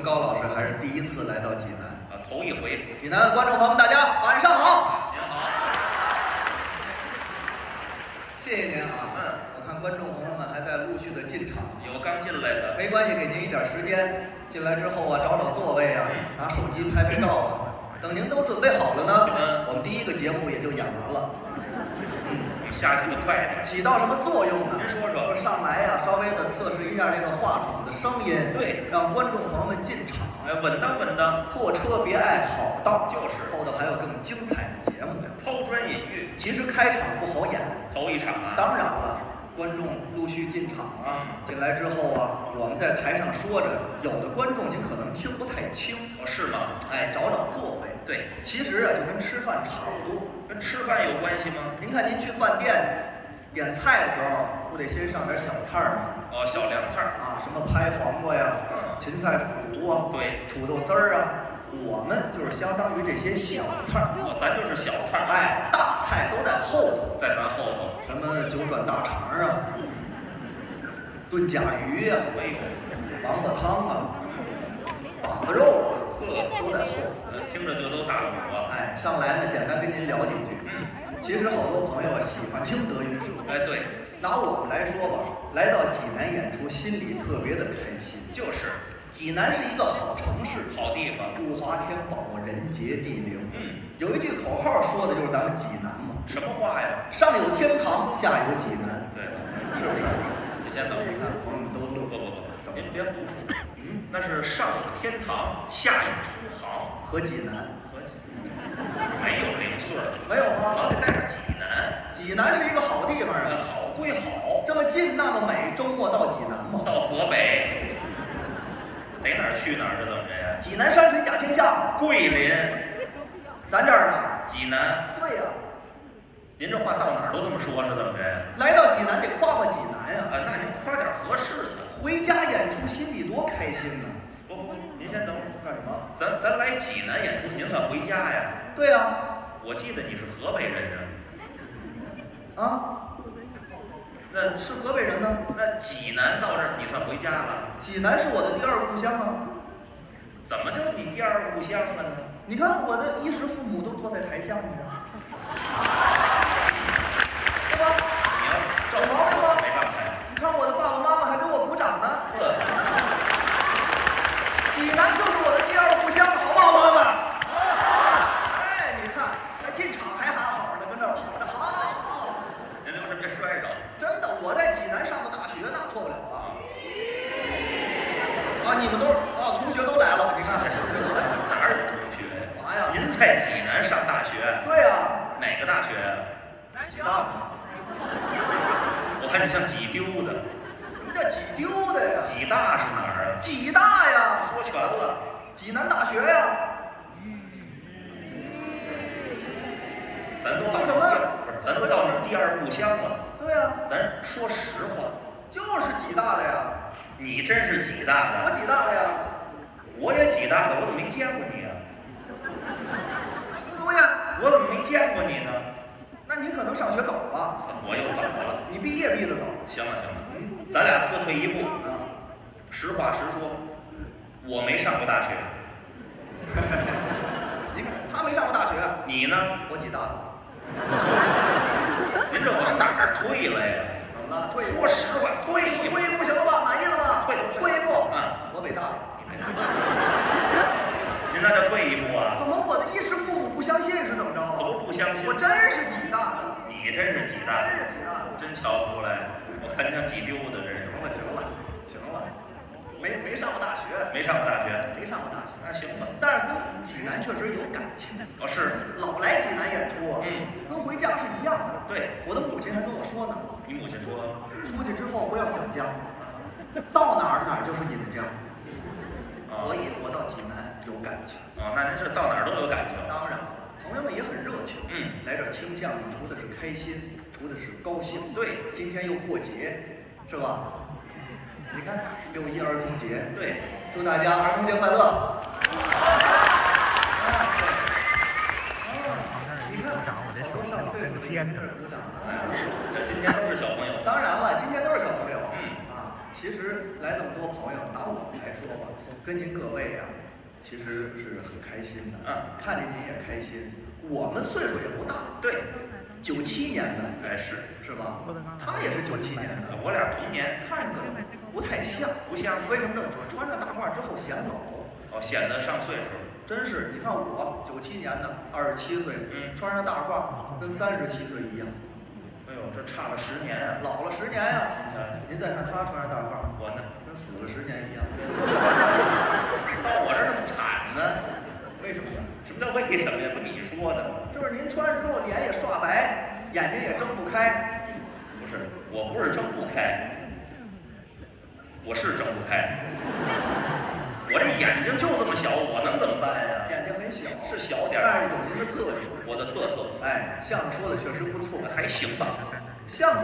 高老师还是第一次来到济南啊，头一回。济南的观众朋友们，大家晚上好！您好。谢谢您啊。我看观众朋友们还在陆续的进场，有刚进来的。没关系，给您一点时间。进来之后啊，找找座位啊，拿手机拍拍照啊。等您都准备好了呢，我们第一个节目也就演完了。下去的快点。起到什么作用呢？您说说。上来呀，稍微的测试一下这个话筒的声音，对，让观众朋友们进场。稳当稳当，破车别爱好道，就是后头还有更精彩的节目，抛砖引玉。其实开场不好演，头一场啊。当然了，观众陆续进场啊，进来之后啊，我们在台上说着，有的观众您可能听不太清。是吗？哎，找找座位。对，其实啊，就跟吃饭差不多。跟吃饭有关系吗？您看您去饭店点菜的时候，不得先上点小菜吗？哦，小凉菜啊，什么拍黄瓜呀，芹菜腐啊，对，土豆丝儿啊，我们就是相当于这些小菜儿。哦，咱就是小菜。哎，大菜都在后头，在咱后头。什么九转大肠啊，炖甲鱼呀，王八汤啊，膀子肉啊，都在后头。听着就都打鼓啊。哎，上来呢，简单跟您聊几句。其实好多朋友啊喜欢听德云社。哎，对。拿我们来说吧，来到济南演出，心里特别的开心。就是，济南是一个好城市，好地方，物华天宝，人杰地灵。有一句口号说的就是咱们济南嘛。什么话呀？上有天堂，下有济南。对，是不是？你先等。你看朋友们都乐。不，您别胡说。那是上有天堂，下有苏杭和济南。没有零碎儿。没有吗？老得带着济南。济南是一个好地方啊。好归好，这么近那么美，周末到济南吗？到河北，得哪儿去哪儿，这怎么着呀？济南山水甲天下。桂林，咱这儿呢？济南。对呀。您这话到哪儿都这么说，是怎么着呀？来到济南得夸夸济南呀。那您夸点合适的。回家演出心里多开心呢。不，您先等会儿。干什么？咱来济南演出，您算回家呀？对呀。我记得你是河北人啊。啊？那是河北人呢。那济南到这儿，你算回家了？济南是我的第二故乡啊。怎么就你第二故乡了呢？你看我的衣食父母都坐在台下呢，对吧？你要有毛病吗？没办法呀。你看我的爸爸妈妈还给我鼓掌呢。济南就是我的第二故乡，好不好，朋友们？哎，你看，还进场还喊好呢，跟这儿跑着，好。您留神别摔着。真的，我在济南上的大学，那错不了啊。啊，你们都同学都来了，你看，同学都来了。哪有同学呀？嘛呀？您在济南上大学？对呀。哪个大学呀？济大的。我看你像济丢的。什么叫济丢的呀？济大是哪儿啊？济大呀。说全了。济南大学呀。咱都到什么？不是，咱都到你第二故乡了。对呀。咱说实话。就是济大的呀。你真是济大的。我济大的呀。我也济大的，我怎么没见过你啊？什么东西？我怎么没见过你呢？那你可能上学早了。我又早了。你毕业毕得早。行了，咱俩各退一步。实话实说，我没上过大学。你看他没上过大学，你呢？我济大的。您这往哪儿退了呀？怎么了？退一步。说实话，退一步行了吧？满意了吗？退一步。我北大的。您那叫退一步啊？怎么我的衣食父母不相信是怎么着啊？我不相信。我真是济大的。你真是济大的。真是济大的。真瞧不出来，我看你像济丢的这是。行了，没上过大学。没上过大学。没上过大学。那行吧。但是跟济南确实有感情。是。老来济南演出啊，跟回家是一样的。对。我的母亲还跟我说呢。你母亲说，出去之后不要想家，到哪儿就是你的家。所以我到济南有感情。那您是到哪儿都有感情。当然，朋友们也很热情。来这儿听相声，图的是开心，图的是高兴。对，今天又过节，是吧？你看6·1儿童节。对，祝大家儿童节快乐。你看，好多上岁数的编着鼓掌。今天都是小朋友。当然了，今天都是小朋友。其实来那么多朋友，拿我来说吧，跟您各位啊，其实是很开心的。看见您也开心。我们岁数也不大，对，97年的，哎是吧？他也是97年的，我俩同年，看着可能不太像，不像。为什么这么说？穿上大褂之后显老，哦，显得上岁数。真是，你看我97年的，27岁，穿上大褂跟37岁一样。哎呦，这差了10年啊，老了10年呀！您再看他穿上大褂，我呢，跟死了10年一样。到我这儿那么惨呢？为什么呢？什么叫为什么呀？不你说的吗？就是您穿上之后脸也刷白，眼睛也睁不开。不是，我不是睁不开，我是睁不开。我这眼睛就这么小，我能怎么办呀？眼睛很小，是小点儿，但是有您的特质，我的特色。哎，相声说的确实不错，还行吧。相声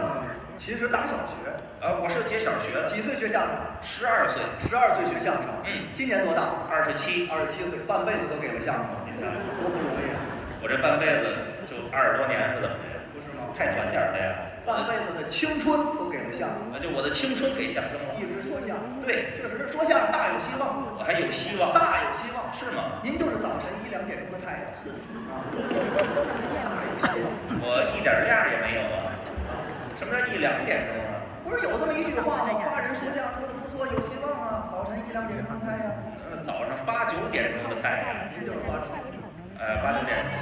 其实打小学，我是接小学的。几岁学相声？12岁。12岁学相声。今年多大？27。27岁，半辈子都给了相声，您看多不容易啊！我这半辈子就20多年似的，不是吗？太短点了呀！半辈子的青春都给了相声，就我的青春给相声了。一直说相声，对，确实是说相声大有希望。我还有希望，大有希望，是吗？您就是早晨1、2点钟的太阳，大有希望。我一点亮也没有啊！什么叫1、2点钟啊？不是有这么一句话吗？夸人说相声说的不错，有希望啊！早晨1、2点钟的太阳。早上8、9点钟的太阳。您就是8、9点钟。8、9点钟。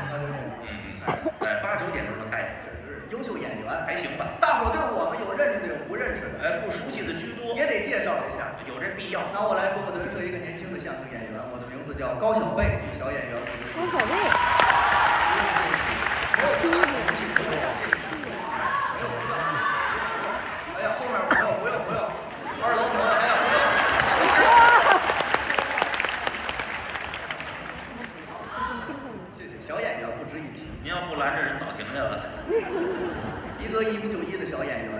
8、9点钟的太阳。确实优秀演员，还行吧。大伙对我们有认识的，有不认识的。不熟悉的居多，也得介绍一下，有这必要。拿我来说，我德云社一个年轻的相声演员，我的名字叫高小贝，小演员。高小贝。哎呀，后面不用，2楼朋友，哎呀不用。谢谢，小演员不值一提。您要不拦着人早停下了。一个1米91的小演员，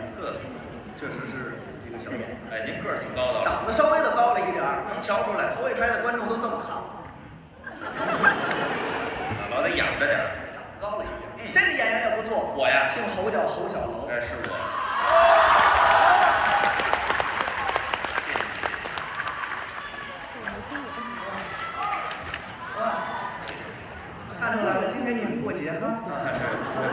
确实是一个小演员。哎，您个儿挺高的，长得稍微的高了一点儿，能瞧出来。头一排的观众都这么看，老得仰着点儿，长高了一点。这个演员也不错，我呀，姓侯叫侯小楼。哎，是我。看出来了，今天你们过节哈？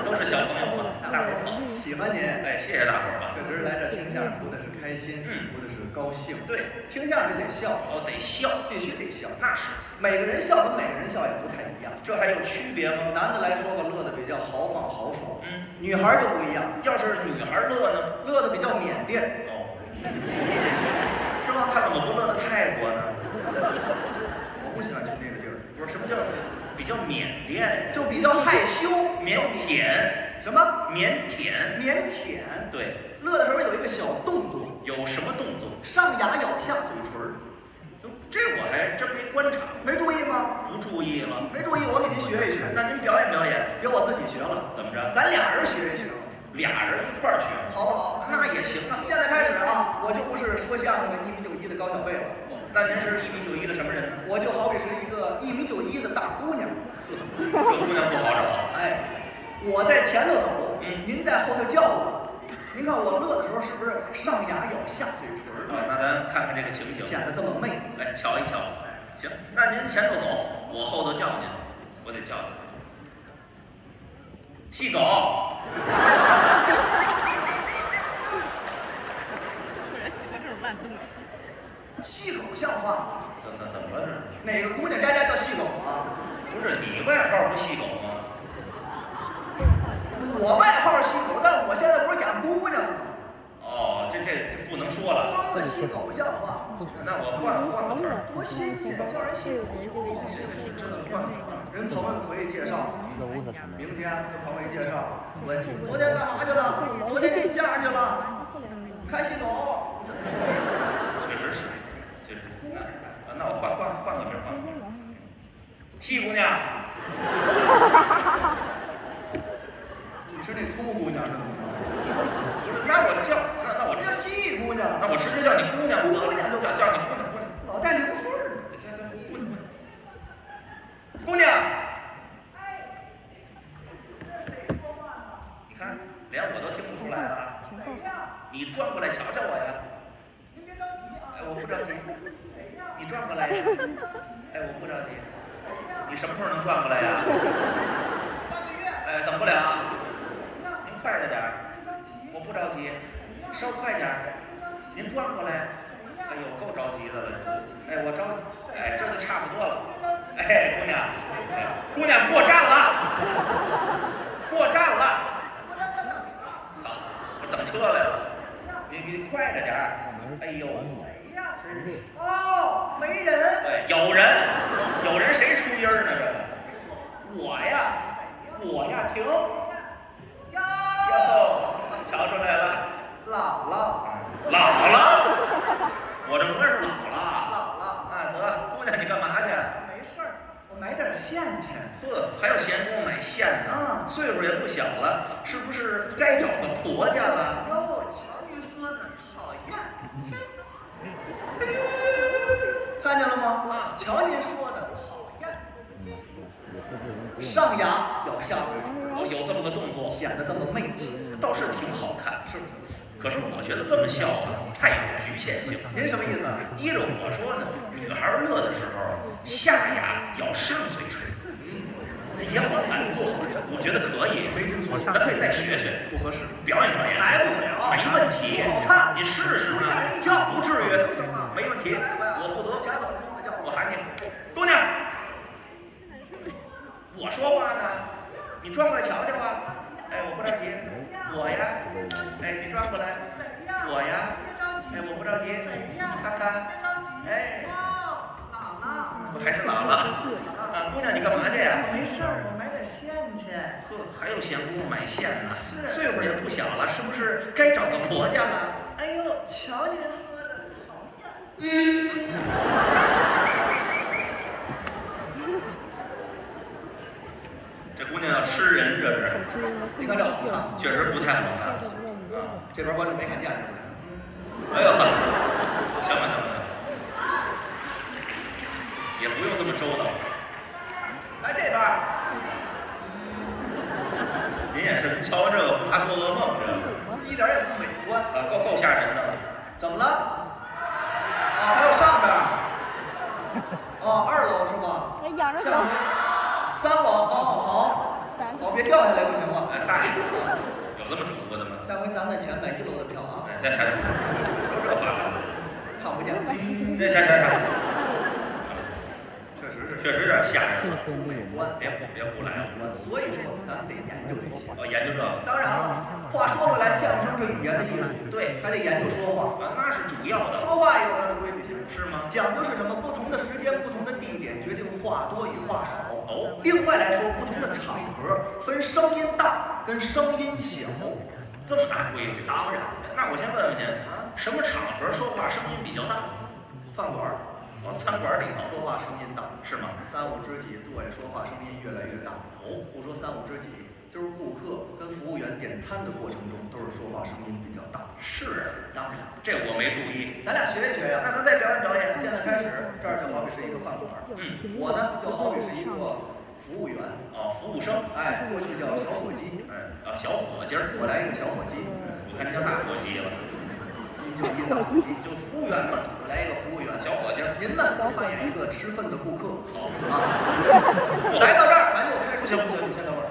都是小朋友嘛，大伙儿好，喜欢您。哎，谢谢大伙儿吧。确实来这听相声图的是开心，图的是高兴。对，听相声就得笑，得笑，必须得笑。那是，每个人笑跟每个人笑也不太一样，这还有区别吗？男的来说吧，乐得比较豪放豪爽，女孩就不一样。要是女孩乐呢？乐得比较腼腆。是吧？他怎么不乐得泰国呢？我不喜欢去那个地儿。不是，什么叫比较腼腆？就比较害羞，腼腆。什么？腼腆。腼腆。对。乐的时候有一个小动作。有什么动作？上牙咬下嘴唇。这我还真没观察。没注意吗？不注意了。没注意，我给您学一学。那您表演表演。别我自己学了。怎么着？咱俩人学一学。俩人一块儿学，好不好？那也行啊。现在开始啊，我就不是说相声的1米91的高小贝了。那您是1米91的什么人呢？我就好比是一个1米91的大姑娘。这姑娘不好找。哎，我在前头走，您在后头叫我。您看我乐的时候是不是上牙咬下嘴唇？那咱看看这个情形，显得这么媚。来瞧一瞧。行，那您前头走，我后头叫您，我得叫您。细狗。细狗像话？怎么了这？哪个姑娘家叫细狗啊？不是你外号不细狗吗？我外号细狗，但我现在不是养姑娘吗？哦，这不能说了。这细狗像话？那我换个词儿。多新鲜，叫人细狗。这换个。人朋友回去介绍，明天跟朋友一介绍，问昨天干嘛去了？昨天进相去了，看细狗。确实是，确实。那我换个名，换个名。细姑娘。你是那粗姑娘是吗？不是，那我叫细姑娘。那我直接叫你姑娘。姑娘就叫你姑娘。老带零碎儿。叫姑娘。姑娘。你看，连我都听不出来了。你转过来瞧瞧我呀。您别哎，我不着急，你什么时候能转过来呀？3个月。哎，等不了，您快着点儿。我不着急，稍快点儿。您转过来。哎呦，够着急的了。哎，我着急。哎，这就差不多了。哎，姑娘，哎，姑娘过站了，过站了。好，我等车来了。你快着点儿。哎呦，谁呀？真是。哦，没人。对，有人谁输音儿呢？这个，我呀，停。哟，瞧出来了，姥姥，我这不是姥姥。啊，得，姑娘你干嘛去？没事儿，我买点线去。呵，还有闲工夫买线呢。岁数也不小了，是不是该找个婆家了？哟，瞧您说的，讨厌。看见了吗？啊，瞧您说的，讨厌。上牙咬下嘴唇，哦，有这么个动作，显得这么媚气，倒是挺好看，是。可是我觉得这么笑啊，太有局限性。您什么意思？依着我说呢，女孩乐的时候，下牙咬上嘴唇，也好看，不好看？我觉得可以，没听说过，咱可以再学学。不合适，表演表演，来不了，没问题。好看，你试试嘛，吓人一跳，不至于，没问题，我负责。我喊你，姑娘，我说话呢，你转过来瞧瞧啊。哎，我不着急，我呀，哎，你转过来，我呀，哎，我不着急，你看看，哎，姥姥，还是姥姥啊，姑娘你干嘛去呀？没事儿，我买点线去。呵，还有闲工夫买线呢，是，岁数也不小了，是不是该找个婆家了？哎呦，瞧您说的，讨厌。这姑娘要吃人，这是。你看这好看，确实不太好看。这边观众没看见是不是？哎呦呵，行了，也不用这么周到。来这边。您也是，您瞧完这个不怕做噩梦，这一点也不美观啊，够吓人的了。怎么了？啊，还有上边。哦，2楼是吧？下回3楼。哦，好，哦，别掉下来就行了。哎嗨，有这么嘱咐的吗？下回咱们钱买1楼的票啊。哎，下，说这话了，看不见。下，确实有点吓人了。美观，别胡来了。所以说咱得研究这些。哦，研究这个。当然了，话说回来，相声是语言的艺术，对，还得研究说话。啊，那是主要的。说话也有它的规律性，是吗？讲究是什么？不同的时间、不同的地点决定话多与话少。哦。另外来说，不同的场合分声音大跟声音小。这么大规矩？当然。那我先问问您啊，什么场合说话声音比较大？饭馆。哦，餐馆里头说话声音大，是吗？3、5知己坐着说话声音越来越大。哦，不说3、5知己，就是顾客跟服务员点餐的过程中，都是说话声音比较大。是，当然，这我没注意。咱俩学一学呀。那咱再表演表演。现在开始，这儿就好比是一个饭馆，我呢就好比是一个服务员。哦，服务生。哎，过去叫小伙计。啊，小伙计儿。我来一个小伙计。我看你叫大伙计了。您就一大伙计，就服务员嘛。我来一个服务员，小伙计儿。您呢，扮演一个吃饭的顾客。好啊。来到这儿，咱就开始。不行，你先等会儿。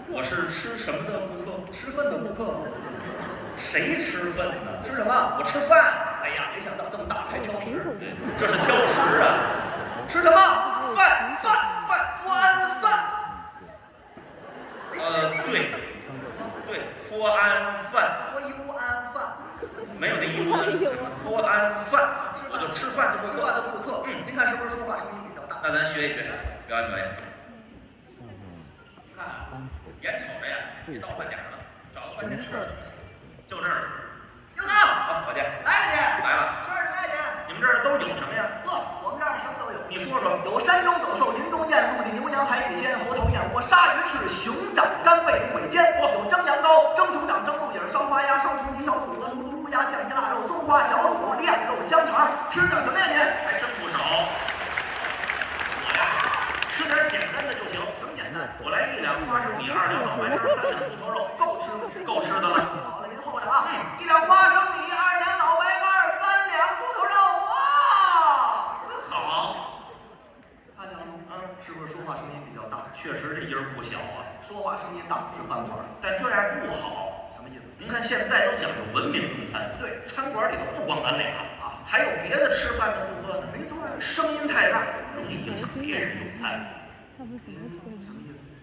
我是吃什么的顾客？吃饭的顾客。谁吃饭呢？吃什么？我吃饭。哎呀，没想到这么大还挑食。对，这是挑食啊。吃什么？饭，福安饭。对，福安饭。福安饭。没有那一温，福安饭。我就吃饭的顾客。您看是不是说话声音比较大？那咱学一学，表演表演。你看啊，眼瞅着呀，也到饭点了，找个饭店吃的，就这儿。英子，伙计，来了你。来了。吃什么呀你？你们这儿都有什么呀？我们这儿什么都有。你说说。有山中走兽、林中雁、陆地牛羊、海底鲜、猴头燕窝、鲨鱼翅、熊掌、干贝、尾尖。有蒸羊羔、蒸熊掌、蒸鹿眼、烧花鸭、烧雏鸡、烧子鹅、卤猪鸭、酱鸡腊肉、松花小肚、晾肉香肠。吃点什么呀你？还真不少。我呀，吃点简单的就行。什么简单？我来1两花生米，2两老白干，3两猪头肉，够吃吗？够吃的了。好了，您候着啊。1两花生米，2两老白干，3两猪头肉。哇，好。确实这音儿不小啊，说话声音大是饭馆，但这样不好。什么意思？您看现在都讲究文明用餐，对，餐馆里头不光咱俩啊，还有别的吃饭的顾客呢。没错，声音太大容易影响别人用餐。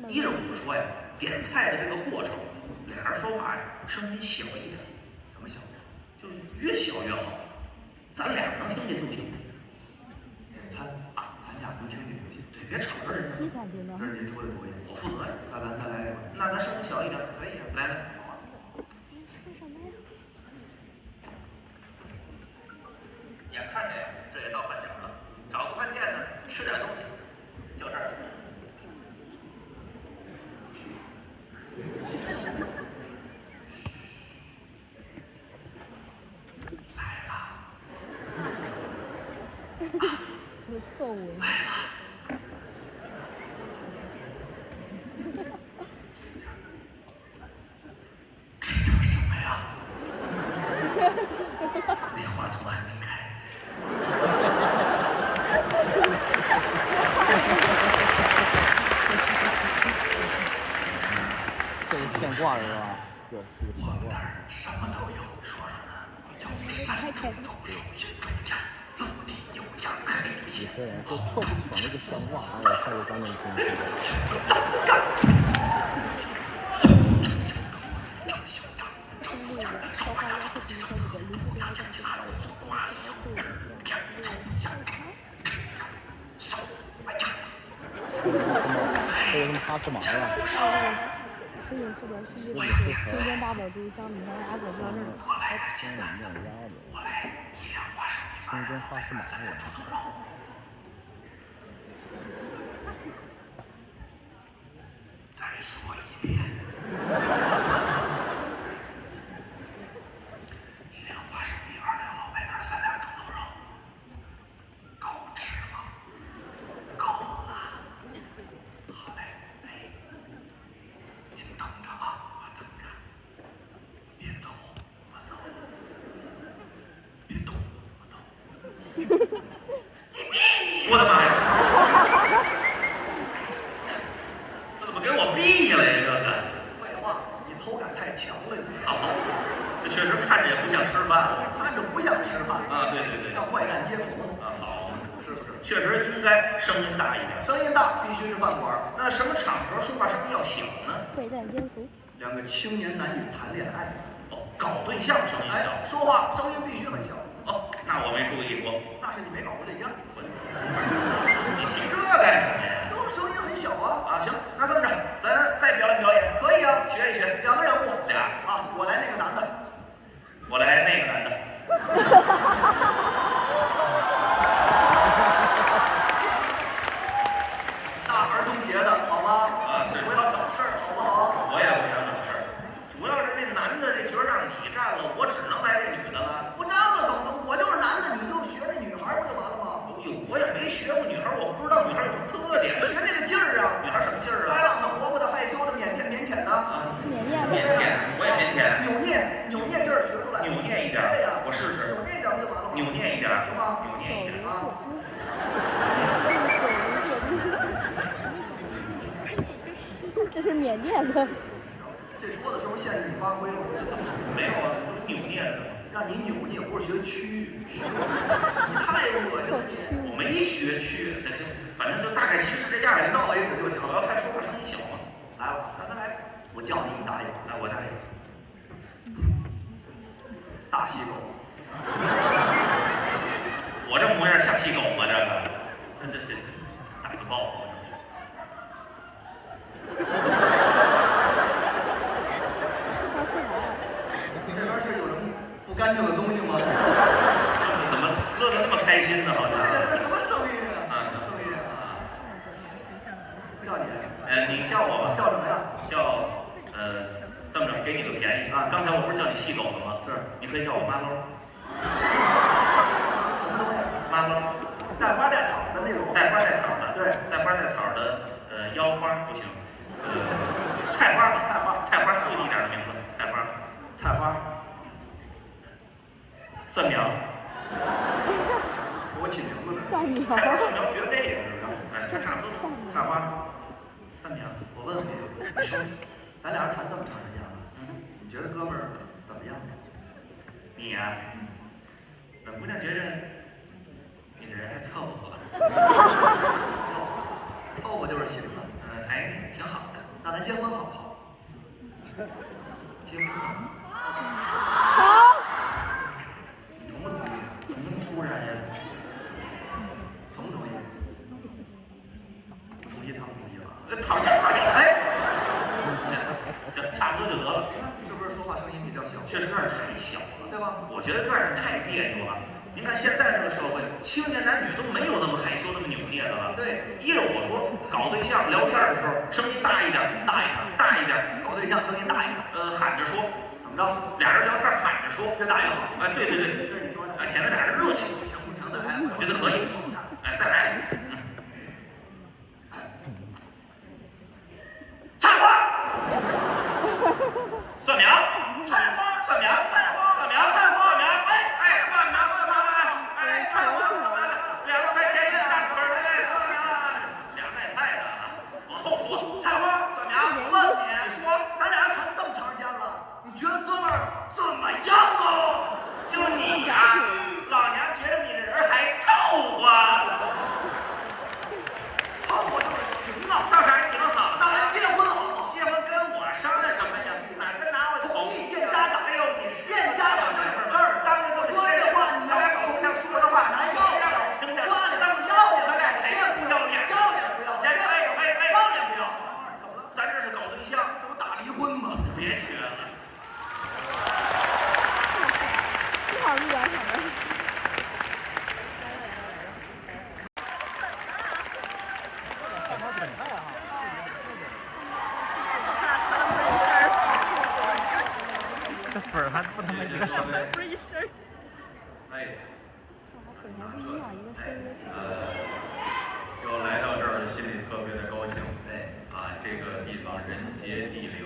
依着我们说呀，点菜的这个过程，俩人说话呀，声音小一点，怎么想的？就越小越好，咱俩能听见就行。点餐啊，咱俩能听见就行。对，别吵着人家。这是您出的主意，我负责呀。那咱再来一个。那咱声音小一点，可以啊，来来。眼看着呀，这也到饭点了，找个饭店呢，吃点东西，就这儿。来了，有错误。来了。吃点什么呀？那话筒还没开。这个现挂的是吧？对，这个现我们这挂。儿什么都有，说说呢，有山中走兽运转站，陆地有羊黑底线。对，就错不爽那个现挂，哎，下个刚能听。这有什么哈士马呀？是有是的，是有是清蒸八宝猪、香米香鸭子、标准。香米面鸭子。我来一两花生米饭，清蒸哈士马呀。再说一遍。一两花生米，二两老白干，三两猪头肉，够吃吗？够了。好嘞，哎，您等着啊，我等着。别走，我走。别动，我动。我的妈呀！这怎么给我毙了呀？这个。废话，你头感太强了，你好，这确实看着也不像吃饭看着不像吃饭啊。对对对。像坏蛋接头啊，好，是不是？确实应该声音大一点。声音大必须是饭馆。那什么场合说话声音要小呢？坏蛋奸俗。两个青年男女谈恋爱，哦，搞对象声音小。哎，说话声音必须很小。哦，那我没注意过。那是你没搞过对象。你提这干什么呀？就是声音很小啊。啊，行，那这么着，咱再表演表演。可以啊，学一学。两个人物。俩。啊，我来那个男的。我来那个男的。大儿童节的好吗？啊，是。不要找事儿，好不好？我也不想找事儿，主要是那男的这角儿让你占了，我只能来这女的了。不占了怎么？我就是男的，你就学那女孩不就完了吗？哟，我也没学过女孩，我不知道女孩有什么特点。学这个劲儿啊！女孩什么劲儿啊？开朗的、活泼的、害羞的、腼腆的。啊，缅甸腼腆，我也腼腆。扭捏劲儿学出来。扭捏一点。对呀，我试试。扭捏一点不就完了吗？扭捏一点。行吗？扭捏一点啊。这是缅甸的。这说的时候限制你发挥了。没有啊，不是扭捏的吗？让你扭捏，不是学屈。你太恶心了你。我没学去，这行，反正就大概其实这样，点到为止就行。主要看说话声音小嘛。来了，咱来，我叫你，你答应。来，我答应。大细狗。我这模样像细狗吗？这个，这打起报复了，这边是有什么不干净的东西吗？怎么乐得这么开心呢？好像。这什么声音啊？啊，声音啊！叫你。你叫我吧。叫什么呀？叫这么着，给你个便宜啊！刚才我不是叫你细狗了吗？是。你可以叫我妈喽。什么东西？妈喽。带花带草的那种。带花带草的。对。带花带草的，腰花不行。菜花吧，菜花，俗气一点的名字，菜花。菜花。蒜苗。给我起名字呢。蒜苗。菜花蒜苗绝配，是不是？哎，这差不多。菜花。算命。我问问你说，咱俩人谈这么长时间了，你觉得哥们儿怎么样？你呀，本姑娘觉着你这人还凑合，凑合就是行了。还挺好的。那咱结婚好不好？结婚了？你同不同意？怎么那么突然呀？同不同意？不同意，他不同意了。讨厌！哎，行，差不多就得了。是不是说话声音比较小？确实有点太小了，对吧？我觉得这样太别扭了。您看现在这个社会，青年男女都没有那么害羞、那么扭捏的了。对，依着我说，搞对象聊天的时候，声音大一点，大一点，大一点。搞对象声音大一点。喊着说，怎么着？俩人聊天喊着说，越大越好。哎，对对对，这是你说的。哎，显得俩人热情。行不行？再来，我觉得可以。哎，再来。菜花，算命，菜花，算命，菜花，算命，菜花，算命，哎，算命，算命，哎，菜花，算命，2块钱一大捆儿，哎，算命，俩卖菜的啊，往后说，菜花，算命，我问你，说，咱俩人谈这么长时间了，你觉得哥们儿怎么样哦？就你呀，老娘觉得你这人还凑合。凑合就是行啊。倒是还挺好。那咱结婚好不好？结婚跟我商量什么呀？哪跟哪我同意见家长。哎呦，你见家长就有这儿。当着这么说这话你要搞对象说的话，咱要不要？听见要脸不要脸？咱俩谁也不要脸？要脸不要？哎，要脸不要？怎么了？咱这是搞对象，这不打离婚吗？别学了。幸好是原厂的。这粉儿还不他妈一个什么？不是一身。哎，粉还不一样，一个深一个浅。又来到这儿，心里特别的高兴。哎，这个地方人杰地灵，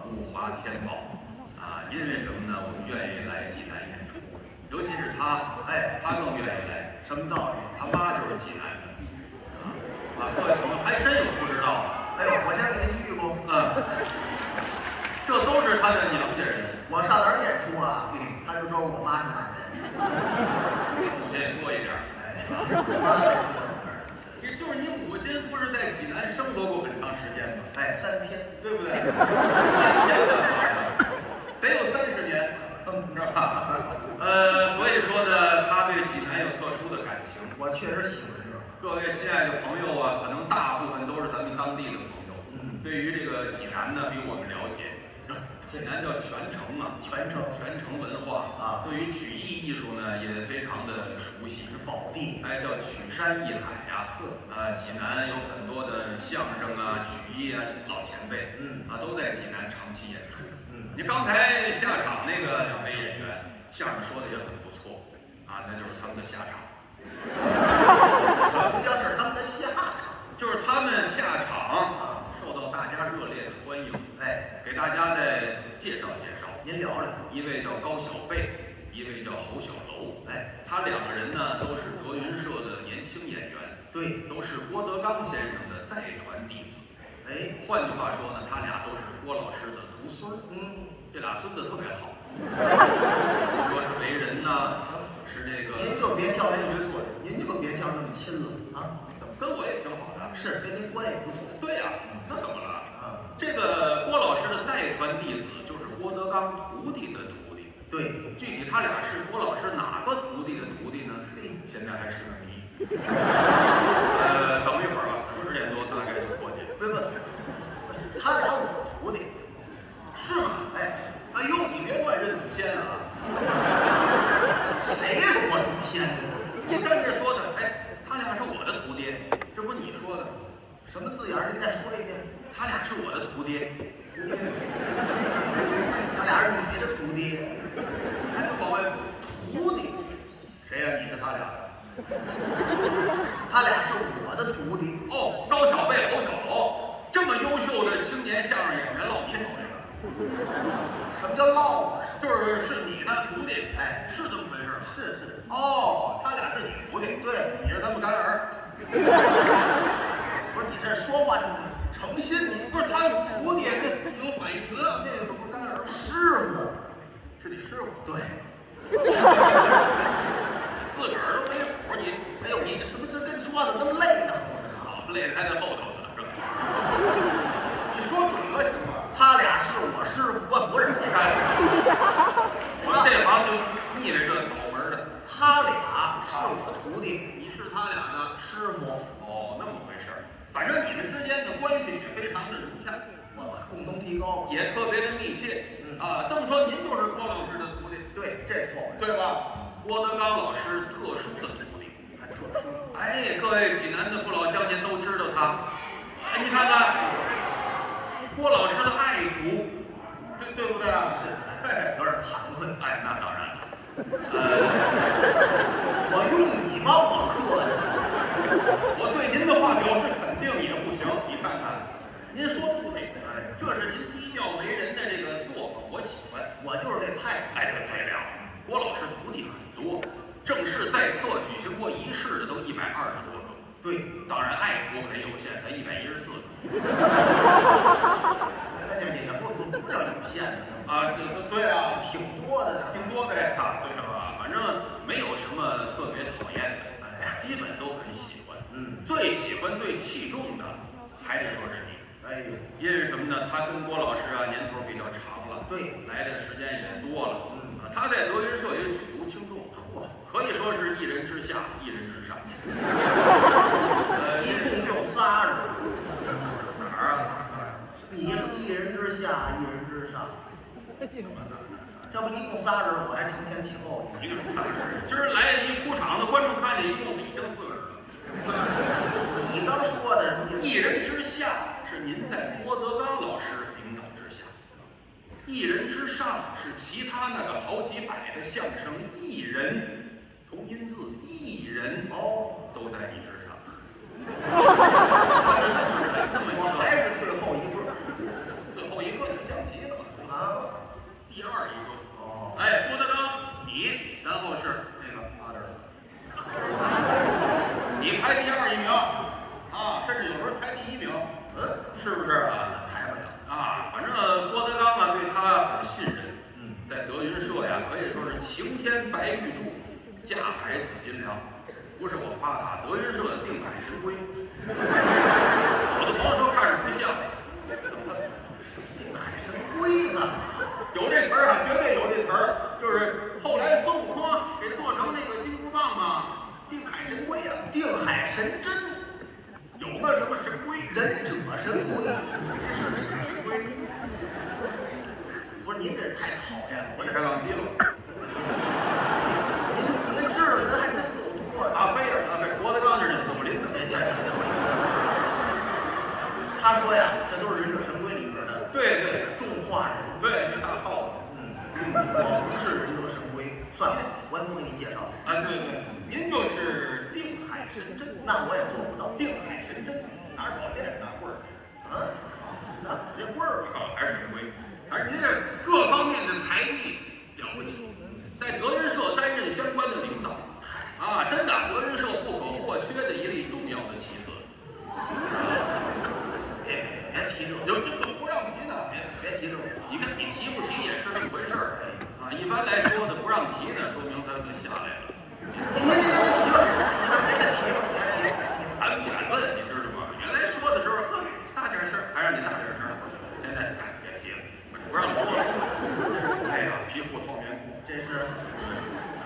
物华天宝。因为什么呢？我们愿意来济南演出，尤其是他，他更愿意来。什么道理？他妈就是济南的。各位朋友还真有不知道的。哎呦，我先给您鞠躬。这都是他的娘家人。我上哪儿演出啊？他就说我妈是哪儿人。母亲也过一点。也就是你母亲不是在济南生活过很长时间吗？ 3天，对不对？3天的得有30年，是吧？所以说呢，他对济南有特殊的感情。我确实喜欢这儿。各位亲爱的朋友啊，可能大部分都是咱们当地的朋友。对于这个济南呢，比我们了解。济南叫泉城嘛，泉城文化啊。对于曲艺艺术呢，也非常的熟悉，是宝地。叫曲山艺海呀。济南有很多的相声啊、曲艺啊，老前辈，都在济南长期演出。你刚才下场那个2位演员，相声说的也很不错，那就是他们的下场。不叫是他们的下场，就是他们下场受到大家热烈的欢迎。给大家再介绍介绍。您聊聊。一位叫高小贝，一位叫侯小楼。他2个人呢都是德云社的年轻演员。对，都是郭德纲先生的再传弟子。换句话说呢，他俩都是郭老师的徒孙。这俩孙子特别好。说是为人呢，是这个。您就别挑这学错，您就别挑那么亲了啊！跟我也挺好的。是，跟您关系不错。对呀，那怎么了？这个郭老师的再传弟子就是郭德纲徒弟的徒弟。对，具体他俩是郭老师哪个徒弟的徒弟呢？现在还是个谜。等一会儿吧，10点多大概就过去。不，他俩我徒弟，是吗？哎呦，你别乱认祖先啊！谁是我祖先？你站这说的，他俩是我的徒弟，这不是你说的？什么字眼儿？您再说一遍。他俩是我的徒弟。他俩是你的徒弟。还能往外徒弟？谁呀？你是他俩的？他俩是我的徒弟。高小贝、侯小楼，这么优秀的青年相声演员落你手里了。什么叫落？就是你的徒弟。是这么回事吗？是。他俩是你徒弟。对，你是他们干儿。不是你这说话就诚心。不是他徒弟那有反义词，那个不是干儿吗？师傅，是你师傅，对。自个儿都没谱，你哎呦，你怎么这跟说的那么累呢？好累的还在后头呢，是吧？你说准了行吗？他俩是我师傅，我不是。我们这行就腻歪这倒门的。他俩是我徒弟，你是他俩的师傅。哦，那么回事儿。反正你们之间的关系也非常的融洽，我共同提高。也特别的密切。啊，这么说您就是郭老师的徒弟，对，这错误。对吧？郭德纲老师特殊的徒弟，还特殊。哎，各位济南的父老乡亲都知道他。哎，你看看，郭老师的爱徒，对不对啊？是，有点惭愧。哎，那当然了。我用你帮我客气。我对您的话表示肯定也不行。你看看，您说的对，哎，这是您低调为人的这个作风，我喜欢。我就是这态度。哎，对了，郭老师徒弟很多，正式在册举行过仪式的都120多个。对，当然爱徒很有限，才114个。也不叫有限的啊，对啊，挺多的呢。挺多的呀，对吧？反正没有什么特别讨厌的，基本都很喜欢。最喜欢、最器重的，还得说是你。哎呦，因为什么呢？他跟郭老师啊年头比较长了，对，来的时间也多了。他在德云社也举足轻重，可以说是一人之下，一人之上。一共就仨人。哪儿啊？你是一人之下，一人之上。这不一共仨人，我还承前启后。一个3人，今儿来一出场的观众看见一共已经4人了。你刚说的一人之下是您在郭德纲老师领导之下，一人之上是其他那个好几百的相声艺人，同音字艺人都在你之上。我还是最后一对，最后一个是降级的嘛？啊，第2一个。哎，郭德纲你，然后是那个8.4，你排第2名啊，甚至有时候排第1名，是不是啊？排不了啊，反正郭德纲啊对他很信任，在德云社呀可以说是晴天白玉柱，架海紫金梁，不是我夸他，德云社的定海神龟。我的朋友说看着不像，定海神龟呢？有这词儿啊，绝对有这词儿，就是后来孙悟空给做成那个金箍棒嘛，定海神龟啊，定海神针，有那什么神龟，忍者神龟，是忍者神龟，不是您这太讨厌了，我这开浪机了。您知道人还真够多的。阿飞儿，郭德纲就是死不灵的。他说呀，这都是忍者神龟里边的对，众化人。对，这大耗子。我不是忍者神龟，算了，我也不给你介绍。啊，对，您就是定海神针，那我也做不到。定海神针哪儿找剑哪儿棍儿？啊，那这棍儿还是神龟，而您这各方面的才艺了不起，在德云社担任相关的领导，啊，真的德云社不可或缺的一粒重要的棋子。别提这个，有不让提呢，别提这个。你看你提不提也是那么回事儿啊。一般来说呢，不让提呢，说明他就下来了。你看别提了，咱不敢问，你知道吗？原来说的时候，大点声，还让你大点声。现在别提了，不让说了。哎呀，皮裤透棉裤，这是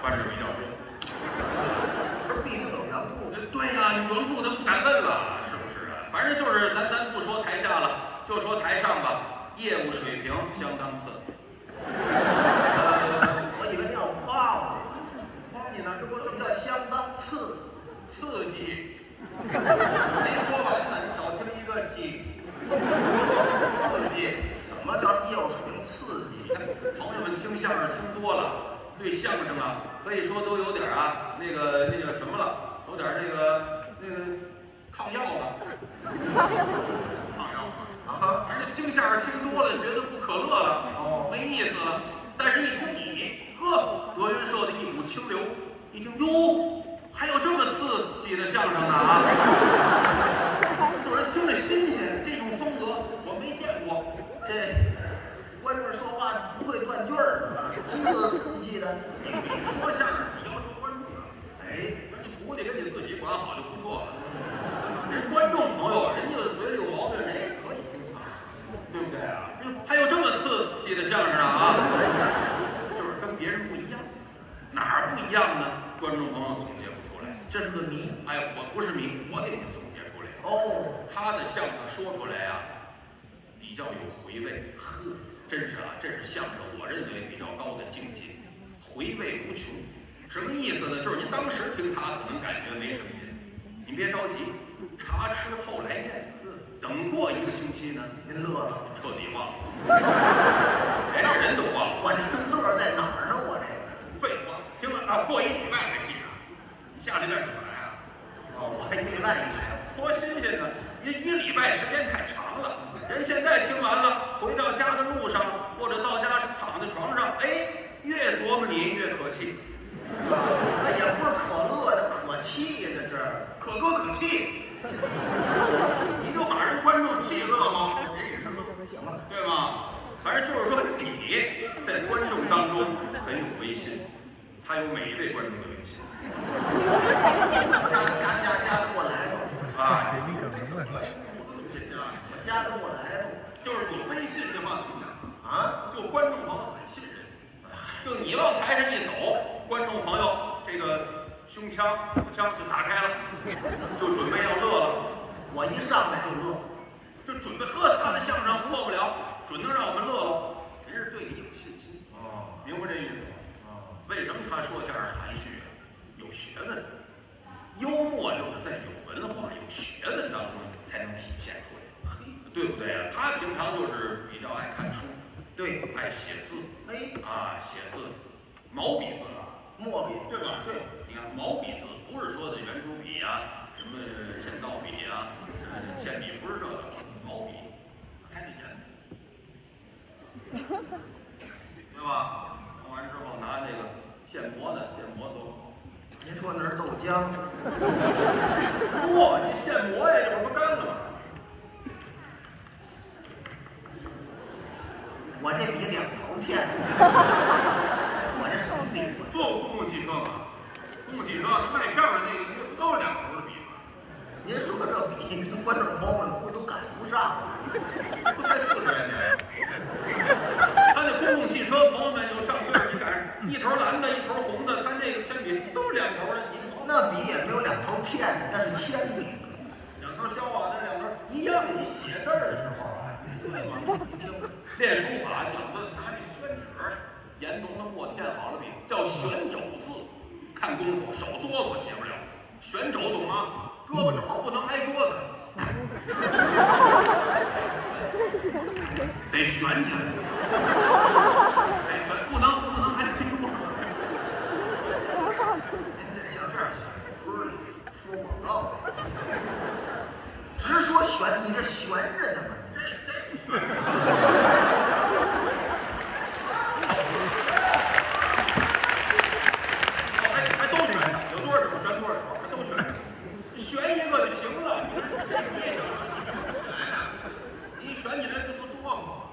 穿着比较热。不是毕竟有缘故。对呀，有缘故咱不敢问了，是不是啊？反正就是咱不说台下了，就说台上吧，业务水平相当次。我以为你要夸我，夸你呢，这不什么叫相当刺激？没说完呢，你少听一个鸡。刺激，什么叫业务水平刺激？朋友们听相声听多了，对相声啊，可以说都有点啊那个什么了，有点那个抗药了。抗药啊！反正听相声听多了，觉得不可乐了，没意思了。但是一听你，德云社的一股清流，一听哟，还有这么刺激的相声呢啊！有人听着新鲜，这种风不是谜，我给您总结出来的。哦，他的相声说出来啊，比较有回味。呵，真是啊，这是相声我认为比较高的境界，回味无穷。什么意思呢？就是您当时听他可能感觉没什么劲，您别着急，茶吃后来宴。等过1个星期呢，您乐了，彻底忘了，连人都忘了。我这乐在哪儿呢？我这个废话，听了啊，过1礼拜才记着，你下礼拜怎么来啊？哦，我还1礼拜一来，多新鲜呢！1礼拜时间太长了，人现在听完了，回到家的路上或者到家躺在床上，哎，越琢磨你越可气。那也不是可乐，这可气呀，这是可歌可泣。你就把人观众气乐吗？行了，对吗？反正就是说，你在观众当中很有威信，他有每一位观众的威信。加得过来吗？啊，我加得过来吗？就是有威信这话怎么讲啊？就观众朋友很信任，就你往台上一走，观众朋友这个胸腔、腹腔就打开了，就准备要乐了。我一上来就乐，就准备喝他的相声错不了，准能让我们乐了。人是对你有信心，哦，明白这意思吗？哦，为什么他说相声含蓄啊？有学问，幽默就是在有文化、有学问当中才能体现出来，对不对啊？他平常就是比较爱看书，对，爱写字，写字，毛笔字啊，墨笔，对吧？对，你看毛笔字不是说的圆珠笔呀、什么剪刀笔呀、铅笔，不是这个，毛笔还得研，对吧？弄完之后拿这个现磨的，现磨多好。您说那是豆浆？不，你现磨呀，这不干了吗？我这笔2头天，我这手笔，坐过公共汽车吗？公共汽车卖票的那不都是2头的笔吗？您说这笔，观众朋友们估计都赶不上。不才40元呢。他那公共汽车，朋友们有上岁数，你赶上1头蓝的，1头红的，他那个铅笔都是2头的，那笔也没有2头天，那是铅笔。 2头削啊，那2头一样。你写字儿的时候啊，对吗？练书法讲究拿那宣纸，研浓的墨添好了笔，叫旋肘字。看功夫，手哆嗦写不了。旋肘懂吗？胳膊肘不能挨桌子，得旋起来，得旋，不能还推桌上。您这像这样写，村里说广告的，直说悬，你这悬着呢吗？这不悬着。还都悬着，有多少手悬多少手，还都悬着。悬一个就行了，你说这你想悬不起来啊？你悬起来这不多好？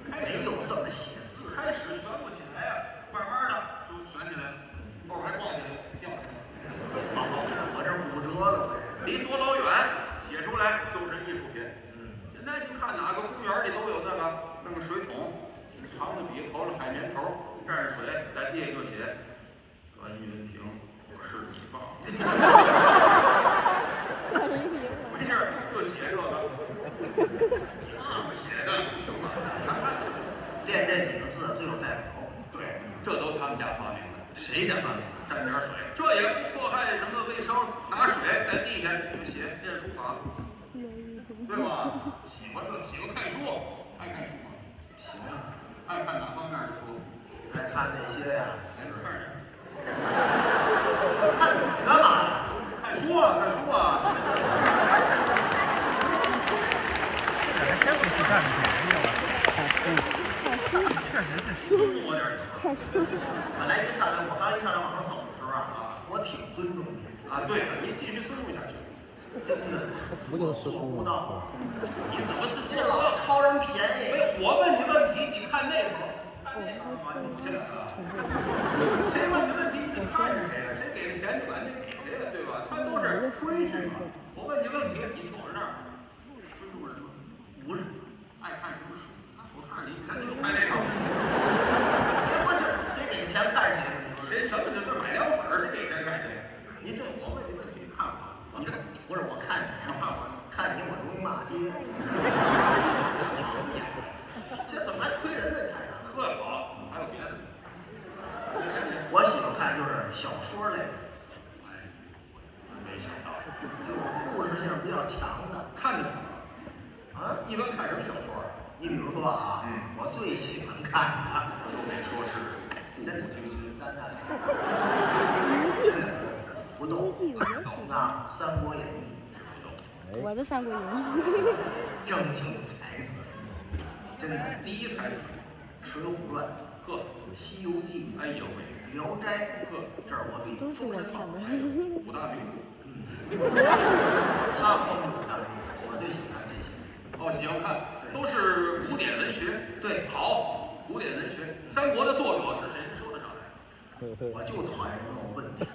没有这么写字，开始悬不起来啊，慢慢的就悬起来了，后边还挂起来掉下来。我这骨折了，离多老远写出来就是艺术品。现在你看哪个公园里都有那个弄个水桶，长的笔头上海绵头，蘸着水，在地下就写栾云平，我是你爸。没事就写这个，写的不行了。练这几个字最有代表。对，这都他们家发明的。谁家发明？沾点水，这也不祸害什么卫生。拿水在地下就写练书法，对吧？喜欢看书，爱看书吗？喜欢。爱看哪方面的书？爱看那些呀，来这看点。看你干嘛呀？看书啊，看书啊。这还真不是干便宜了。确实是尊重我点儿。本来我刚一上来往上走的时候啊，我挺尊重你啊，对，你继续尊重下去。真的，做不到。你怎么你这老超人便宜？没有，我问你问题，你看那头，看那头吗？你不去哪个？谁问你问题，你看着谁呀？谁给的钱，你管那给谁呀？对吧？他都是规矩嘛。我问你问题，你瞅着那儿，尊重人吗？不是，爱看什么书？我看你，你看你就看那头。也不是谁给钱看谁。谁什么就是买凉粉儿，谁给钱看谁？你这我问你问题，你看法，你这街。这怎么还推人在台上？呵，好了，还有别的？我喜欢看就是小说类的，哎，没想到，就是故事性比较强的。看的啊，一般看什么小说啊？你比如说啊，我最喜欢看的，就得说是步步惊心。咱不斗，那《三国演义》我的《三国演义》正经才子，真的。第一才子水浒传》呵，西游记》哎呦喂，聊斋》呵，这儿我比都是封神榜我看的。五大名著。他封五大名著，我最喜欢看这些。哦，喜欢看，都是古典文学。对，好，古典文学。三国的作者是谁？说得上来？我就讨厌这种问题。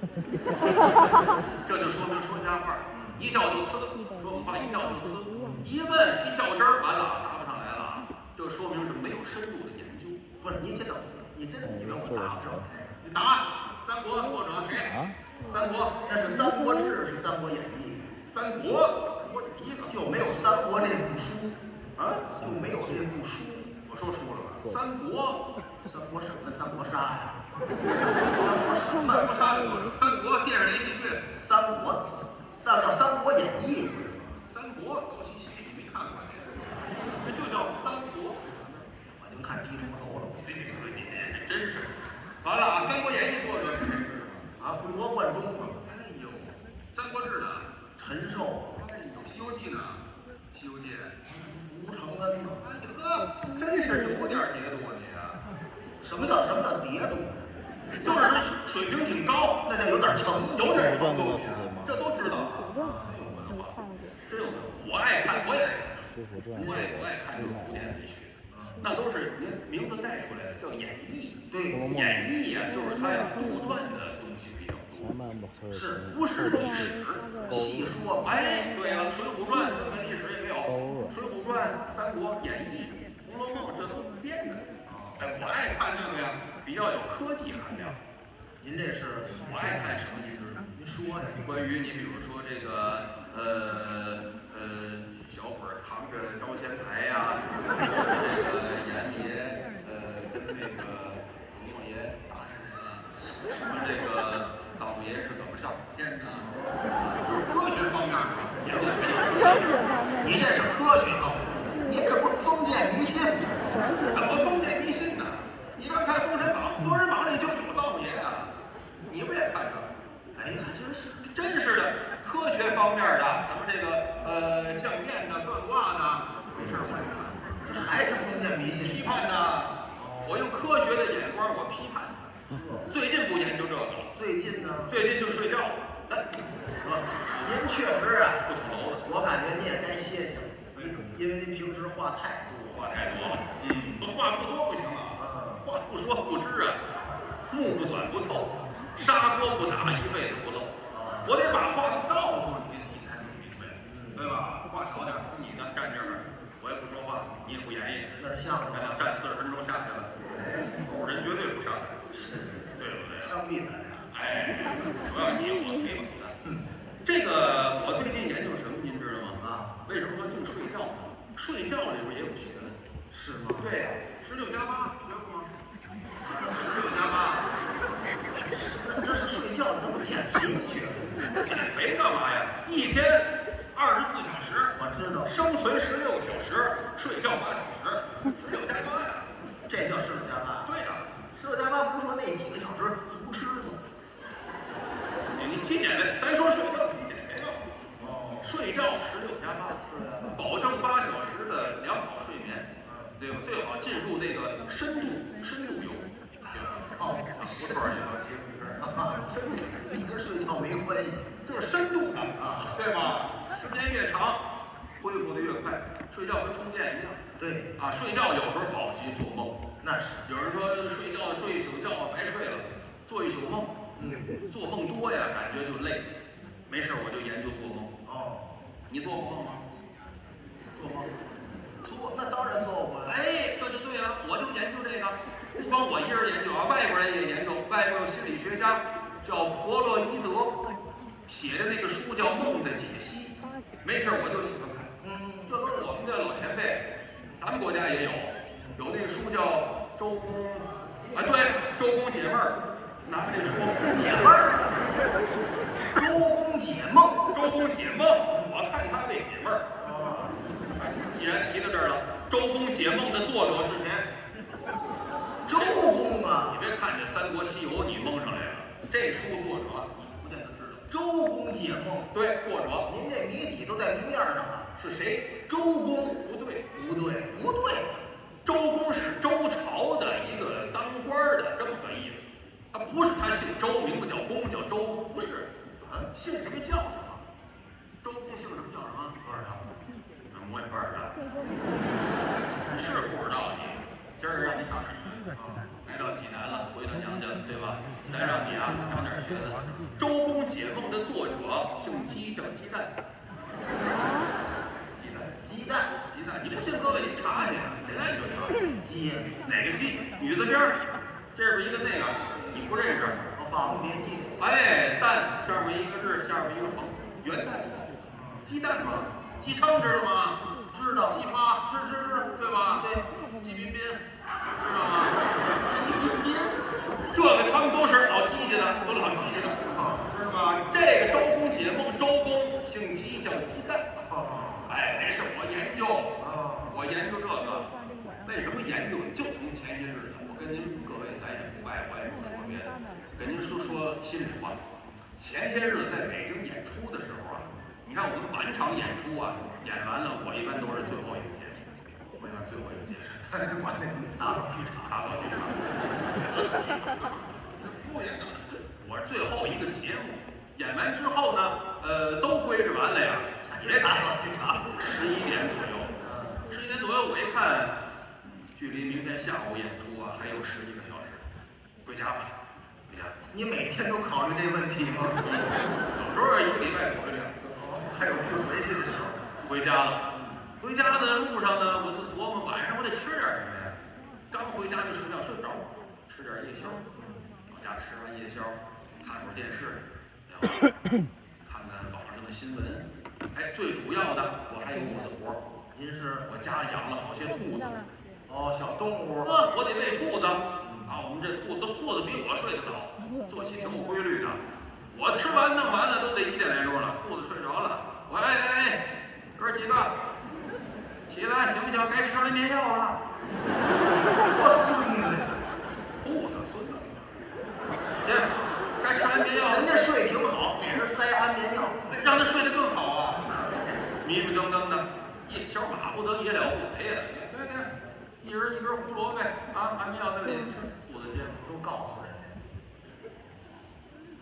这就说明说瞎话，一叫就呲，说我们话一叫就呲，一问一较真儿，完了答不上来了，这说明是没有深入的研究。不是，您先等，你真以为我答不上来？你答三国作者谁？三国那是《三国志》，是《三国演义三国第一个》，就没有《三国》这部书啊，就没有这部书。我说输了吧？三国三国什么？三国杀呀？三国什么？什么杀的作者？三国电视连续剧。三国，那叫《三国演义》。三国高希希，你没看过？这就叫三国。我就看鸡中头了。你真是。完了啊，《三国演义》作者是谁知道吗？啊，吴国贯中嘛。哎呦，《三国志》呢？陈寿。哎呦，《西游记》呢？《西游记》。吴承恩嘛。哎呵，真是有点跌度啊你啊！什么叫跌度？就是水平挺高，那叫有点程度。有点程度，这都知道啊。我有文化，看过。真有文化。我爱看，我也爱看，我爱看这种古典文学，那都是名字带出来的，叫演义。对，演义呀，就是它呀杜撰的东西比较多，是不是历史？细说。哎，对了，《水浒传》跟历史也没有，《水浒传》《三国演义》《红楼梦》这都编的。哎，我爱看这个呀，比较有科技含量。您这是？我爱看什么？您知道？您说呀。关于你比如说这个小鬼扛着招仙牌呀，这个阎爷跟那个阎王爷打起来了，什么这个灶爷是怎么上天的，就是科学方面是吧？你这是科学方面，你这不是封建迷信吗？怎么封建迷信呢？你刚看《封神榜》，《封神榜》里就有灶爷啊，你不也看着？哎，还真是，真是的，科学方面的，什么这个相面的、算卦的，这事儿我也看。这还是封建迷信？批判的，我用科学的眼光我批判他。最近不研究这个了，最近呢？最近就睡觉。哎，您确实啊，不同楼的，我感觉你也该歇歇了，因为您平时话太多。话太多了，话不多不行啊，话不说不知啊，目不转不透，砂锅不打一辈子不漏。我得把话都告诉你，你才能明白，对吧？话少点，听你的，站这儿，我也不说话，你也不演绎，这是相声，咱俩站40分钟下去了，人绝对不上来，是，对不对？枪毙咱俩。哎，主要你我没猛的。这个我最近研究什么，您知道吗？啊，为什么说净睡觉呢？睡觉里边也有学问，是吗？对呀，16+8学过吗？16+8，这是睡觉，那不减肥去了？减肥干嘛呀？一天24小时，我知道，生存16个小时，睡觉8小时，16+8呀，这叫16+8。对呀，16+8不是说那几个小时足吃吗？你提减肥，咱说睡觉提减肥了。哦，睡觉16+8，保证8小时的良好睡眠，对吧？最好进入那个深度游。哦，胡同里头骑自行车，深度你跟睡觉没关系，就是深度的啊，对吧？时间越长，恢复的越快。睡觉跟充电一样。对啊，睡觉有时候保不齐做梦。那是。有人说睡觉睡一宿觉白睡了，做一宿梦。做梦多呀，感觉就累。没事我就研究做梦。哦，你做过梦吗？做梦。做那当然做过了。哎，这就对了，我就研究这个，不光我一人研究啊，外国人也研究。外国有心理学家叫弗洛伊德，写的那个书叫《梦的解析》，没事我就喜欢看。这都是们国家也有那个书叫《周公》，啊，对，《周公解闷儿》，拿着这书解闷儿。周公解梦。周公解梦，我看他为解闷儿。既然提到这儿了，周公解梦的作者是谁？周公啊！你别看这《三国西游》你蒙上来了，这书作者你不见得知道。周公解梦，对，作者您这谜底都在谜面上了。是谁？周公不对，不对，不对。周公是周朝的一个当官的这么个意思，他不是他姓周，名字叫公，叫周公，不是。姓什么叫什么？周公姓什么叫什么？不知道。我也不知道。是不知道你。今儿让你长点学问，来到济南了，回到娘家了，对吧？再让你啊长点学问。周公解梦的作者姓姬，叫鸡蛋。鸡蛋，你不信各位你查去，现在你就查。鸡哪个鸡？女字边儿，这边一个那个，你不认识？霸王别姬。哎，蛋上面一个日，下面一个横，元旦。鸡蛋嘛，鸡蛏知道吗？知道。鸡发，知，对吧？对。鸡彬彬，知道吗？鸡彬彬，这个他们都是老记着的，都老记着的，知道吧？这个周公解梦，周公姓姬，叫鸡蛋。哎，那是我研究，我研究这个，为什么研究？就从前些日子，我跟您各位，咱也不外，我也不说别的，跟您说心里话。前些日子在北京演出的时候啊，你看我们满场演出啊，演完了我一般都是最后一个结束，我一般最后一个结束，管那打扫剧场，敷衍的，我是最后一个节目，演完之后呢，都归置完了呀。也打扫剧场，11点左右，11点左右，我一看，距离明天下午演出啊还有10几个小时，回家吧，回家。你每天都考虑这问题吗？有时候一个礼拜考虑2次，还有不回去的时候。回家了，回家的路上呢，我就琢磨晚上我得吃点什么呀。刚回家就睡觉，睡不着，吃点夜宵。到家吃完夜宵，看会儿电视，然后看看网上的新闻。哎，最主要的，我还有我的活儿。您是？我家养了好些兔子。小动物。我得喂兔子。我们这兔子比我睡得早，作息挺有规律的。我吃完弄完了都得1点来钟了，兔子睡着了。喂，哥几个，起来行不行？该吃安眠药了。我孙子，兔子孙子。行，该吃安眠药了。人家睡挺好，给人塞安眠药，让他睡得更好啊。迷迷瞪瞪的，夜宵马不得，夜了不肥呀！来，一人一根胡萝卜啊，安眠药在里吃，肚子接都告诉人家。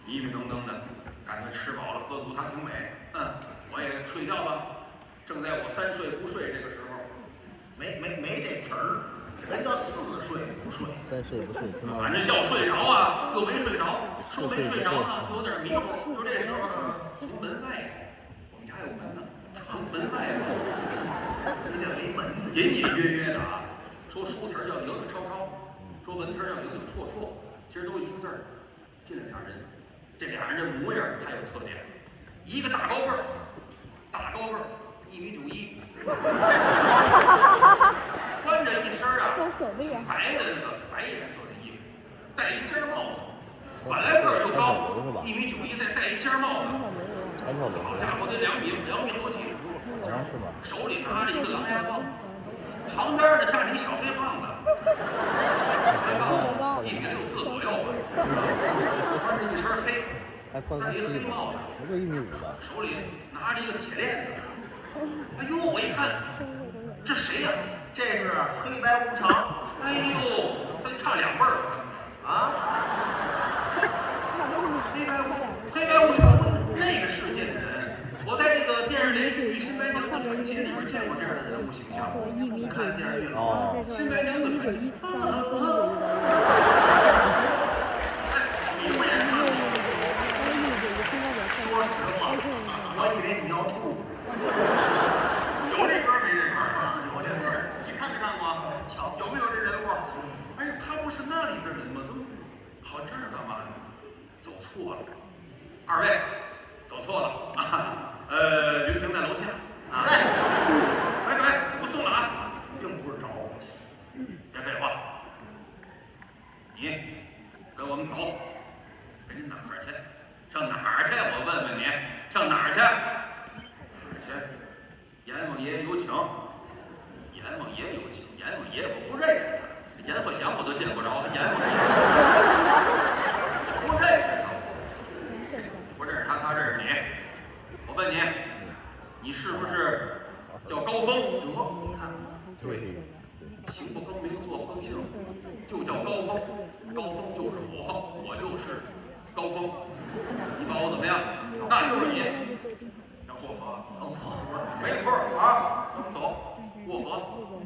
迷迷瞪瞪的，感觉吃饱了喝足，他挺美。我也睡觉吧。正在我3睡不睡这个时候，没这词儿，人叫4睡不睡。3睡不睡，反正要睡着啊，又没睡着，说没睡着呢，有点迷糊。就这时候，从门外头，我们家有门呢，从门外头，你这没门呢，隐隐约约的啊，说书词叫影影绰绰，说文词叫影影绰绰，其实都一个字儿。进来俩人，这俩人的模样太有特点，一个大高个儿，1.91米，穿着一身啊白的那个白颜色的衣服，戴一尖帽子，本来个儿就高，1.91米，再戴一尖帽子，好家伙，这2米多几，手里拿着一个狼牙棒，旁边呢站着一小黑胖子，黑胖子1.64米左右吧，穿着一身黑，戴一个黑帽子，手里拿着一个铁链子。哎呦，我一看，这谁呀？这是黑白无常。哎呦，还差2辈儿啊！黑白无常，那个世界的人，我在这个电视连续剧《新白娘子传奇》里面见过这样的人物形象。你看电视剧了？新白娘子传奇。你不也看过？说实话，我以为你要吐。有这歌没这歌啊？有这歌，你看没看过？有没有这人物？哎，他不是那里的人吗？怎么跑这儿干嘛呢？走错了。2位，走错了啊！云平在楼下啊。哎，不送了啊，并不是着爷有请。阎王爷有请，阎王爷我不认识他，阎鹤祥我都见不着，阎王爷不认识他，不认识他，他认识你。我问你，你是不是叫高峰？得，您看，对，行不更名，坐不更姓，就叫高峰。高峰就是我，我就是高峰。你把我怎么样？那就是你。要过河，过河，没错啊，走，过河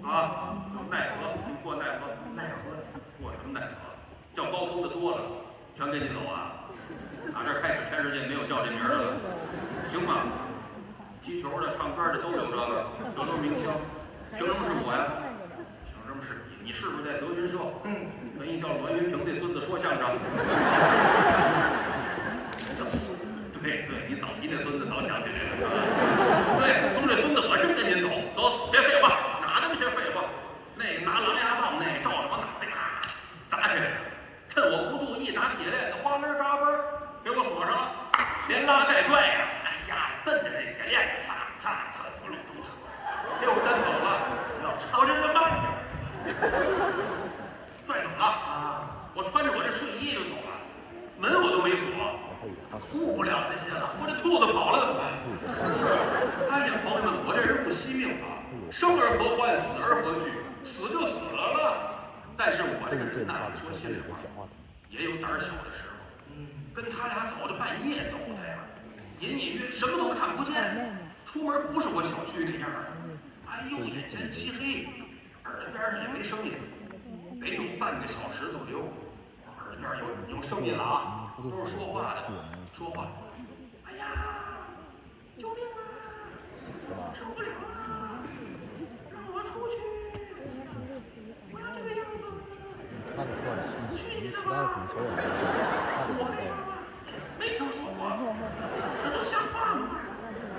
啊，奈河，你过奈河，奈何？过什么奈河？叫高峰的多了，全给你走啊！打这儿开始，全世界没有叫这名儿的了，行吗？踢球的、唱歌的都有这个，这都是明星。凭什么是我呀？凭什么是你？你是不是在德云社？跟一叫栾云平的孙子说相声。对，你早提那孙子早想起来了。对，从这孙子我真跟您走，别废话，哪那么些废话？那拿狼牙棒，那照着我脑袋咔砸起来了，趁我不注意，拿铁链子哗楞扎嘣给我锁上了，连拉带拽呀，哎呀，蹬着那铁链子，擦出了肚子，给我蹬走了。我这就慢着，拽走了啊！我穿着我这睡衣就走了，门我都没锁。顾不了那些了，我这兔子跑了怎么办？哎呀，朋友们，我这人不惜命啊，生而何欢，死而何惧？死就死了。但是我这个人呐，说心里话，也有胆小的时候。跟他俩走的半夜走的呀，隐隐约什么都看不见，出门不是我小区那样的。哎呦，眼前漆黑，耳朵边上也没声音，得有半个小时左右，耳朵边有声音了啊。都是说话的，说话。哎呀，救命啊！受不了了，让我出去！不要这个样子！去你的吧！我这个没听说过，这都像话吗？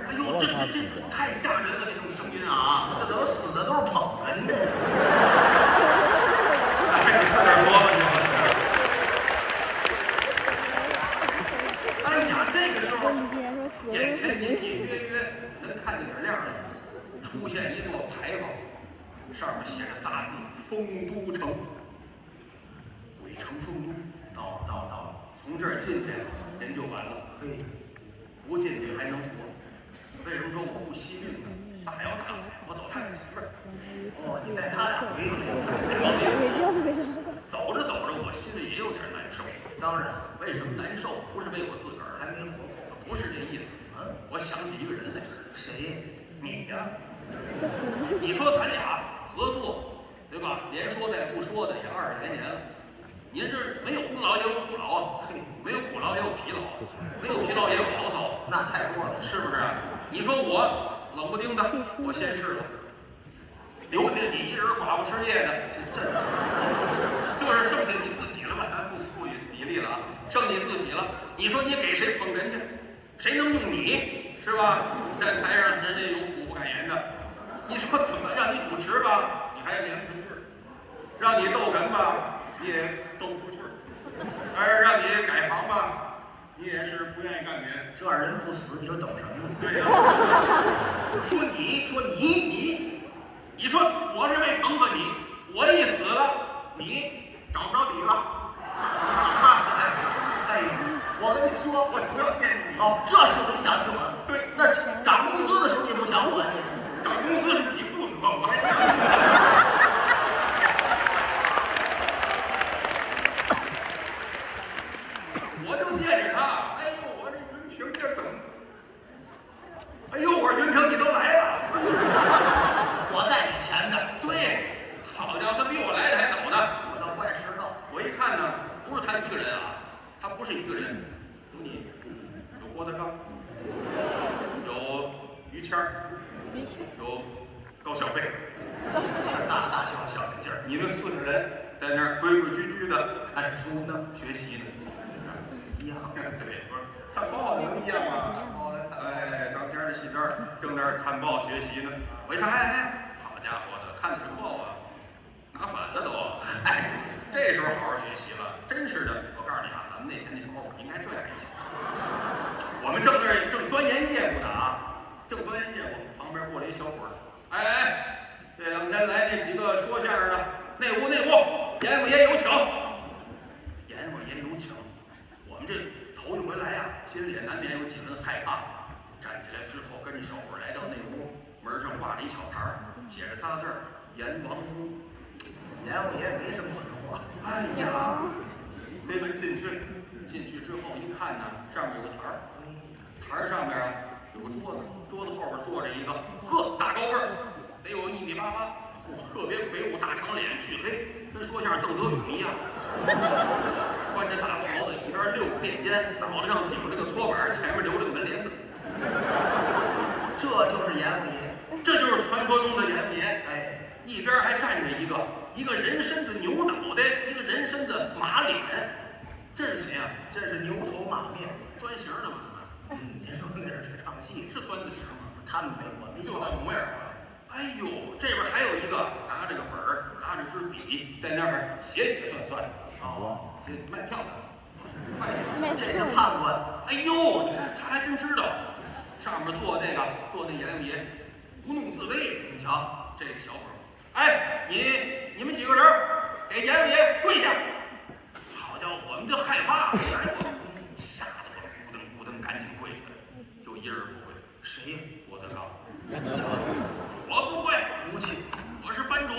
哎呦，这太吓人了，这种声音啊！这怎么死的都是捧哏的？哎，你快点说吧，你。眼前隐隐约约能看见点亮了，出现一座牌坊，上面写着仨字“丰都城”。鬼城丰都，到了，从这儿进去人就完了。嘿，不进去还能活？为什么说我不惜命呢？打摇打摆，我走他俩前面。哦，你带他俩回去。走着走着，我心里也有点难受。当然，为什么难受？不是为我自个儿，还没活过。不是这意思。我想起一个人来，谁？你呀。你说咱俩合作，对吧？连说带不说的也20来年了。您这没有功劳也有苦劳啊，没有苦劳也有疲劳，没有疲劳也有牢骚，那太多了，是不是？你说我冷不丁的，我先试了，留下你一人寡不失业的，就是剩下你自己了吧？咱不予比例了啊，剩你自己了。你说你给谁捧哏去？谁能用你？是吧？在台上人家有苦不敢言的，你说怎么让你主持吧，你还连不上句儿；让你逗哏吧，你也逗不出去儿；而让你改行吧，你也是不愿意干别的。这样人不死，你说等什么呢？对呀、说你说我是为疼和你，我一死了，你找不着底了，怎么办？哎，我跟你说，我不要骗你。哦，这事没想起我。对，那涨工资的时候你不想我？涨工资是你负责，我还想你。我就念着他，哎呦，我这云平这怎么？哎呦，我说云平你都来了，我在你前边。对，好家伙，他比我来的还早呢。我倒怪迟到。我一看呢，不是他一个人啊，他不是一个人，有你，有郭德纲，有于谦儿，有高小贝，大小的劲儿。你们4个人在那儿规规矩矩的看书呢，学习呢，一样。对，不是看报能一样吗？哎，当天的戏单正在那儿看报学习呢。我一看，哎，好家伙的，看的什么报啊？拿反了都。哎，这时候好好学习了，真是的。我告诉你啊，咱们那天那功夫应该这样一下。我们正钻研业务呢啊，正钻研业务，旁边边过来一小伙儿，哎，这两天来这几个说相声的，那屋，阎王爷有请。阎王爷有请。我们这头一回来呀，心里也难免有几分害怕。站起来之后，跟着小伙来到那屋，门上挂着一小牌儿，写着仨字儿：阎王屋。阎王爷没什么可说。哎呀，推门进去之后一看呢，上面有个台儿，台儿上面啊有个桌子，桌子后边坐着一个，大高个儿，得有1.88米，特别魁梧，大长脸，黢黑，跟说相声邓德勇一样，穿着大袍子，一边溜个垫肩，脑袋上顶着个搓板，前面留着个门帘子，这就是阎王爷，这就是传说中的阎王爷。哎，一边还站着一个人身的牛脑袋，一个人身的马脸，这是谁呀？这是牛头马面。钻形的吗？您说那是唱戏，是钻的形吗？他们没，我没就那模样。哎呦，这边还有一个拿着个本儿，拿着支笔，在那儿写算。哦，这卖票的，这是判官。哎呦，你看他还真知道，上面坐那阎王爷，不怒自威。你瞧，这个小伙儿，哎，你们几个人给阎王爷跪下！好家伙，我们就害怕了，吓得我咕噔赶紧跪下来，就一人不跪。谁呀？郭德纲。我不跪，无情，我是班主。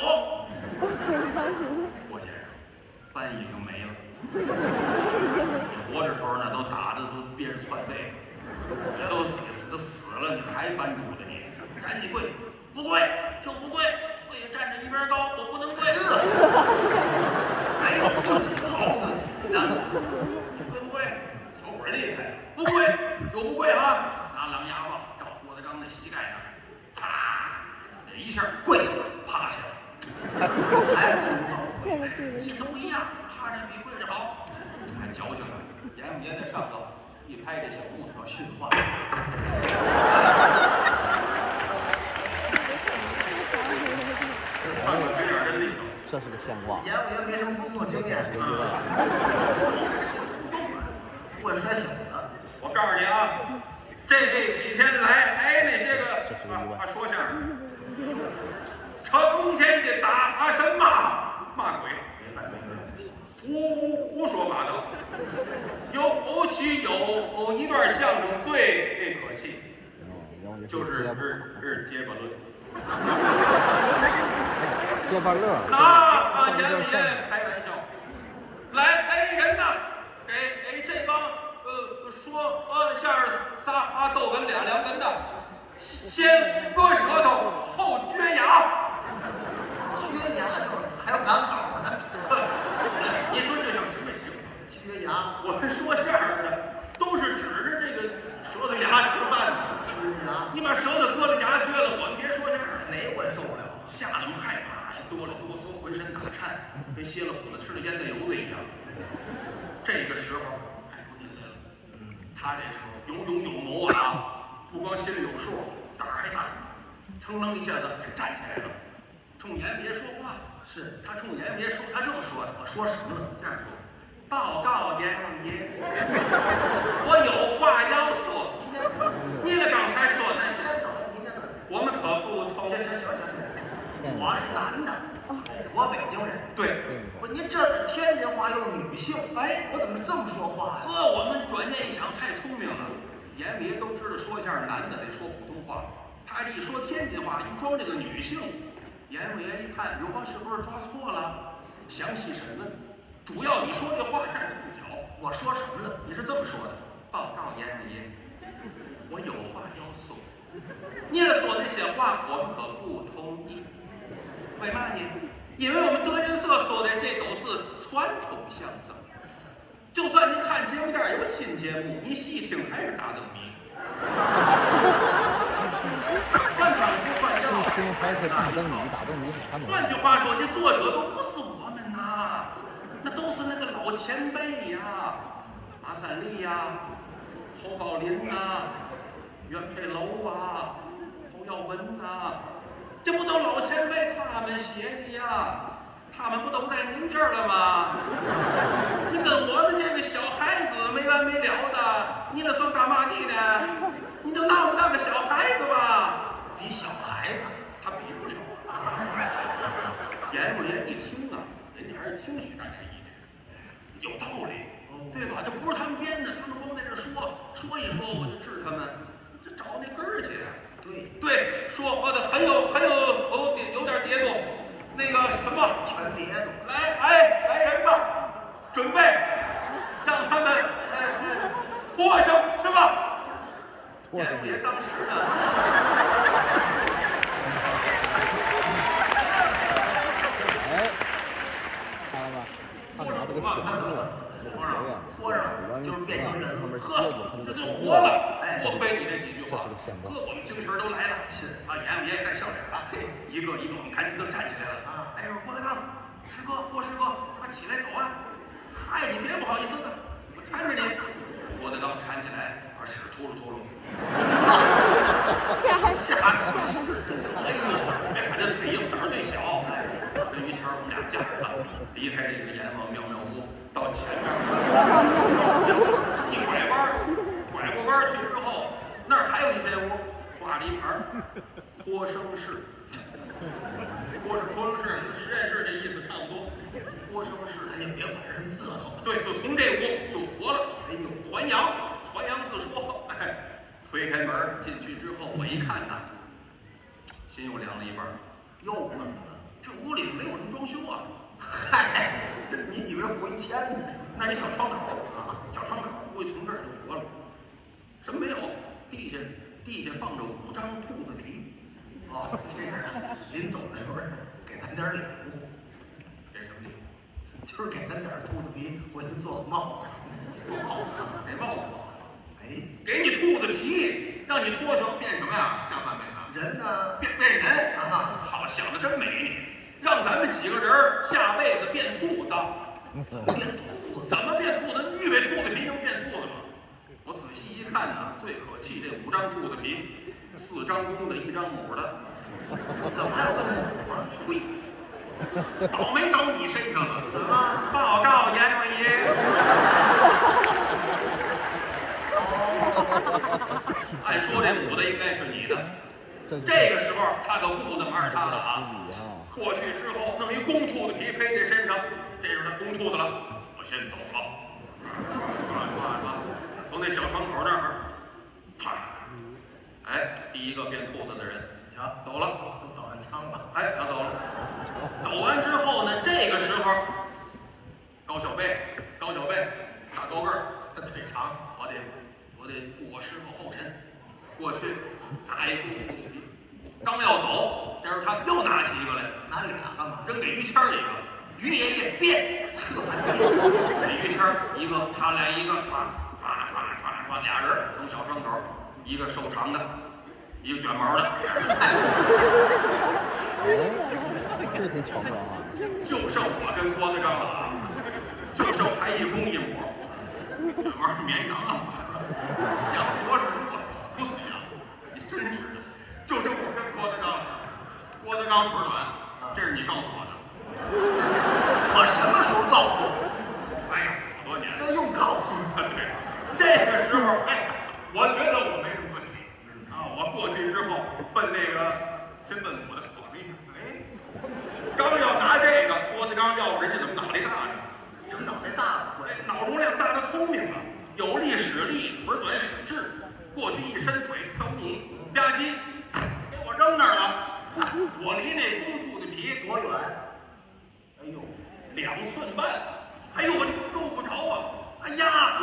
郭先生，班已经没了。你活着时候呢，都打的都憋着窜背，都死了，你还班主呢你？赶紧跪！不跪就不跪，跪下站着一边高，我不能跪。还有自己好自己呢。跪不跪？小伙厉害，不跪就不跪啊！拿狼牙棒照郭德纲那膝盖上，啪，这一下跪下了，趴下了。还不如走，意思不一样，趴着比跪着好，还矫情了。阎王爷在上头一拍这小木头，训话。这是个现挂。阎王爷没什么工作经验，会摔跤的。我告诉你啊，这几天来，哎，那些个说相声，成天的打神骂鬼，胡说八道，尤其有一段相声最可气，就是日结巴论。结巴乐，拿阎王爷开玩笑，来，哎人呐，给这帮说相声仨逗哏俩两哏的，先割舌头后撅牙，撅牙就是还要赶好呢。你说这叫什么行？撅牙，我们说相声的都是指着这个舌头牙吃饭的，撅牙，你把舌头割了牙撅了，我们别说相声，哪回受不了？吓得我们害怕。哆里哆嗦，浑身打颤，跟歇了火的吃了烟袋油子一样。这个时候，太出您来了。他这时候有谋啊，不光心里有数，胆儿还大，噌楞一下子就站起来了，冲阎王爷说话。是他冲阎王爷说，他这么说的。我说什么了？这样说：报告阎王爷，我有话要说。你们刚才说的是，我们可不同。行。我是男的，我北京人。对，不是您这是天津话又是女性，哎，我怎么这么说话呀？我们转念一想，太聪明了。阎王爷都知道说相声男的得说普通话，他这一说天津话，一装这个女性，阎王爷一看，哟，是不是抓错了？详细审问，主要你说这话站得住脚。我说什么了？你是这么说的：报告阎王爷，我有话要说。您说那些话，我们可不同意。为嘛呢？因为我们德云社说的这都是传统相声，就算您看节目这儿有新节目，你细听还是大灯谜。换汤不换药，细听还是大灯谜，大灯谜是传统。换句话说，这作者都不是我们呐，那都是那个老前辈呀，马三立呀，侯宝林呐，袁佩楼啊，侯耀文呐。这不都老前辈他们写的呀？他们不都在您这儿了吗？你跟我们这个小孩子没完没了的，你那算干嘛的呢？你就闹不当个小孩子吧？比小孩子，他比不了。阎王爷一听啊，人家还是听许大家意见，有道理，对吧？这不是他们编的，他们光在这说一说，我就治他们，这找那根儿去。对，说很有点跌动，那个什么全跌动。来人吧，准备让他们脱上是吧？阎王爷当时呢。看了吧？他拿这个铁柱，这个蛇呀，拖上就是变成人了。这就活了。多亏你这几句话，这是个现状。我们精神都来了。是啊，阎王爷也带笑脸了。嘿，一个我们赶紧都站起来了。啊，哎呦，郭德纲，郭师哥，快起来走啊！嗨，你别不好意思的，我搀着你。郭德纲搀起来，把屎秃噜秃噜。吓着哎呦，别看这崔莺胆儿最小，这于谦我们俩架着了，离开这个阎王庙屋，到前面一拐过弯去之后，那儿还有一间屋，挂着一牌脱生室。脱生室跟实验室这意思差不多。脱生室，哎呀，别管人伺候。对，就从这屋就活了。哎呦，还阳自说。哎，推开门进去之后，我一看呐，心又凉了一半。又怎么了？这屋里没有什么装修啊。嗨，你以为回迁呢？那小窗口啊，小窗口估计从这儿就活了。什么没有？地下放着5张兔子皮。哦，这是临走的时候给咱点礼物。这什么礼物？就是给咱点兔子皮，我给您做个帽子。没帽子。哎，给你兔子皮，让你脱成变什么呀？下半辈子人呢？变人啊！好，想的真美你，让咱们几个人下辈子变兔子。怎么变兔子？怎么变兔子？预备兔子皮能变兔子吗？我仔细一看呢，最可气这5张兔子皮，4张公的，1张母的。怎么还有个母啊？呸！倒霉倒你身上了。什么？报告阎王爷。按说这母的应该是你的。这个时候他可顾得二叉了啊！过去之后弄一公兔子皮披在身上，这是他公兔子了。我先走了。从那小窗口那儿，哎，第一个变兔子的人，瞧，走了，都倒完仓了。哎，他走了。走完之后呢，这个时候，高小贝，大高个儿，腿长，我得步我师傅后尘，过去拿一公兔子皮，刚要走，这时候他又拿起一个来，拿俩干嘛？扔给于谦一个，于爷爷变，这还变？给于谦一个，他来一个，俩人从小窗口，一个瘦长的，一个卷毛的。这个挺巧妙啊！就剩我跟郭德纲了啊，就剩还一公一母，这玩意儿绵羊啊，羊多是不死呀，你真是的，就剩我跟郭德纲了。郭德纲腿短，这是你告诉我的。我什么时候告诉你？哎呀，好多年了。那用告诉你？对，这个时候，哎，我觉得我没什么问题啊。我过去之后奔那个先奔我的晃一下，哎，刚要拿这个，郭德纲要不人家怎么脑袋大呢？这脑袋大了，哎，脑容量大，他聪明啊，有力使力，腿短使智。过去一伸腿走你，吧唧，给我扔那儿了。我离那公兔子皮多远？哎呦，2寸半。哎呦，我这够不着啊！哎呀呵，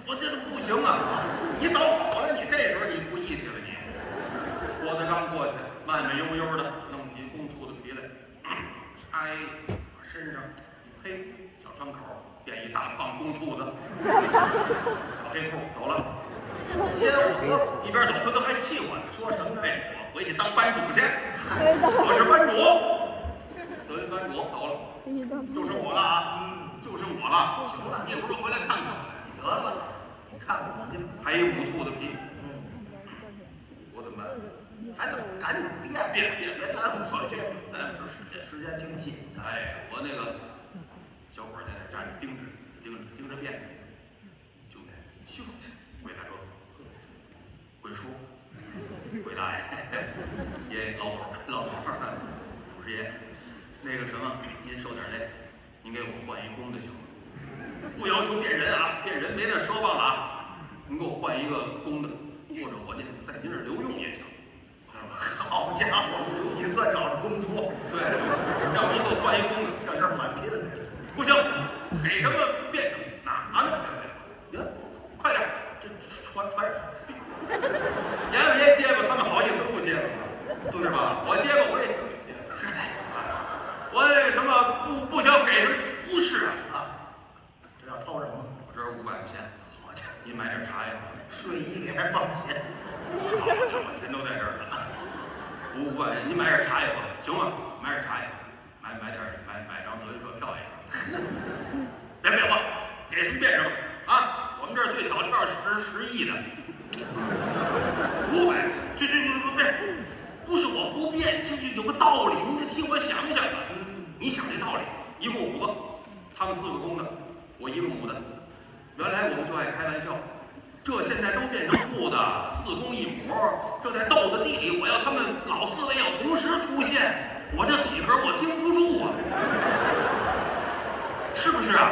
我这不行啊！你早跑了，你这时候你不义气了你。郭德纲过去，慢慢悠悠的弄起公兔子皮来，哎，往身上一呸，小窗口变一大胖公兔子，小黑兔走了。先我一边走，他都还气我呢，说什么呢？哎，我回去当班主去，我是班主，作为班主走了，就剩我了啊，就剩我了。行了，你也不是回来看看我，得了吧，你看看我去。还有5兔子皮，我怎么办？还怎么赶紧变？别耽误时间，时间挺紧的。哎，我那个小伙在那站着盯着变，就得咻，魏大哥，滚叔，回大爷，爷老头儿，祖师爷，那个什么，您受点累，您给我换一公的行吗？不要求变人啊，变人没那奢望了啊，您给我换一个公的，或者我那在您这儿留用也行。好家伙，你算找着工作？对，要您给我换一公的，上这儿返聘来了。不行，给什么变什么，哪呢？呀，快点，这传阎王爷结巴，他们好意思不结巴吗？对吧？我结巴我也是结巴。我那什么不行，给什么？不是啊，这要掏什么？我这儿500块钱，好家伙，您买点茶叶喝。睡衣里还放钱，好家伙，钱都在这儿呢。500块钱，您买点茶叶喝，行吗？买点茶叶，买张德云社票也行。别我，给什么变什么啊！我们这儿最小的票10亿的，500，这不是我不变，这有个道理，您得替我想想啊。你想这道理，一共5个，他们4个公的，我1个母的。原来我们就爱开玩笑，这现在都变成兔的，4公1母，这在豆子地里，我要他们老4位要同时出现，我这体格我盯不住啊，是不是啊？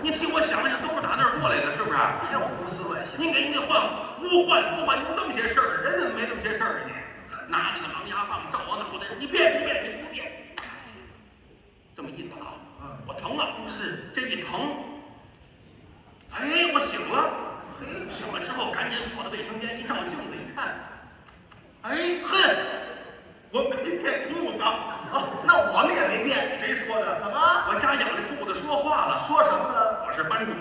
您替我想想，都是打那儿过来的，是不是？别胡思乱想。您给换，不换，就这么些事儿，人怎么没这么些事儿啊？你拿那个狼牙棒照我脑袋，你变，你不变，这么一打，我疼了，是这一疼，哎，我醒了，醒了之后赶紧跑到卫生间，一照镜子一看，哎哼，我没变兔子啊，那我们也没变。谁说的？怎么？我家养的兔子说话了，说什么呢？我是班主。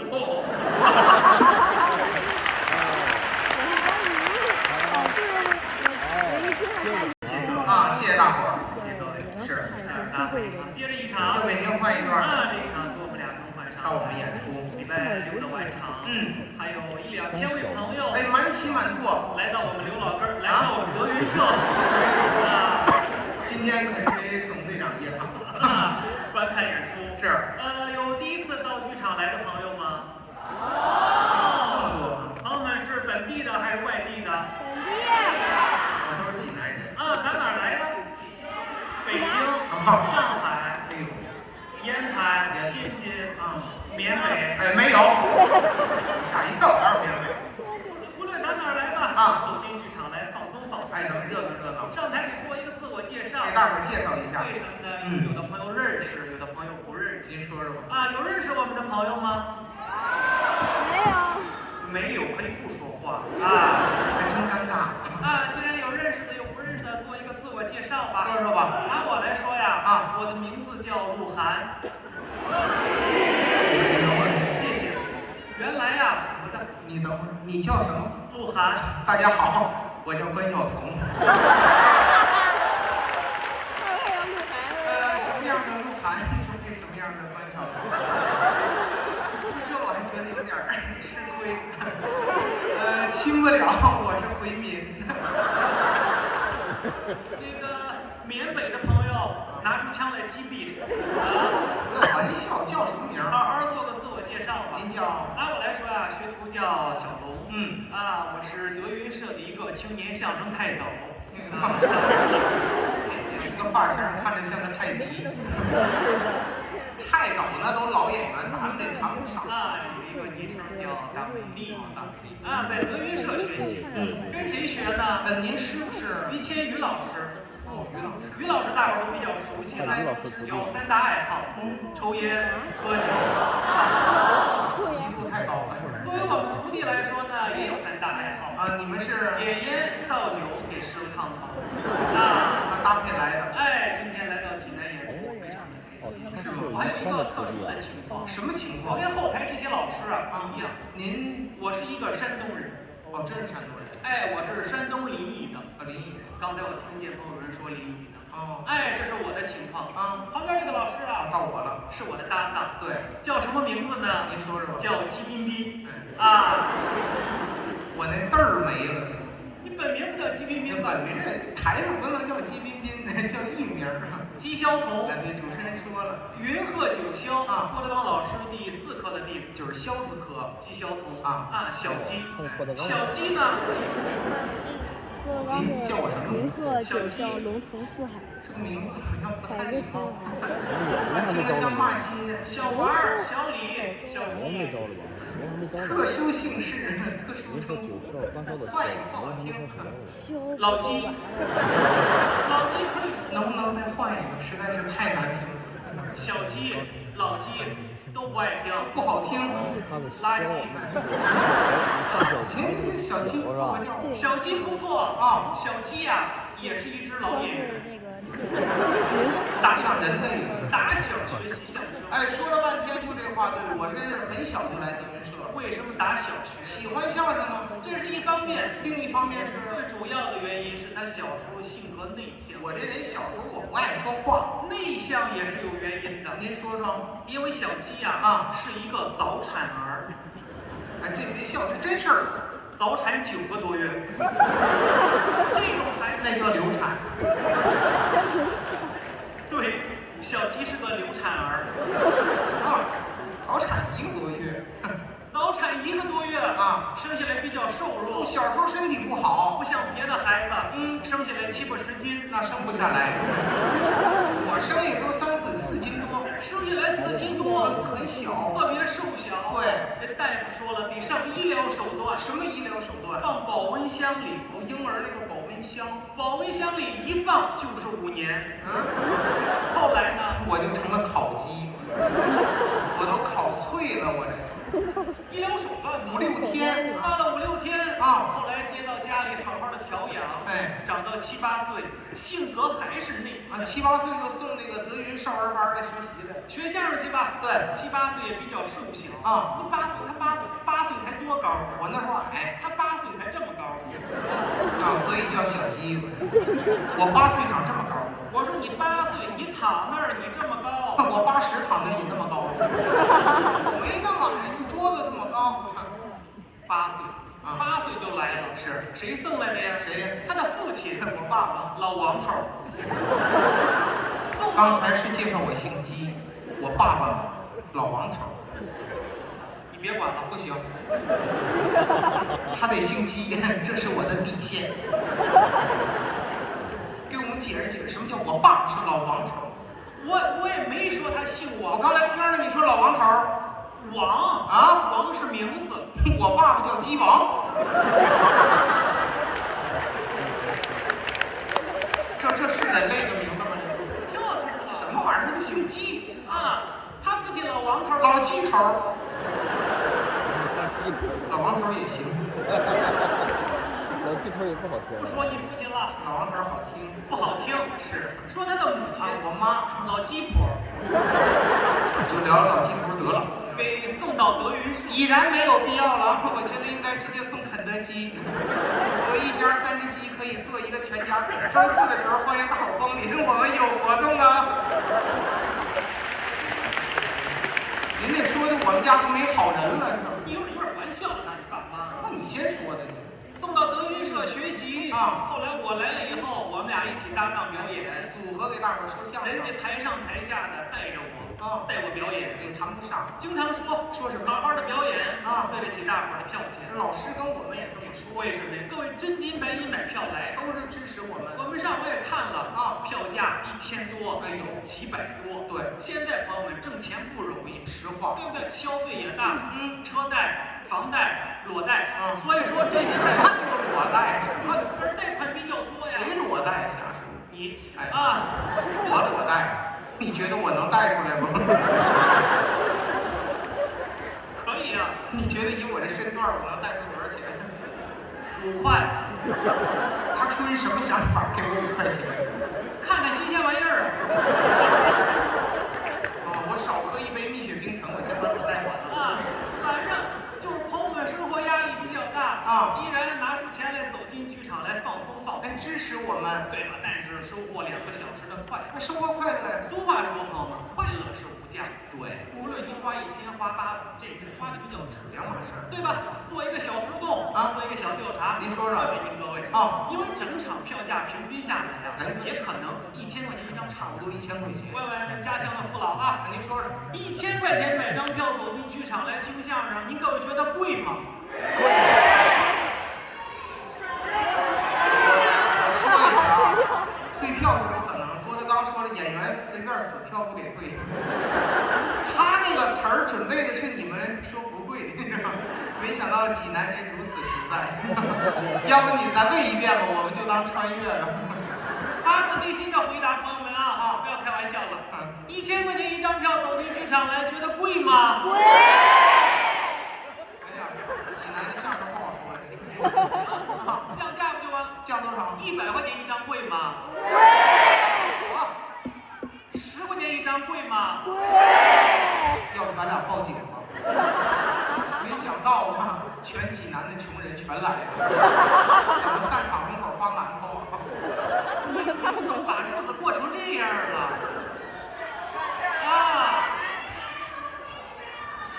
啊，谢谢大伙儿。谢谢各位，是，大会场接着一场，又给您换一段。啊，这一场给我们俩更换上。看我们演出，礼拜6的晚场，还有1、2千位朋友，哎，满起满座，来到我们刘老根儿，来到我们德云社，啊，今天可是总队长夜场啊，观看演出。是，有第一次到剧场来的朋友吗？这么多吗？朋友们是本地的还是外地的？我都是济南人。啊，咱哪儿来的？北京、上海、烟台、天津、缅北。哎，没有，吓一跳，哪有缅北？无论咱哪儿来吧，都宾剧场来放松放松。哎，能热闹。上台里做一个自我介绍，给大伙儿介绍一下。为什么呢？有的朋友认识，有的朋友不认识。您说说吧。啊，有认识我们的朋友吗？没有，可以不说话啊。还真尴尬。啊，既然有认识的，有不认识的，做一个自我介绍吧。说吧。拿我来说呀，我的名字叫鹿晗。谢谢。原来呀，你等会儿，你叫什么？鹿晗。大家好，我叫关晓彤。什么样的鹿晗就配什么样的关晓彤。这我还觉得有点吃亏。轻不了，我是回民。那个缅北的朋友拿出枪来击毙他。开玩笑，叫什么名？好好做个自我介绍吧。您叫？按我来说呀，学徒叫小龙。我是德云社的一个青年相声泰斗。谢谢。这个发型看着像个泰迪。泰斗那都老演员，咱们这谈不上。有一个昵称叫大美丽。在德云社学习。跟谁学呢？您是不是？于谦于老师。于老师。于老师大伙都比较熟悉了，有3大爱好：抽烟、喝酒。密度太高了。作为我们徒弟来说呢，也有3大爱好。你们是？点烟、倒酒，给师傅烫头。搭配来的。今天来到济南演出，非常的开心。是吗？我还有一个特殊的情况。什么情况？我跟后台这些老师不一样。您？我是一个山东人。真是山东人。我是山东临沂的。临沂的。刚才我听见朋友有人说临沂的。这是我的情况。旁边这个老师到我了，是我的搭档。对。叫什么名字呢？您说说。叫季彬彬。我那字儿没了。你本名不叫季彬彬吗？本名台上不能叫季彬彬，叫艺名。姬霄同。对，主持人说了。云鹤九霄。郭德纲老师第4科的弟子，就是霄字科。姬霄同。小鸡。小鸡呢？乐高您叫我什么？云鹤九霄，龙腾四海。这个名字好像不太礼貌。我听着像骂街。小王儿、小李、小我没鸡。招了吧？我还没招呢。特殊姓氏，特殊云鹤称呼。九霄，刚招的换一个不好听。老鸡，老鸡可以说。能不能再换一个？实在是太难听了。小鸡、老鸡都不爱听，不好听。垃圾。行，小鸡不错叫。小鸡不错啊，小鸡呀也是一只老演员，打上人类。打小学习相声。哎，说了半天就这话，对我是很小就来德云社了。为什么打小学？喜欢相声呢，这是一方面，另一方面是最主要的原因是他小时候性格内向。我这人小时候我不爱说话，内向也是有原因的。您说说。因为小鸡是一个早产儿。哎，这别笑，这真事儿。早产9个多月，这种孩子那叫流产。对，小鸡是个流产儿。早产1个多月。早产1个多月生下来比较瘦弱。小时候身体不好，不像别的孩子，生下来70、80斤，那生不下来。我生也就4斤多，生下来4斤多，很小，特别瘦小。对，这大夫说了，得上医疗手段。什么医疗手段？放保温箱里。婴儿那个保温箱，保温箱里一放就是5年。后来呢，我就成了烤鸡，我都烤脆了，我这。医疗手段5、6天，花了5、6天后来接到家里好好的调养，长到7、8岁，性格还是内向。7、8岁就送那个德云少儿班来学习的，学相声去吧。对，7、8岁也比较瘦小你8岁，他8岁才多高？我那会儿矮，他8岁才这么高所以叫小鸡。我8岁长这么高。我说你8岁，你躺那儿你这么高。我80躺着也那么高，没那么矮，就桌子这么高。8岁，8岁就来了。是谁送来的呀？谁呀？他的父亲，我爸爸，老王头。刚才是介绍我姓姬，我爸爸老王头。你别管了，不行，他得姓姬，这是我的底线。给我们解释解释，什么叫我爸是老王头？我也没说他姓王。我刚才听着你说老王头。王王是名字。我爸爸叫鸡王。这是人类的名字吗？这挺好听的。什么玩意儿？他就姓鸡他父亲老王头。老鸡头。老王头也行。老鸡头也不好听。不说你父亲了。老王头好听。不好听。是。说他的母亲。我妈。老鸡婆。就聊聊老鸡头得了。给送到德云社。已然没有必要了，我觉得应该直接送肯德基。我一家3只鸡可以做一个全家桶。周4的时候欢迎大伙光临，我们有活动啊。您这说的我们家都没好人了，有点玩笑呢，你爸妈。那你先说的你。送到德云社学习后来我来了以后，我们俩一起搭档表演，组合给大伙说相声。人家台上台下的带着我，带我表演，也谈不上。经常说什么？好好的表演对得起大伙的票钱。老师跟我们也这么说。为什么呀？各位真金白银买票来，都是支持我们。我们上回也看了票价1000多，哎呦700多。对，现在朋友们挣钱不容易，实话，对不对？消费也大，车贷、房贷、裸贷，所以说这些贷那就是裸贷，而贷款比较多呀。谁裸贷瞎说？你我裸贷，你觉得我能贷出来吗？可以啊。你觉得以我这身段，我能贷出多少钱？5块。他出于什么想法给我5块钱？看看新鲜玩意儿我少喝一杯蜜雪冰城，我先把我贷完了。反正就是朋友们生活压力比较大依然拿出钱来走进剧场来放松。支持我们，对吧？但是收获2个小时的快乐。收获快乐。俗话说，朋友们，快乐是无价的。对，无论您花1000、花800，这花的比较值，两码事，对吧？做一个小互动做一个小调查，您说说，问您各位因为整场票价平均下来也可能1000块钱一张，差不多1000块钱。问问家乡的父老您说说，1000块钱买张票走进剧场来听相声，您各位觉得贵吗？贵。高不给退。他那个词儿准备的是你们说不贵，你知道吗？没想到济南人如此实在。要不你再问一遍吧，我们就当穿越了。发自内心的回答，朋友们啊，不要开玩笑了。1000块钱一张票走进剧场来，觉得贵吗？贵。哎呀，济南的相声不好说。降价不就完？降多少？100块钱一张贵吗？贵。10块钱一张贵吗？贵。要不咱俩报警吧？没想到啊，全济南的穷人全来了，怎么散场门口发馒头啊？你们怎么把日子过成这样了？啊！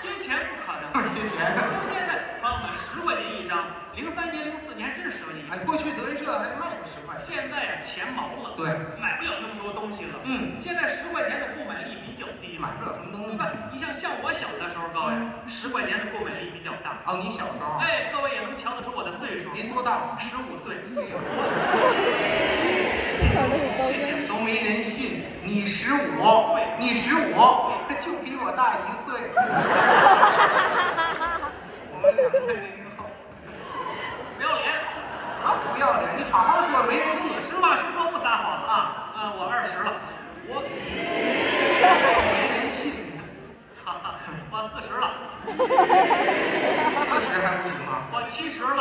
贴钱不可能，贴钱。不，现在朋友们10块钱一张，03年、04年还真是10块钱一张。哎，过去德云社还卖过10块。现在钱毛了，对，买不了那么多东西了。现在10块钱的购买力比较低，买不了什么东西。对吧？你像我小的时候，各位，10块钱的购买力比较大。哦，你小时候？哎，各位也能瞧得出我的岁数。您多大？15岁。谢谢，都没人信。你15，对，你15，就比我大1岁。我们2个0后。不要脸啊！不要脸！你好好说，没人信。实话实说，不撒谎啊！我20了，我没人信你。我40了。40还不行吗？我70了。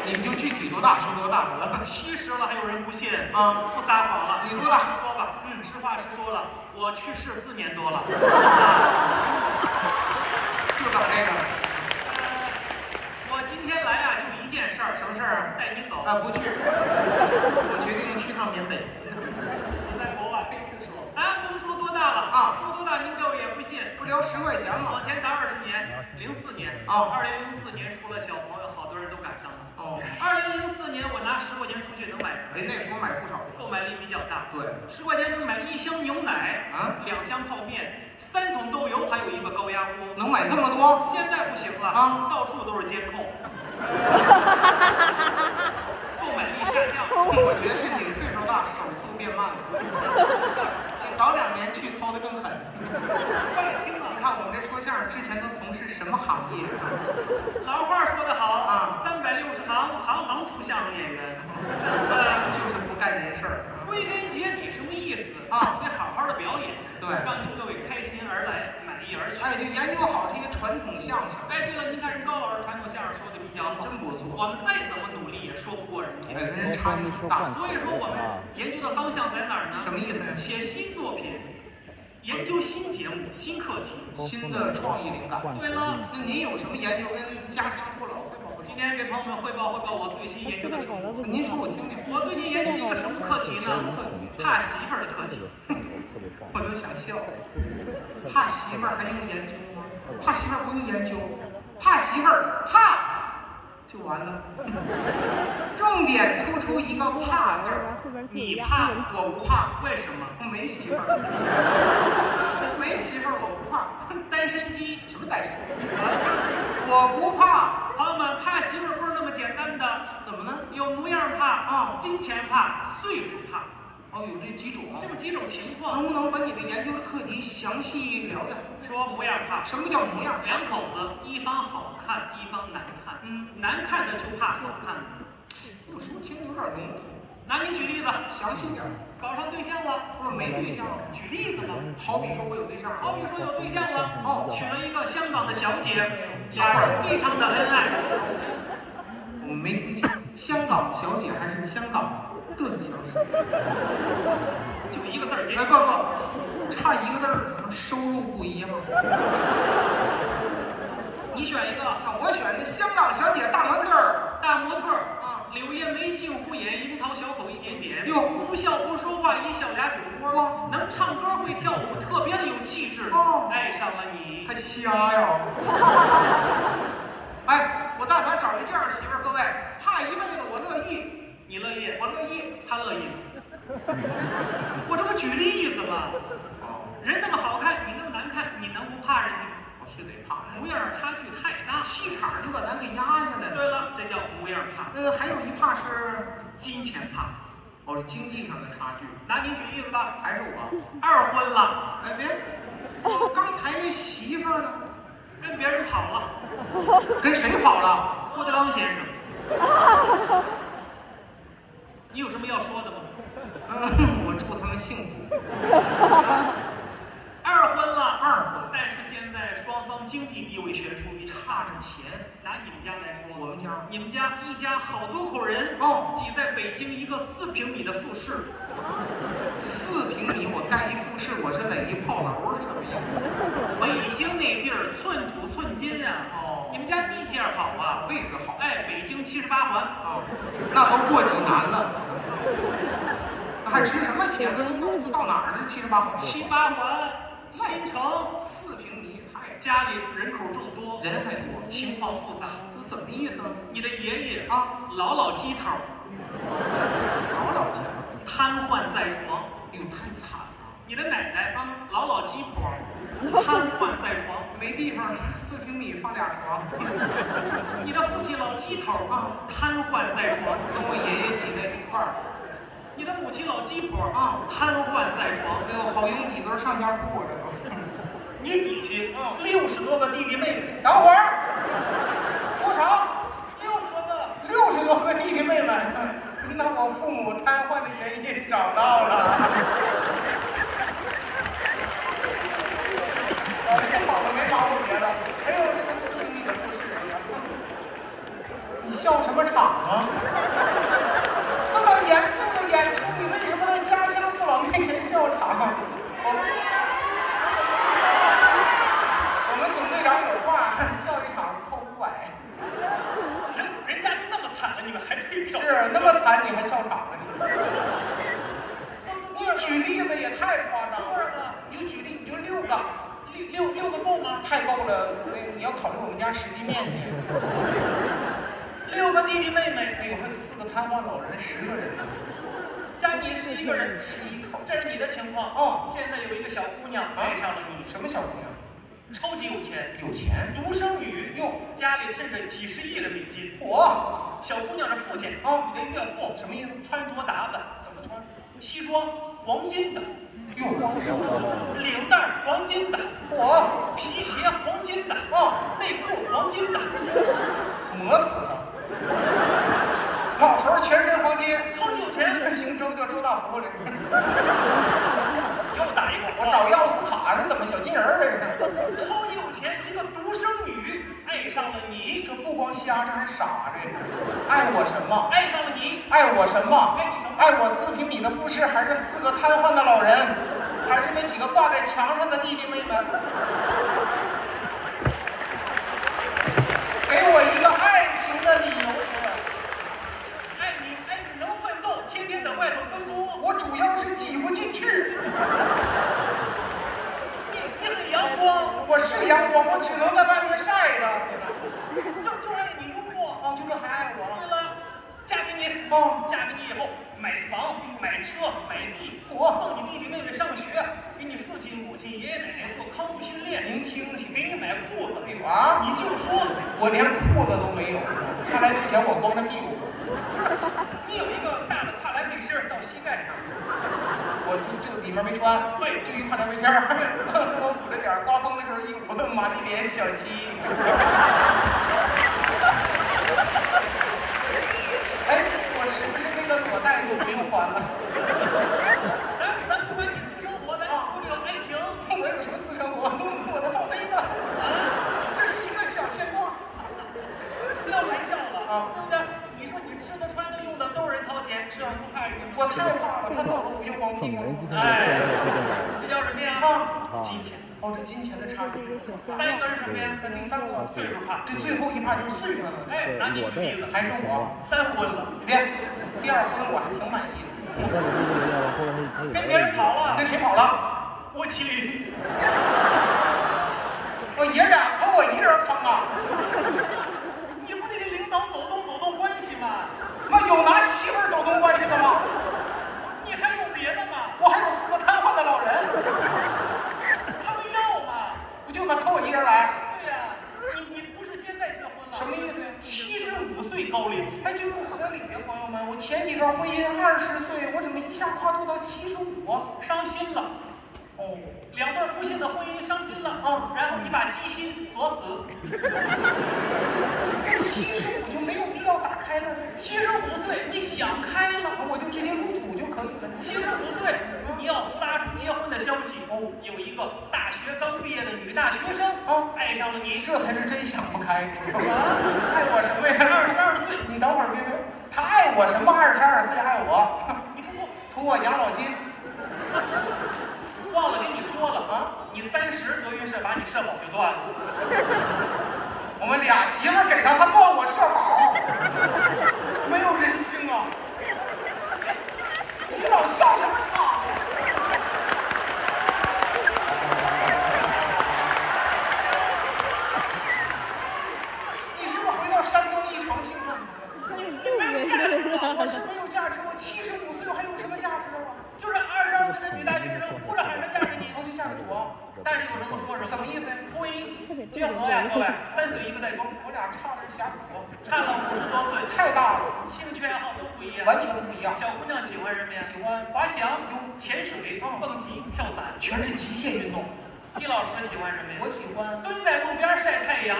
你们就具体多大说多大得了。70了还有人不信啊？不撒谎了。你多大？说吧。实话实说了，我去世4年多了。就等这个。我今天来啊，就一件事儿。什么事儿啊？带你走。啊，不去。我决定去趟缅北。死在国外，没听说。啊，不能说多大了啊？说多大您各位也不信。不聊10块钱吗？往前打20年，04年啊，2004年出了小朋友，好多人都赶上了。哦。2004年我拿10块钱出去能买什么？哎，那时候买不少。购买力比较大。对。10块钱能买1箱牛奶啊，2箱泡面，3桶豆油，还有1个高压锅。能买这么多？现在不行了啊，到处都是监控。购买力下降。我觉得是你岁数大，手速变慢了。你早2年去偷的更狠。你看我们这说相声之前都从事什么行业？老话说得好啊，360行，行行出相声演员。就是不干人事儿。归根结底什么意思啊？得好好的表演，对，让您各位开心而来，满意而去。哎，就研究好这些传统相声。哎，对了，您看人高老师传统相声说的比较好，真不错。我们再怎么努力也说不过人家。哎，跟人差距大。所以说我们研究的方向在哪儿呢？什么意思呢？写新作品，研究新节目、新课题、新的创意灵感。对了，那您有什么研究跟家乡父老汇报？今天给朋友们汇报我最新研究的成果。您说我听听。我最近研究一个什么课题呢？怕媳妇儿的课题。我都想笑。怕媳妇儿还用研究吗？怕媳妇儿不用研究，怕媳妇儿怕就完了。重点突出一个怕字儿。你怕？我不怕。为什么？我没媳妇儿。没媳妇儿我不怕。单身鸡？什么单身？我不怕。朋友们，怕媳妇儿不是那么简单的。怎么呢？有模样怕啊，金钱怕，岁数怕。哦，有这几种。这么几种情况。能不能把你这研究的课题详细聊聊？说模样怕。什么叫模样？两口子，一方好看，一方难看。难看的就怕好看的。这么说听着有点笼统。拿你举例子，详细点。搞上对象了？不是没对象。举例子嘛。好比说我有对象。好比说有对象了。哦。娶了一个香港的小姐，俩人非常的恩爱。我没听清，香港小姐还是香港的小姐？就一个字儿。哎，不，差一个字儿，收入不一样。你选一个。我选的香港小姐大模特儿。大模特儿啊，柳叶眉、杏胡眼、樱桃小口一点点。哟，不笑不说话，一笑俩酒窝。能唱歌会跳舞，特别的有气质。哦，爱上了你。还瞎呀！哎，我但凡找一这样的媳妇儿，各位，怕一辈子我乐意。你乐意？我乐意。他乐意。我这不举例子吗？哦。人那么好看，你那么难看，你能不怕人家？是得怕。模样差距太大，气场就把咱给压下来了。对了，这叫模样怕。还有一怕是金钱怕。哦，是经济上的差距。拿你举例子吧，还是我二婚了，哎，别，我刚才那媳妇儿呢？跟别人跑了，跟谁跑了？郭德纲先生。你有什么要说的吗？我祝他们幸福。二婚了，二婚，但是现在双方经济地位悬殊，你差着钱。拿你们家来说，我们家，你们家一家好多口人哦，挤在北京一个4平米的复式，4平米我盖一复式，我是垒一炮楼是怎么样？北京那地儿寸土寸金啊！哦，你们家地界好啊，位置好。哎，北京78环啊，那都过济南了，那还值什么钱？都到哪儿了？78环。78环，新城4平米太，家里人口众多，人还多，情况复杂。这怎么意思？你的爷爷啊，老鸡头，老家瘫痪在床。哎呦，太惨了。你的奶奶啊，老鸡婆，瘫痪在床，没地方，4平米放俩床。你的父亲老鸡头啊，瘫痪在床，跟我爷爷挤在一块儿。你的母亲老鸡婆啊，瘫痪在床。哎呦，好拥挤，都是上下铺这都。你底下60多个弟弟妹妹。等会儿，多少？60多个。 60多个弟弟妹妹。那我父母瘫痪的原因找到了。挺好的，没找我别的。哎呦，这个4平米的复式，你笑什么场啊？这么严肃的演出，你为什么在家乡父老面前笑场？我们总队长有话，笑一场扣500。人家那么惨了，你们还退票？是那么惨，你还笑场啊你举例子也太夸张了。你就举例，你就6个。六个够吗？太够了，你要考虑我们家实际面积。6个弟弟妹妹。哎呦，还有4个瘫痪老人，10个人呢。家里11个人，11口。这是你的情况。哦，现在有一个小姑娘爱上了你。什么小姑娘？超级有钱。有钱。独生女。哟，家里趁着几十亿的美金。我。小姑娘的父亲。啊，你的岳父。什么意思？穿着打扮。怎么穿？西装黄金的。哟，领带黄金的。我。皮鞋黄金的。哦，内裤黄金的。磨死他。老头全身黄金，超级有钱。行，周大福这是。又打一个。我找钥匙卡呢，怎么小金人这是？超级有钱，一个独生女爱上了你。这不光瞎，这还傻这。爱我什么？爱上了你。爱我什么？爱你什么？爱我4平米的复式，还是4个瘫痪的老人，还是那几个挂在墙上的弟弟妹妹？给我一个爱情的理由。爱你能奋斗，天天在外头奔波。我主要是挤不进去。你很阳光。我是阳光，我只能在外面晒着。就爱你工作。哦，就是还爱我。对了，嫁给你。哦，嫁给你以后，买房、买车、买地，我送你弟弟妹妹上学，给你父亲、母亲、爷爷奶奶做康复训练。您听听，给你买裤子。啊，你就说，我连裤子都没有。他来之前我光着屁股。你有一个大的跨栏背心到膝盖上。我就里面没穿，对，就一跨栏背心儿，我捂着点儿，刮风的时候一捂玛丽莲小鸡。哎，我是不是那个裸贷就不用还了？咱不管你私生活，咱说这个爱情。我有什么私生活？我都放飞了。这是一个小现状。不要玩笑了啊，对不对？你说你吃的、穿的、用的都是人掏钱，是不怕人家？我太怕了，他走了我又光屁股。哎，这叫什么呀？啊，金钱。哦，这金钱的差距。还有一个是什么呀？第3个岁数怕。这最后一怕就是岁数了。哎，拿你举例子，还是我3婚了。别，第2婚我还挺满意的。跟别人跑了。跟谁跑了？郭麒麟。我爷俩可我一人坑啊！你不得跟领导走动关系吗？妈有拿媳妇儿走动关系的吗？你还有别的吗？我还有4个瘫痪的老人。他们要吗？不就拿扣我一人来？对呀，你不是现在结婚了？什么意思呀？75岁高龄。哎，这不合理呀，朋友们！我前几段婚姻20岁，我这我伤心了。哦，两段不幸的婚姻伤心了啊然后你把鸡心锁死。这75就没有必要打开了。 75岁你想开了，我就直接入土就可以了。 75岁你要撒出结婚的消息。哦，有一个大学刚毕业的女大学生爱上了你，这才是真想不开。爱我什么呀？22岁，你等会儿别，他爱我什么？22岁爱我？你说图我养老金。忘了跟你说了啊，你30德云社把你社保就断了。我们俩媳妇给上，他断我社保，没有人性啊！你老笑什么场？你是不是回到山东一城兴奋？我是没有价值，我75岁还有什么价值啊？就是22岁的女大学生，哭着喊着嫁给你，我就嫁给我。但是有什么说什么？怎么意思？婚姻结合呀，各位，3岁一个代沟，我俩差点峡谷，差了50多岁，太大了，兴趣爱好都不一样，完全不一样。小姑娘喜欢什么呀？喜欢滑翔、潜水、蹦极、跳伞，全是极限运动。季老师喜欢什么呀？我喜欢蹲在路边晒太阳，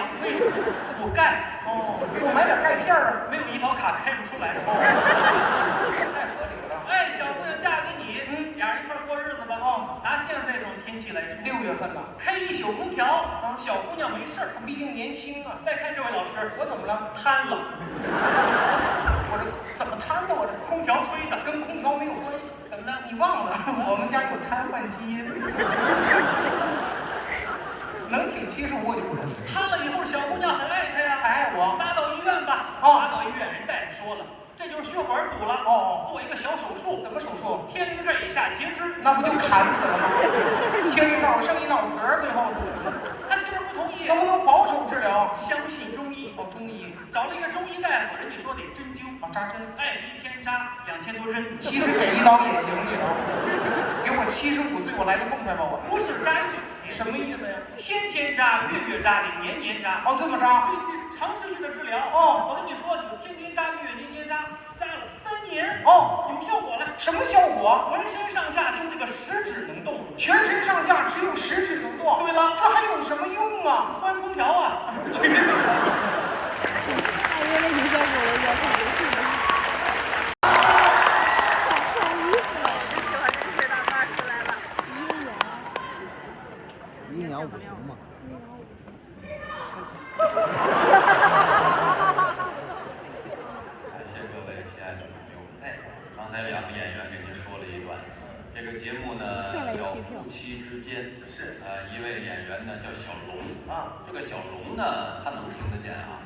补钙。哦，给我买点钙片啊。没有医保卡开不出来。太合理了。哎，小姑娘嫁给你，俩人一块过日子吧。哦，拿现在这种天气来说，6月份了，开一宿空调，小姑娘没事儿，毕竟年轻啊。再看这位老师，我怎么了？瘫了。我这怎么瘫的？我这空调吹的，跟空调没有关系。怎么呢？你忘了，我们家有瘫痪基因。能挺75我就不容易。瘫了以后，小姑娘很爱他呀，还爱我。拉到医院吧。哦，拉到医院，人大夫说了，这就是血管堵了。哦，做一个小手术。怎么手术？天灵盖以下截肢。那不就砍死了吗？天灵盖剩一脑壳，最后。他媳妇不同意。能不能保守治疗？相信中医。哦，中医。找了一个中医大夫，人家说得针灸。啊，扎针。哎，一天扎2000多针。其实给一刀也行，你知道吗？给我75岁，我来个痛快吧，我。不是扎一天。什么意思呀？天天扎，月月扎，得年年扎。哦，这么扎？对对，长持续的治疗。哦，我跟你说，你天天扎，月月年年扎，扎了3年。哦，有效果了。什么效果？浑身上下就这个食指能动。全身上下只有食指能动。对了，这还有什么用啊？关空调啊！去。因为你在我的腰上没事的。阴阳五行嘛。感谢各位亲爱的朋友。刚才2个演员给您说了一段，这个节目呢叫夫妻之间，是一位演员呢叫小龙啊，这个小龙呢他能听得见啊，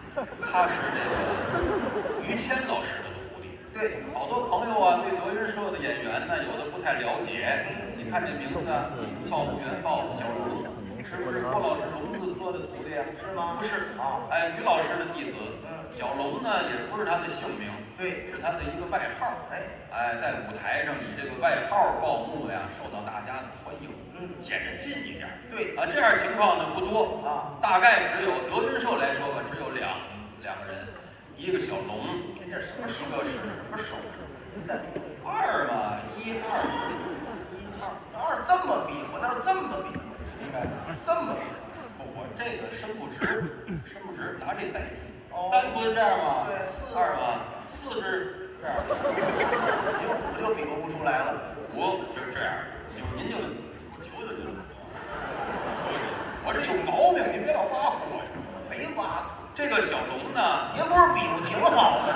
他是这个于谦老师的徒弟。对，好多朋友啊对德云社的演员呢有的不太了解，你看这名字呢，叫吴元浩，小龙。是不是郭老师龙字科的徒弟啊？是吗？不是啊，哎，于老师的弟子。小龙呢也不是他的姓名，对，是他的一个外号。哎，在舞台上以这个外号报幕呀，受到大家的欢迎。显得近一点。对啊，这样情况呢不多啊，大概只有德云社来说吧，只有两个人，一个小龙，一个是什么手势？2嘛，1、2，1、2，这么比，我那是这么比。这么，我这个伸不直，拿这代替。3不是这样吗？对，4。2嘛，4是这样。5就比划不出来了。5就是这样，您就求求您了，我这有毛病，您别老挖苦我。没挖苦。这个小龙呢，您不是比划挺好的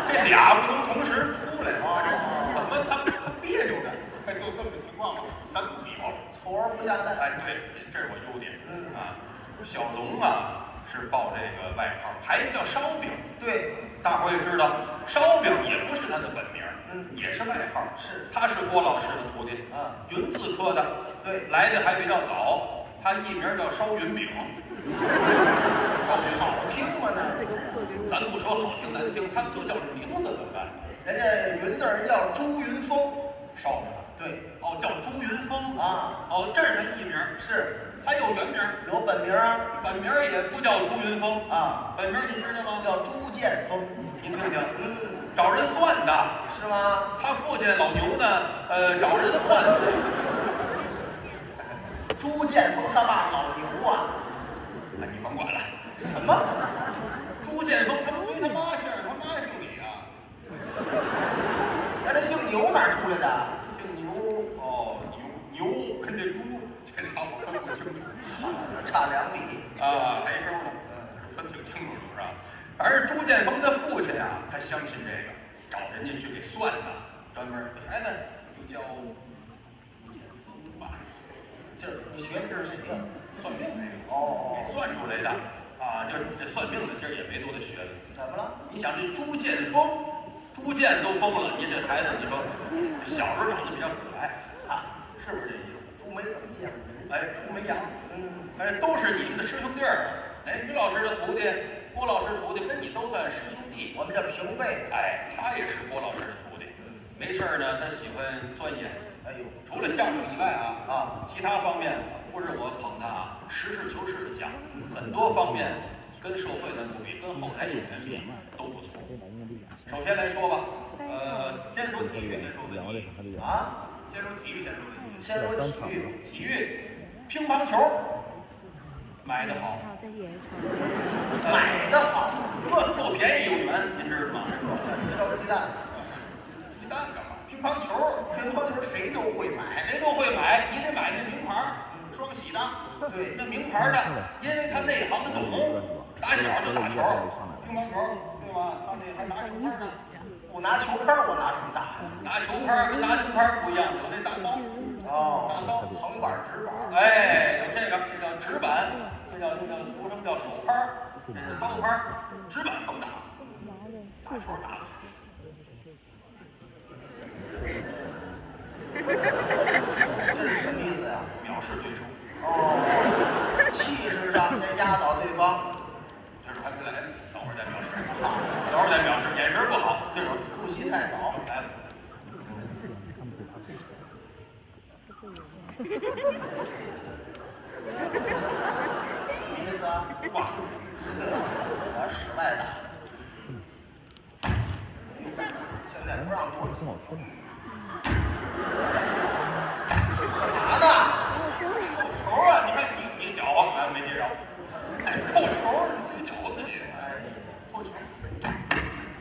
这俩不能同时出来啊？怎么他别扭着？就这么情况吧，咱不比划了，凑而不下蛋。哎，对，这是我优点。啊，小龙啊是报这个外号，还有叫烧饼。对，大伙也知道，烧饼也不是他的本名，也是外号。是，他是郭老师的徒弟，云字科的。对，来的还比较早，他艺名叫烧云饼。好听吗？那咱不说好听难听，他就叫这名字怎么办？人家云字人叫朱云峰，烧饼。对，哦，叫朱云峰啊，哦，这是他艺名，是，他有原名，有本名啊，本名也不叫朱云峰啊，本名你知道吗？叫朱建峰，您听听，找人算的，是吗？他父亲老牛呢，找人算的。朱建峰他爸老牛啊，哎，你甭管了。什么？朱建峰他不随他妈姓，他妈姓李啊。那这姓牛哪儿出来的？姓牛哦，牛跟这猪这俩我分不清楚。差2笔啊，还收呢，分挺清楚是吧？反正朱建峰的父亲啊，他相信这个，找人家去给算的，专门孩子就叫朱建峰吧。这你学的这是谁呀？算命那个哦，算出来的啊，就是这算命的，其实也没多大学问。怎么了？你想这朱建峰，朱建都疯了，您这孩子，你说小时候长得比较可爱啊，是不是这意思？朱没怎么见过人。哎，朱梅阳，都是你们的师兄弟儿。哎，于老师的徒弟，郭老师徒弟，跟你都算师兄弟。我们叫平辈。哎，他也是郭老师的徒弟。没事儿呢，他喜欢钻研。哎呦，除了相声以外啊，其他方面不是我捧他啊，实事求是的讲，很多方面跟社会咱不比，跟后台演员比都不错。首先来说吧，先说体育，先说文艺啊，先说体育，先说文艺，先说体育，乒乓球买的好，买的好，又便宜又圆，您知道吗？挑鸡蛋，鸡蛋干嘛？乒乓球谁都会买，谁都会买，你得买那名牌，双喜的。对，那名牌的，因为他内行懂，打小就打球，乒乓球，对吧？他那还拿球拍呢。不拿球拍，我拿什么打呀？拿球拍跟拿球拍不一样，有那大刀。哦，大刀，横板、直板。哎，有这个，这叫直板，这叫俗称叫手拍，这是刀拍，直板横打，打球打的。这是什么意思呀？藐视对手。哦，气势上先压倒对方。这是还没来呢，等会儿再藐视。等会儿再藐视，眼神不好，这会儿入戏太早。来了。什么意思啊？话术，咱室外打的。现在不让多挺好听的。干嘛呢？扣球啊！你看你搅和，俺没接着。哎，扣球，你自己搅和自己。哎，扣球，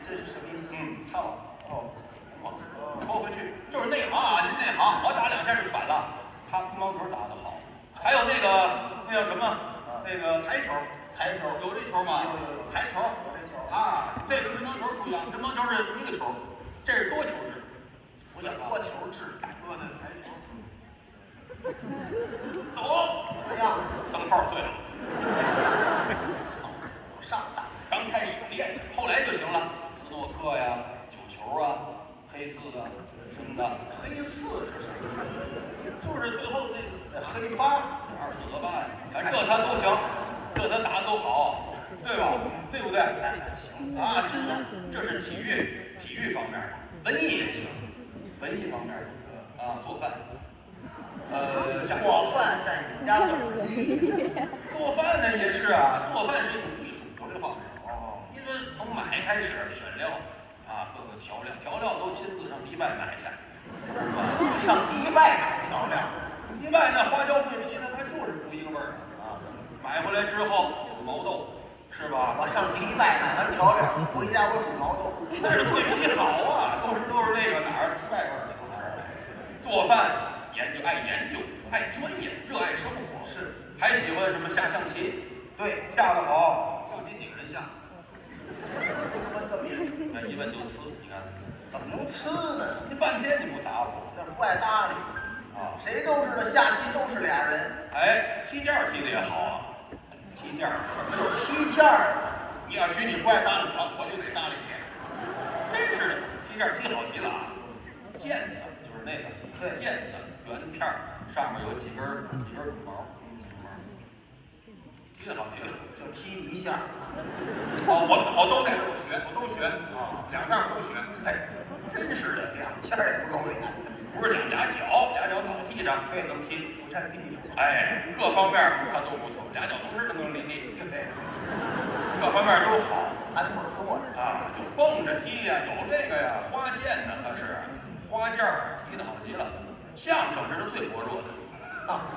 这是什么意思？唱了。哦，扣回去，就是内行啊，您内行，我打2下就喘了。他乒乓球打得好，还有那叫什么？那个台球，有这球吗？有台球，有这球啊，这跟乒乓球不一样，乒乓球是一个球，这是多球制。我叫多球制。多的台球。走，怎么样？灯泡碎了。上打。刚开始练，后来就行了。斯诺克呀，9球啊，黑4的什么的。黑4是什么？就是最后那个黑8、2、4个8呀，反正这他都行，这他打的都好，对吧？对不对？行啊，这是体育方面的，文艺也行，文艺方面的啊，做饭，像做饭在你们家算文艺。做饭呢也是啊，做饭是一种艺术，我这方面。哦，因为从买开始选料啊，各个调料都亲自上迪拜买去。上迪拜买调料。迪拜那花椒桂皮呢，它就是不一个味儿啊。买回来之后煮毛豆，是吧？我上迪拜买完调料，回家我煮毛豆。那是桂皮好啊，都是那个哪儿迪拜味儿的都是。做饭爱研究，爱钻研，热爱生活。是。还喜欢什么下象棋？对，下得好，象棋几个人下？问这么严？那一问就呲，你看。怎么能呲呢？你半天你不答复，那不爱搭理啊！谁都知道下棋都是俩人。哎，踢毽踢得也好啊，踢毽怎么有踢毽儿？你要许你不爱搭理我就得搭理你。真是的，踢毽踢好极了啊！毽子就是那个毽子，圆片儿，上面有几根羽毛，踢得好极了。就踢一下。哦，我都在这儿学，我都学啊，2下都学。哎，真是的，2下也不露脸。不是2俩脚倒踢着，对，能踢，不占地方。哎，各方面他都不错，2脚同时都能离地，对，各方面都好。盘腿坐着啊，就蹦着踢呀，有这个呀，花剑呢，可是花剑踢得好极了。相声这是最薄弱的啊，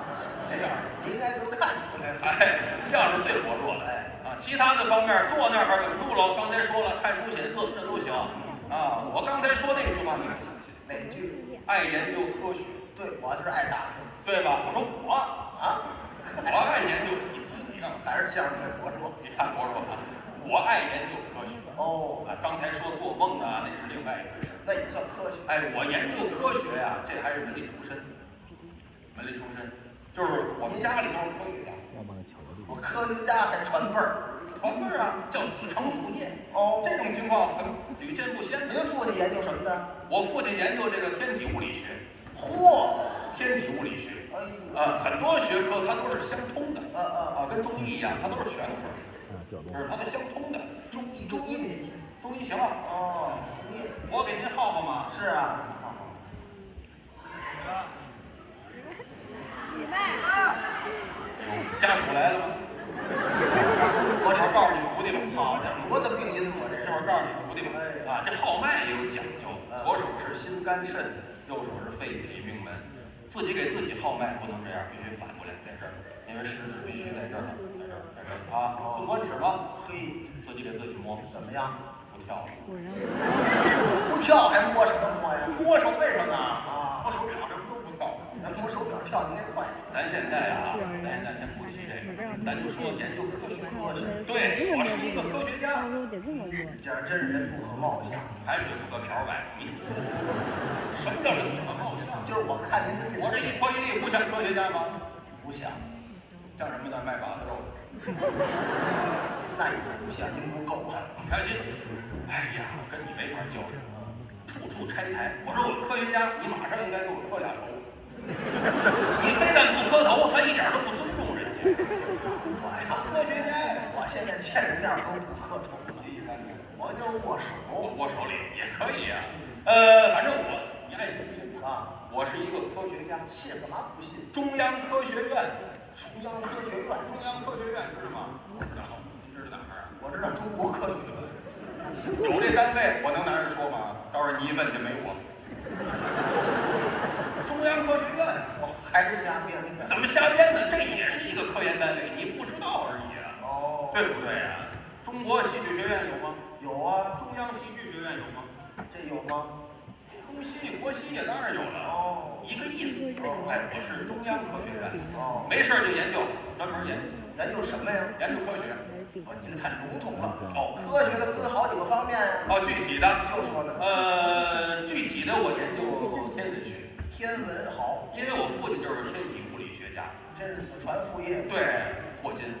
这样你应该都看出来了。哎，相声最薄弱的，其他的方面坐那儿稳住了。刚才说了，看书写字这都行啊。我刚才说那句话你们信不信？哪句？爱研究科学。对，我是爱打听，对吧？我说我爱研究，你看还是相声最薄弱。你看薄弱啊，我爱研究科学。哦，刚才说做梦啊，那是另外一回事。那也算科学。哎，我研究科学呀，这还是文理出身。文理出身，就是我们家里都是科学家。我科学家还传辈儿，传辈儿啊，叫子承父业。哦，这种情况很屡见不鲜。您父亲研究什么的？我父亲研究这个天体物理学。嚯，天体物理学，哎很多学科它都是相通的。跟中医一样，它都是全科，就是它的相通的。中医您行？中医行啊。哦，中医。我给您耗耗嘛。是啊。家属来了吗？我这会儿告诉你徒弟们，好的，多大病因我这会儿告诉你徒弟们啊，这号脉也有讲究，左手是心肝肾，右手是肺脾命门，自己给自己号脉不能这样，必须反过来在这儿，因为食指必须在这儿，在这儿，在这儿啊，寸关尺吗？嘿，自己给自己摸，怎么样？不跳了，不跳还摸什么摸呀？摸手背上呢啊，摸手表什么都不跳，那摸手表跳你那快。咱现在啊，咱现在先不提这个，咱就说研究科学。对，我是一个科学家。这真是人不可貌相，海水不可瓢摆。什么叫人不可貌相？就是我看您这意思。我这一脱一立不像科学家吗？不像，像什么呢？卖把子肉的。那也不像，您不够啊。你看这，哎呀，我跟你没法较真，处处拆台。我说我科学家，你马上应该给我磕俩头。你非但不磕头，他一点都不尊重人家。我呀，科学家呀，我现在见人面都不磕头了，我就是握手，握手礼也可以呀。反正你爱信不信啊？我是一个科学家，信干嘛不信？中央科学院，中央科学院，中央科学院知道吗？不知道，您知道哪儿啊？我知道中国科学院。有这单位，我能拿着说吗？到时候你一问就没我。中央科学院，还是瞎编的？怎么瞎编呢？这也是一个科研单位，你不知道而已啊。哦，对不对呀？中国戏剧学院有吗？有啊。中央戏剧学院有吗？这有吗？中戏、国戏也当然有了。哦，一个意思。哎，我是中央科学院。哦，没事就研究，专门研究。研究什么呀？研究科学。不是，你这太笼统了。哦，科学的分好几个方面呀。哦，具体的就说呢。具体的我研究天文学。天文好，因为我父亲就是天体物理学家，真是子传父业。对，霍金。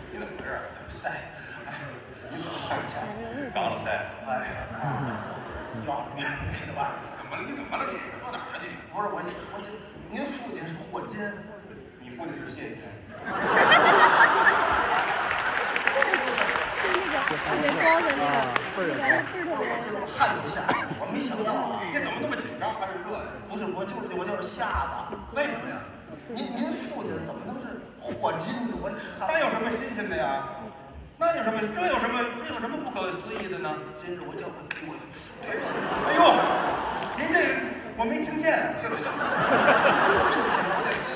你怎么回事？塞，好家伙，刚了塞。哎呀，要了命了，这玩意儿。怎么了？你怎么了？你搁哪儿了你？不是我您父亲是霍金，你父亲是谢金。特别高的那个，是特别汗都下来了，我没想到啊！你怎么那么紧张？还是热呀？不是，我就是吓的。为什么呀？您父亲怎么能是霍金呢？我那有什么新鲜的呀？那有什么？这有什么不可思议的呢？真是我叫对不起。哎呦，您这个我没听见。对不起，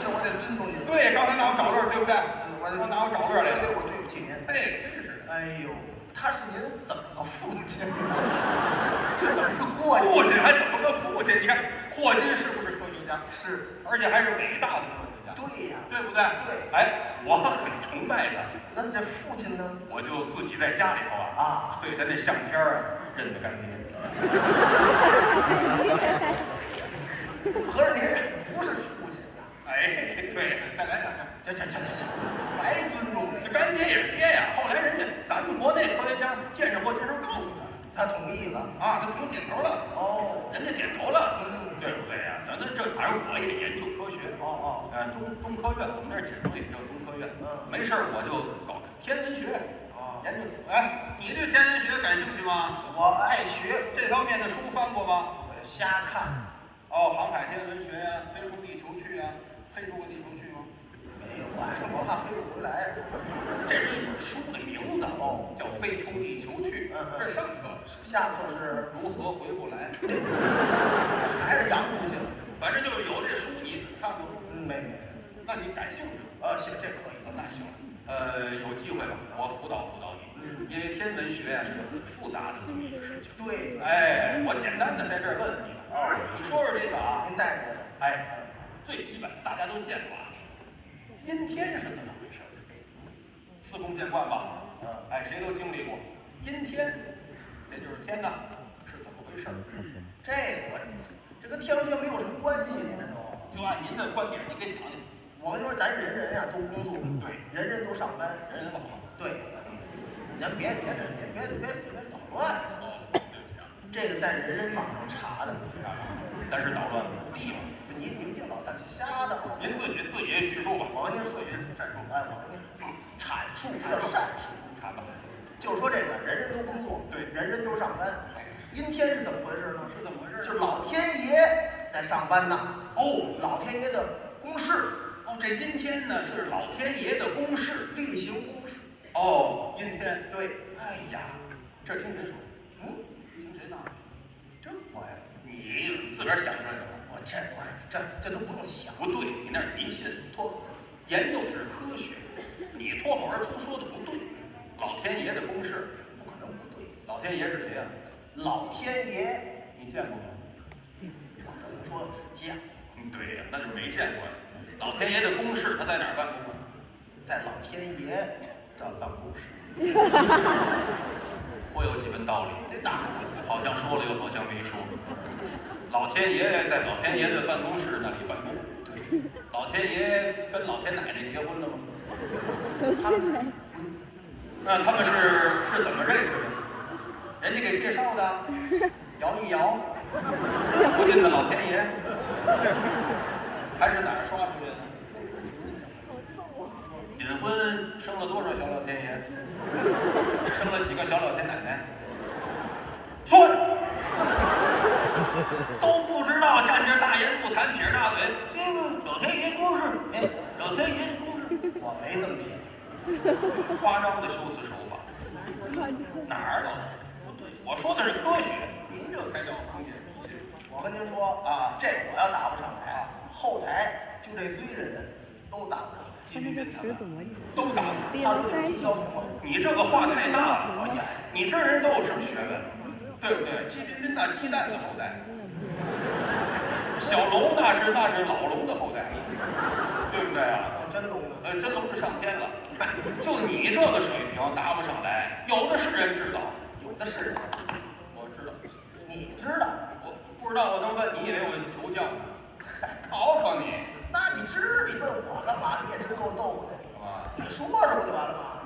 我得尊重您。对，刚才拿我找乐，对不对？我拿我找乐来了。对，我对不起您。哎，真是。哎呦，他是您怎么个父亲？是怎么个过父亲还怎么个父亲？你看霍金是不是科学家？是，而且还是伟大的科学家。对呀，对不对？对。哎，我很崇拜他。那这父亲呢？我就自己在家里头啊，对他那相片啊认得干爹。合着您不是父亲呀？哎，对，再来两下。行，白尊重你。干爹也是爹呀。后来人家咱们国内科学家见着霍金时候告诉他同意了啊，他点头了。哦，人家点头了，对不对呀？咱这反正我也研究科学。中科院，我们那儿简称也叫中科院。没事儿我就搞天文学。研究。哎，你对天文学感兴趣吗？我爱学。这方面的书翻过吗？我瞎看。哦，航海天文学呀，飞出地球去呀，飞出过地球去吗？没有。我怕飞不回来。这是一本书的名字哦，叫《飞出地球去》。这是上册，下册是如何回不来？还是洋出去了？反正就是有这书，你看过？没。那你感兴趣？行，这可以。那行，有机会吧，我辅导你。因为天文学啊是个很复杂的这么一个事情。对。哎，我简单的在这儿问你你说说这个啊？您带着我。哎，最基本大家都见过啊，阴天是怎么回事？司空见惯吧？哎，谁都经历过。阴天，这就是天呐，是怎么回事？这跟天文学没有什么关系，您知道吗？就按您的观点，你给讲讲。我跟你说，咱人呀都工作，对，人都上班，人忙。对，您别捣乱。这个在人网上查的，但是捣乱不利嘛。您净捣蛋，瞎的。您自己叙述吧。我跟您说，阐述。哎，我跟您阐述，这叫阐述。查吧。就是说这个人都工作，对，人都上班。阴天是怎么回事呢？是怎么回事？就是老天爷在上班呢。哦，老天爷的公事。哦，这阴天呢是老天爷的公事，例行公事。哦，阴天。对。哎呀，这听谁说？听谁闹？这我呀，你自个儿想出来的吗？我这都不用想。不对，你那是迷信，脱口。研究是科学，你脱口而出说的不对。老天爷的公事不可能不对。老天爷是谁呀？老天爷，你见过吗？我这么说见过。对呀，那就是没见过呀。老天爷的公事他在哪儿办公啊？在老天爷的办公室。颇有几分道理。这哪好像说了又好像没说。老天爷在老天爷的办公室那里办公。对。老天爷跟老天奶奶结婚了吗？那他们是怎么认识的？人家给介绍的，摇一摇，附近的老天爷，还是哪儿刷出去的？隐婚生了多少小老天爷？生了几个小老天奶奶？说，都不知道，站这大言不惭，撇大嘴。老天爷公事，老天爷的公事，我没这么撇。夸张的修辞手法。哪儿了？不对，我说的是科学，您这才叫封建迷信。我跟您说啊，这我要答不上来，后台就这堆人都答不上来。他那个词儿怎么都答不上。他说有绩效同吗？你这个话太大了，你这人都有什么学问？对不对？鸡彬彬那鸡蛋的后代，小龙那是老龙的后代，对不对啊？真龙的，真龙是上天了。就你这个水平答不上来，有的是人知道，有的是人。我知道，你知道？我不知道，我能问你以为我求教呢？考考你。那你知你问我干嘛？你也真够逗的。干嘛？你说说不就完了吗？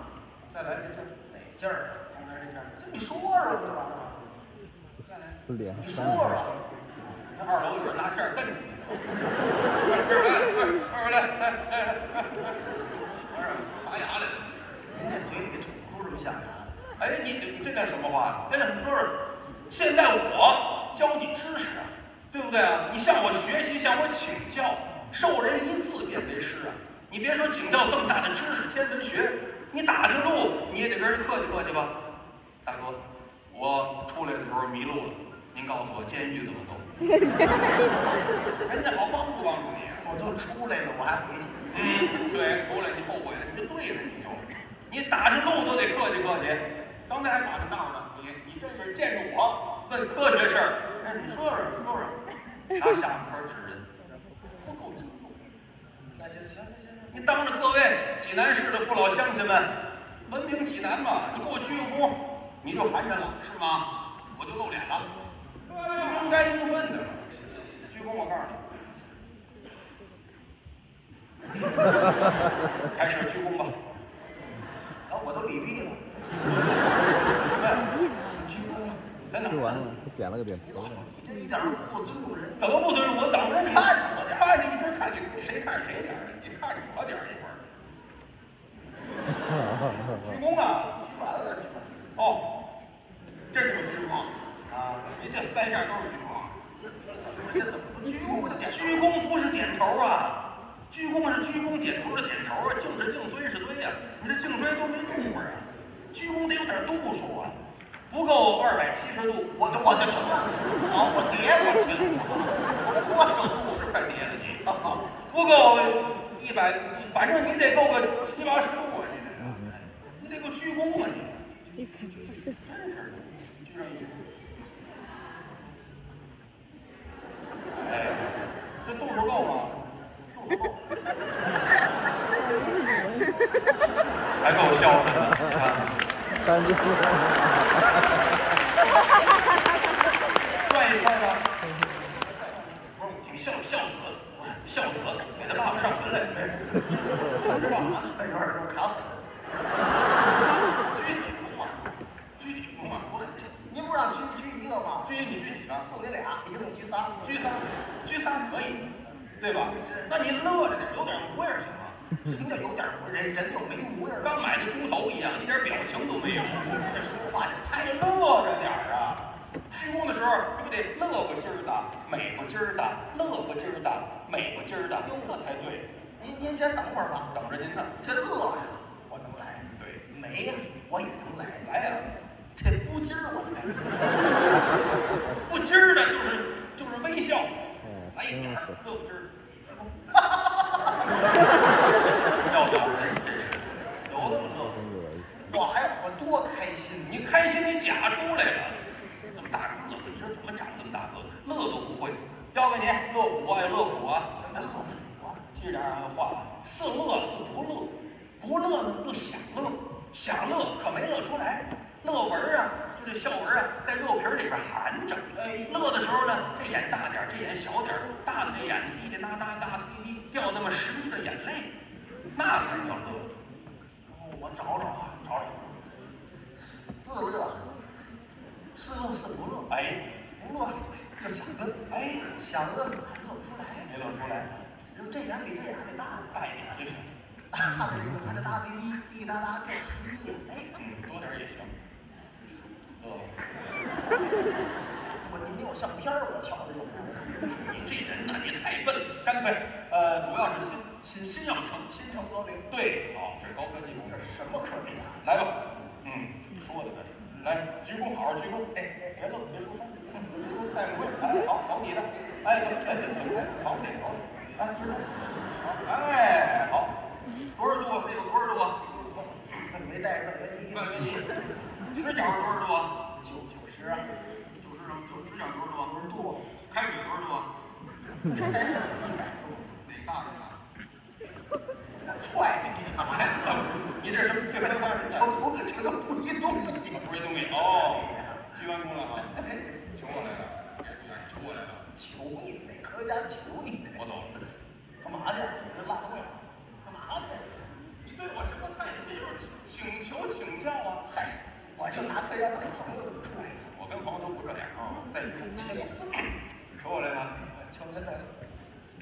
再来这劲儿。哪劲儿？刚才这劲儿。就你说说不就完了吗？脸你说说。那二楼有人拿线儿瞪着你。来，拔牙来了。您这嘴里吐出什么象牙？哎，你这叫什么话？那怎么说？现在我教你知识啊，对不对啊？你向我学习，向我请教，授人以字便为师啊。你别说请教这么大的知识，天文学，你打着路你也得跟人客气客气吧。大哥，我出来的时候迷路了，您告诉我监狱怎么走？人家好帮助帮助你。我都出来了，我还回去。对，出来你后悔了，你这对了，你打着路都得客气客气。刚才还打着道呢，你这是见着我问科学事儿，你说说，拿下颏指人，不够尊重。那就行，你当着各位济南市的父老乡亲们，文明济南嘛，你给我鞠个躬，你就寒碜了是吗？我就露脸了，应该应分的。鞠躬，我告诉你。开始鞠躬吧。然后我都比逼了。鞠躬。真的。说完了，他点了个点头。你这一点都不尊重人。怎么不尊重？我等着你，看着我点，看着一直看你，谁看着谁点儿？你看着我点儿一会儿。鞠躬啊！鞠完了，哦，这就是鞠躬啊！你这3下都是鞠躬。这怎么不鞠躬就点？鞠躬不是点头啊，鞠躬是鞠躬，点头是点头啊，颈是颈，椎是椎呀。你这颈椎都没度数啊，鞠躬得有点度数啊，不够270度。我这什么？好，我叠过去了，我这度是快叠了你，不够100，反正你得够个70、80度啊，你得够鞠躬啊你。哎，这度数够吗？度数够，还够孝顺的，你看。感觉。转一圈吧。不是，挺孝子，给他爸爸上坟来。孝子干嘛呢？有点卡粉。具体不嘛？您不让举一个吗？你举几个？送你俩，一个举仨。举仨可以，对吧？那你乐着点，有点模样行吗？什么叫有点模样？人又没模样。刚买的猪头一样，一点表情都没有。这说话这太乐着点啊！鞠躬的时候，这不得乐不劲儿的、美不劲儿的、乐不劲儿的、美不劲儿的，这才对。您先等会儿吧，等着您呢。这乐呀，我能来；对，美呀，我也能来。来呀！这不劲儿我来，不劲儿的就是微笑，来一点乐不劲儿。要不要人真是有的不乐，我多开心！你开心你假出来了，这么大个子，你说怎么长这么大个子？乐都不会，教给你乐苦啊，乐苦啊，乐苦啊！记着点儿话，是乐是不乐，不乐呢就想乐，想乐可没乐出来。乐纹啊，就这笑纹啊，在肉皮里边含着。乐的时候呢，这眼大点，这眼小点，大的这眼滴滴答答，大的滴滴掉那么11个眼泪，那才叫乐。我找找啊，找找。是乐，是乐是不乐？哎，不乐又想乐，哎，想乐还乐不出来，没乐出来。这眼比这眼还得大，大一点就行。大的这个看这大的滴滴答答掉11眼泪，多点也行。你有相片我瞧着就不你这人呐，你太笨了，干脆主要是心要诚，心诚则灵。对，好，这是高科技工这什么科技啊？来吧，你说的可以，来鞠躬，好好鞠躬，别愣，别出声，带不会，哎，好你的，哎，好这好，哎，知道，哎，好，多少度？这有多少度？没带上人衣，直角是多少度？90啊，90什么？直角多少度？90度。开水多少度？100度。哪大人啊？我踹你干嘛呀？你这是这都不一动力，不是东西哦。鞠完躬了啊？求我来了，求我来了。求你，哪科学家求你？我走了。干嘛去？你这拉东西？干嘛去？你对我什么态度？这就是请求请教啊！嗨，我就拿科学家当朋友，出来。我跟朋友都不这样啊，在一种亲求我来了，求您来了。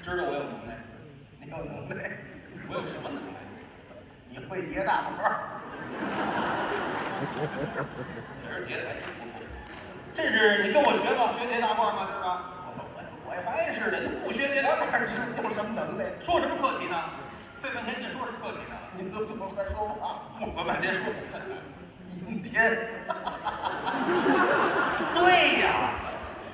知道我有能耐，你有能耐，我有什么能耐？你会叠大伙儿。这人叠的还真不错。这是你跟我学吗？学叠大褂吗？是吧？我还是的，不学叠大褂，哪知道你有什么能耐？说什么客气呢？费半天劲说是客气呢。你都快说话，我半天说。阴天。对呀，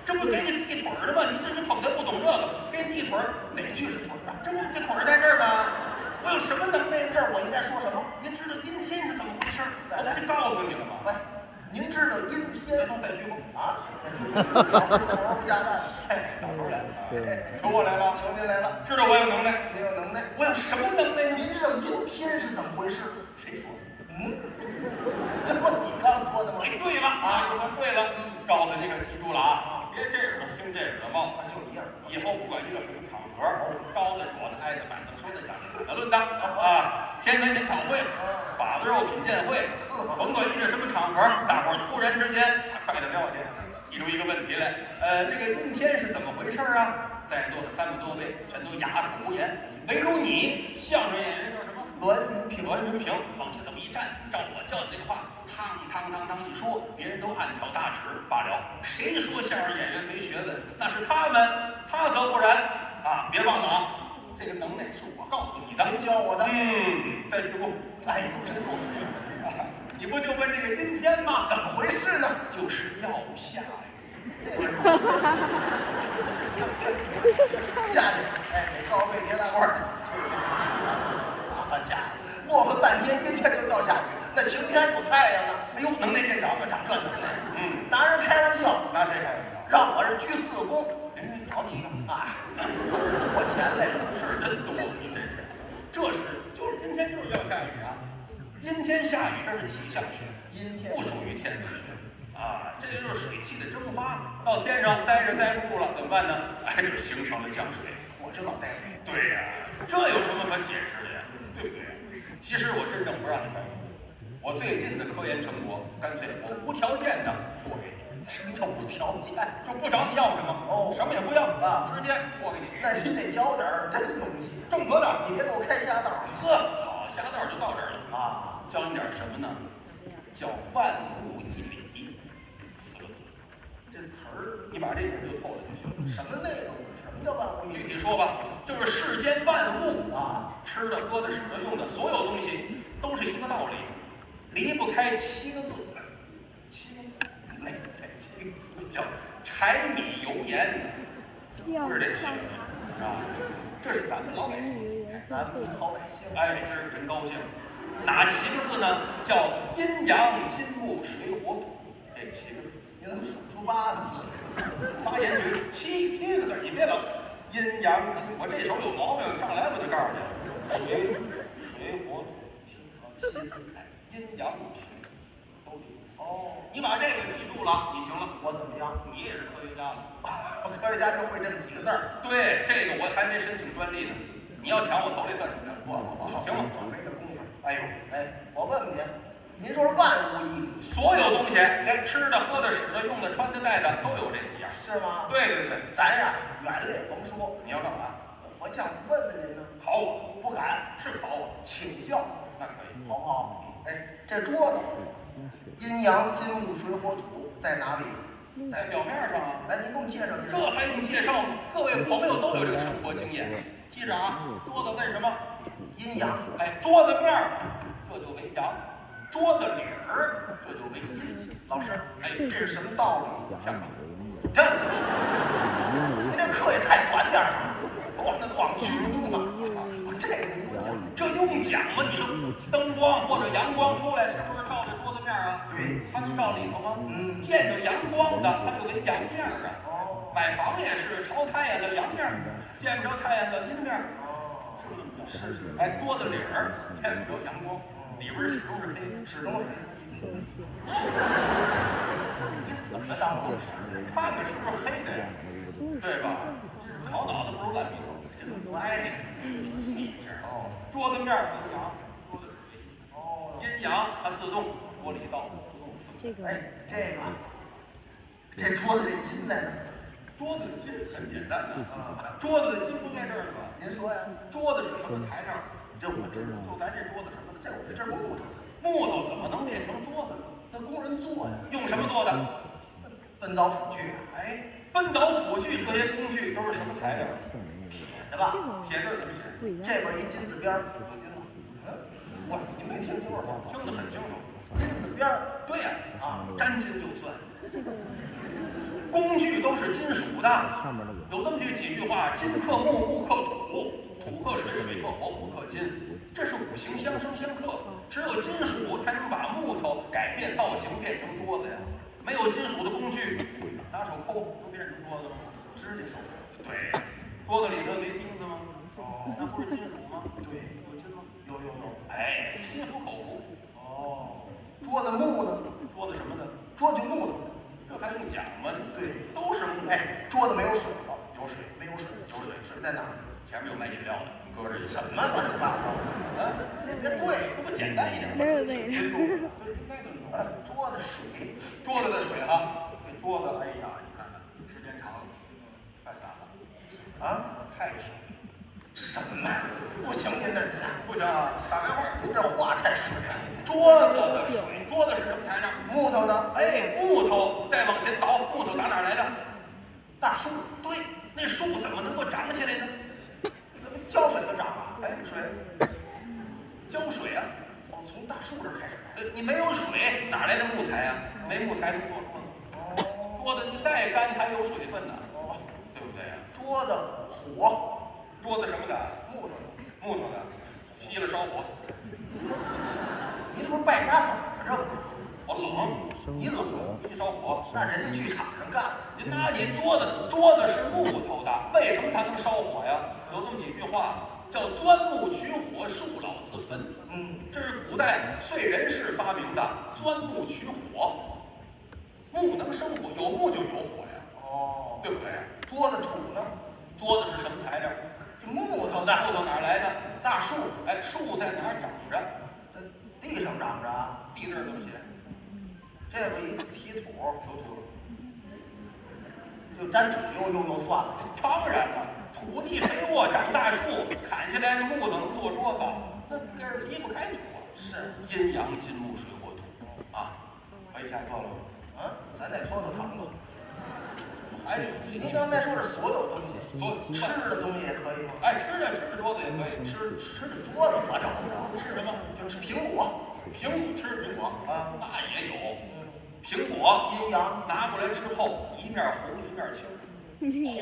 这不给你递腿儿的吗？你这捧哏不懂这个，给你递腿儿，哪句是腿儿啊？这不这腿儿在这儿吗？我有什么能耐？这儿我应该说什么？您知道阴天是怎么回事？再来，我不告诉你了吗？喂，您知道阴天再鞠躬啊？小不下蛋，打头来了，对，求我来了，求您来了，知道我有能耐，您有能耐，我有什么能耐呢？您知道阴天是怎么回事？谁说？这不你刚说的吗？哎，对了啊，说对了，告诉你可记住了啊，别这耳朵听这耳朵冒，就一耳朵。以后不管遇到什么场合，高的、左的、挨着板凳说的、讲的、谈的、论的啊，天文研讨会、把子肉品鉴会，甭管遇到什么场合，大伙儿突然之间快点撂下，提出一个问题来，这个阴天是怎么回事啊？在座的300多位全都哑口无言，唯独你，相声演员叫什么？栾云平，栾云平往前这么一站，照我叫的那个话，汤一说，别人都暗挑大指罢了。谁说相声演员没学问？那是他们，他则不然啊！别忘了啊，这个能耐是我告诉你的。您教我的。但是不，哎呦，真够你不就问这个阴天吗？怎么回事呢？就是要下雨。下去，哎，给高背叠大褂去。好家伙，磨合半天，阴天就要下雨，那晴天有太阳啊！哎呦，能耐见长，就长这能耐。拿人开玩笑，拿谁开玩笑？让我是居四公。找你一个啊，我钱来了，事儿真多，您这是，就是阴天就是要下雨啊！阴天下雨这是气象学，阴天不属于天文学啊，这就是水汽的蒸发，到天上待不住了，怎么办呢？哎，就形成了降水。我就老待着。对呀，这有什么可解释的呀？对不对？其实我真正不让你相信，我最近的科研成果，干脆我无条件的过给你。什么叫无条件？就不找你要什么哦，什么也不要啊，直接过给你。那你得教点真东西，正格的，你别给我开瞎道。呵，好，瞎道就到这儿了啊。教你点什么呢？叫万物一理，4个字。这词儿你把这点就透了就行。什么内容？什么叫万物一理？具体说吧，就是世间万物啊，吃的、喝的、使的、用的，所有东西都是一个道理，离不开7个字。7个字。那这7个字叫柴米油盐，不是这7个字啊？这是咱们老百姓，咱们老百姓，哎，这是真高兴。哪7个字呢？叫阴阳金木水火土。这7个字，你怎么数出8个字？发言局7个字，你别搞阴阳金，我这手有毛病，上来我就告诉你，水火土7字开，阴阳五行都有。哦，你把这个记住了，你行了。我怎么样？你也是科学家了。我科学家就会这么几个字儿。对，这个我还没申请专利呢。你要抢我头里算什么呀？我行吗？我没这功夫。哎呦，哎，我问问您说是万物一理，所有东西，连吃的、喝的、使的、用的、穿的、戴的，都有这几样，是吗？对对对，咱呀，远了也甭说。你要干嘛？我想问问您呢。考我？不敢，是考我，请教，那可以，好不好？哎，这桌子，阴阳金木水火土在哪里？在表面上啊。来，您给我们介绍介绍。这还用介绍吗？各位朋友都有这个生活经验。记着啊，桌子问什么？阴阳。哎，桌子面儿，这就为阳；桌子里儿，这就为阴。老师，哎，这是什么道理？下课。这，您这课也太短点儿了，光虚度嘛。这个您不讲，这用讲吗？你说灯光或者阳光出来，是不是照着桌子面啊？对，它能照里头吗？见着阳光的，它就为阳面啊。哦，买房也是朝太阳的阳面，见不着太阳的阴面。哦，是这么讲。哎，桌子里儿见不着阳光，里边始终是黑，始终是黑。怎么当故事？看看是不是黑的呀？对吧？好脑子不如烂笔头，这个歪。哦，桌子面为阳，桌子里哦，阴阳它自动脱离到自动。这个哎，这桌子里金在哪？桌子的金很简单的啊，桌子的金不在这儿呢吗？您说呀？桌子是什么材料？这我知道。就咱这桌子什么的，这木头的。木头怎么能变成桌子？那工人做呀。用什么做的？奔凿斧锯。哎，奔凿斧锯这些工具都是什么材料？对吧？铁字怎么写？这边一金字边儿，有金了。不是，你没听清楚？听得很清楚。金字边儿，对呀，啊，沾金就算。工具都是金属的，有这么几句话：金克木，木克土，土克水，水克火，火克金。这是五行相生相克，只有金属才能把木头改变造型变成桌子呀。没有金属的工具，拿手抠能变成桌子吗？指甲手。对，桌子里头没钉子吗？哦，那不是金属吗？对，有金吗？有。哎，心服口服。哦，桌子木呢？桌子什么的？桌就木头。这还用讲吗？对，都是木。哎，桌子没有水了，有水没有水？有水，水在哪儿？前面有卖饮料的，你搁这一什么乱七八糟的？啊，别对，这不简单一点吗？没有那个。应该这么说。桌子水，桌子的水哈，这桌子，哎呀，你看看，时间长了，快散了。啊，太水。什么？不行，您这不行啊，打电话。您这话太水了。桌子的水，桌子是什么材料？木头的。哎，木头再往前倒，木头打哪儿来的？大树。对，那树怎么能够长起来呢？那不浇水都长啊？哎，水，浇水啊！哦，从大树这儿开始来。你没有水，哪来的木材啊？没木材怎么做桌子？哦，桌子你再干，它有水分的，哦，对不对呀？桌子火，桌子什么的？木头的。木头的，熄了烧火。你这不是败家子儿吗？我冷，你冷，一烧火。那人家去场上干，您拿你桌子是木头的，为什么它能烧火呀？有这么几句话，叫钻木取火，树老自焚。这是古代燧人氏发明的，钻木取火。木能生火，有木就有火呀，哦，对不对？桌子土呢？桌子是什么材料？这木头的，木头哪儿来的？大树，哎，树在哪儿长着？地上长着啊，地字怎么写？这个一提土，就沾土又算了。当然了，土地肥沃，长大树，砍下来的木头能做桌子，那根儿离不开土啊。是阴阳金木水火土啊，可以下课了吗？啊，咱再拖拖堂子。还有最您刚才说的所有东西，所有吃的东西也可以吗？哎，吃的桌子也可以，吃的桌子我找不着，吃什么？就吃苹果，苹果吃苹果啊，那也有。苹果阴阳拿过来之后，一面红一面青，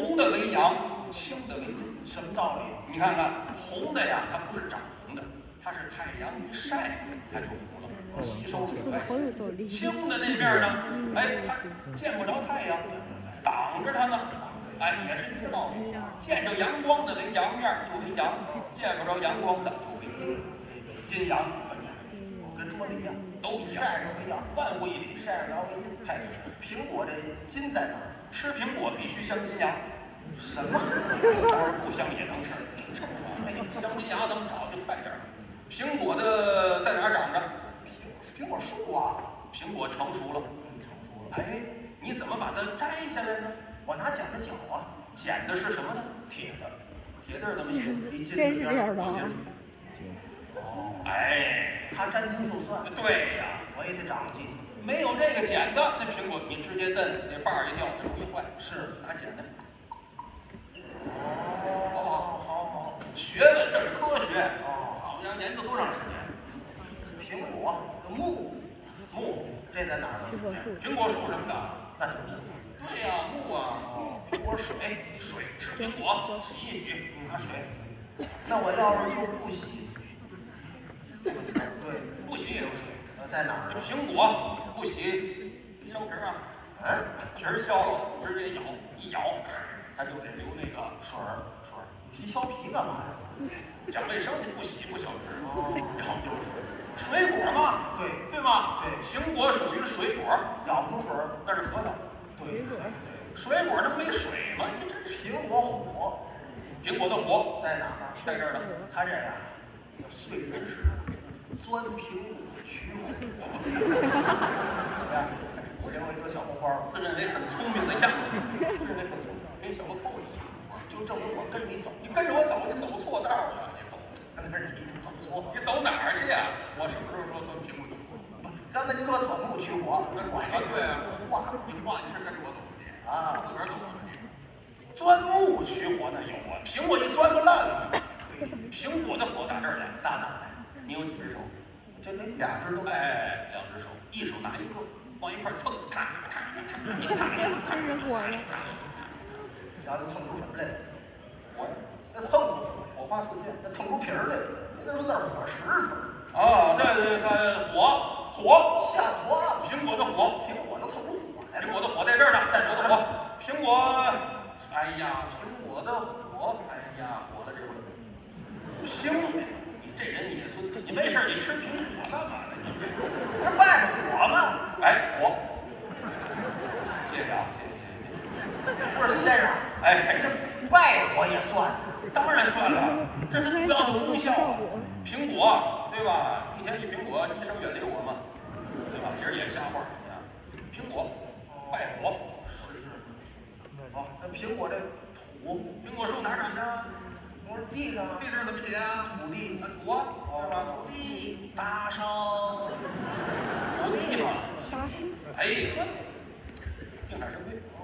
红的为阳，青的为阴，什么道理？你看看红的呀，它不是长红的，它是太阳一晒它就红了，吸收了紫外线。青的那边呢，哎，它见不着太阳，挡着它呢，哎，也是一个道理。见着阳光的为阳面就为阳，见不着阳光的就为阴，阴阳分开。跟桌子一样，都一样，晒着为阳，万物一体，晒着为阴。太对了。苹果这筋在哪儿？吃苹果必须镶金牙，什么？当然不镶也能吃。镶金牙怎么找就快点儿。苹果的在哪儿长着？苹果树啊，苹果成熟了，成熟了。哎，你怎么把它摘下来呢？我拿剪子绞啊，剪的是什么呢？铁的，铁字怎么写？真是这样的啊。哦，哎，它沾筋就算。对呀，我也得长记性。没有这个剪子，那苹果你直接蹬，那把儿一掉，它容易坏。是，拿剪子。哦，好不好？好。学问，这是科学。好像研究多长时间？苹果，木，这在哪儿呢？苹果树什么的？那是木。对呀，木啊。苹果水，吃苹果，洗一洗，拿水。那我要是就不洗，对，不洗也有水。在哪儿呢？苹果不洗，削皮儿啊。皮儿削了，直接咬，一咬，它就得流那个水儿。皮削皮干嘛呀？讲卫生，你不洗不削皮儿，然后就是水果嘛，对吗？对，苹果属于水果，咬不出水儿，那是核桃。对，水果那没水吗？你这苹果火，苹果的火在哪儿？在这儿呢。它这呀，叫燧人氏钻苹果取火。我这回得小红花，自认为很聪明的样子，自认为很聪明，给小个扣一下。就证明我跟着你走，你跟着我走，你走错道了，你走。那是你走错，你走哪儿去呀？我什么时候说钻苹果取火？刚才您说钻木取火，我还对啊，话你话你是跟着我走去啊，自个儿走去。钻木取火那有啊，苹果一钻不烂了。苹果的火打这儿来，大哪来？你有几只手？这俩只都哎，两只手，一手拿一个，往一块蹭，咔咔咔，真是火了。然后就蹭出什么来了？火，那蹭出火花四溅，那蹭出皮儿来了。您那说那是火石子啊，对，火，像话吗？苹果的火，苹果能蹭出火来？苹果的火在这儿呢，在我的火，苹果，哎呀，苹果的火，哎呀，火了这回。你这人你也孙子，你没事你吃苹果干嘛呢？你这拜着火吗？哎，火，谢谢啊，谢谢。不是先生，哎，这拜火也算，当然算了，这是主要的功效啊。苹果，对吧？一天一苹果，医生远离我嘛，对吧？其实也瞎话啊。苹果，拜火，是。哦，那苹果这土，苹果树哪儿长着？我说地上，地上怎么写啊？土地，土啊，是吧？土地大烧，土地嘛。哎，呵，定海神龟。哦，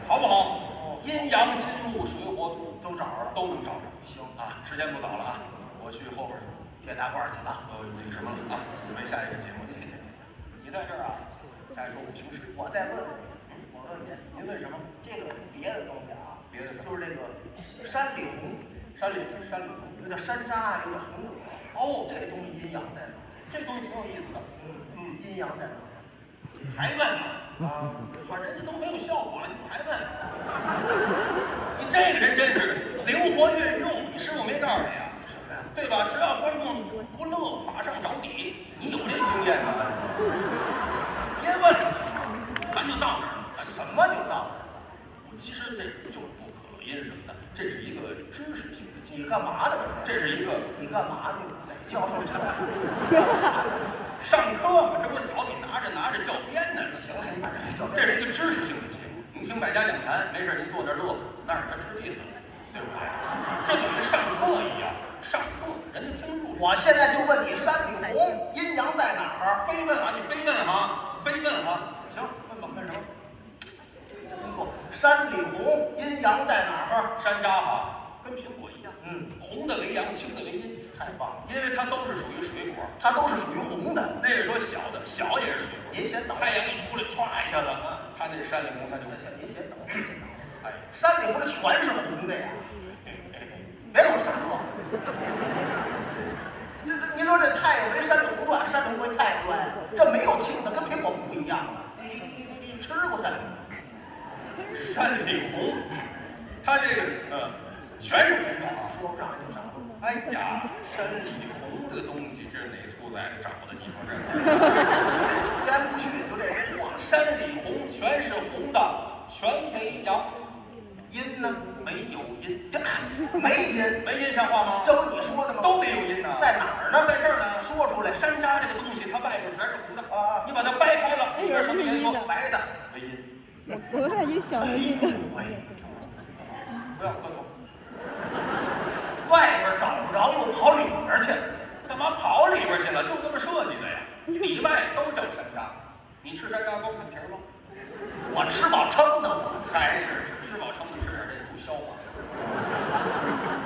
好不好？阴阳金木水火土都长我去后边别打罐去了，那个什么了啊，准备下一个节目。行，你在这儿啊，再说5行诗。我再问问，我问您，您问什么？这个别的东西啊，别的什么？就是这个山里红，山里红，有点山楂，有点红果。哦，这东西阴阳在哪？这东西挺有意思的。阴阳在哪？还问啊？反正人家都没有效果了，你还问？你这个人真是灵活运用，你师傅没告诉你啊？什么呀？对吧？只要观众不乐，马上找你，你有这经验吗？别问了，咱就到这儿了。什么就到？其实这就是不可因什么的，这是一个知识性的你干嘛的？这是一个你干嘛的？你教授这上课嘛，这不是好比拿着教鞭呢？行了，你把这教这是一个知识性的节目，您听百家讲坛，没事您坐这儿乐，那是他吃力的，对不对？这等于上课一样，上课人家听不。我现在就问你，山里红，阴阳在哪儿？非问啊，你非问哈，非问哈。行，问吧，问什么？真够。山里红，阴阳在哪儿？山楂哈，跟苹果一样，红的为阳，青的为阴。太棒了，因为它都是属于水果，它都是属于红的。那个说小的，小也是水果。您先等，太阳一出来，歘一下子，它那山里红它就您先等，您先等。哎，山里红的全是红的呀，没有什么。您说这太阳为山里红转，山里红为太阳转，这没有听的，跟苹果不一样啊。你吃过山里红？山里红，它这个全是红的啊，说不上来就上头。哎呀，山里红这个东西，这是哪兔崽子找的？你说这出言不逊，就这话。山里红全是红的，全为阳。阴呢？没有阴，这没阴，没阴像话吗？这不你说的吗？都得有阴呐。在哪儿呢？在这儿呢。说出来。山楂这个东西，它外边全是红的啊，你把它掰开了，里边什么颜色？白的。没阴。我刚才就想着这个。不要磕头。外边找不着，又跑里边去，干嘛跑里边去了？就这么设计的呀，里外都叫山楂。你吃山楂光看皮儿吗？我吃饱撑的，还是吃饱撑的，吃点这助消化。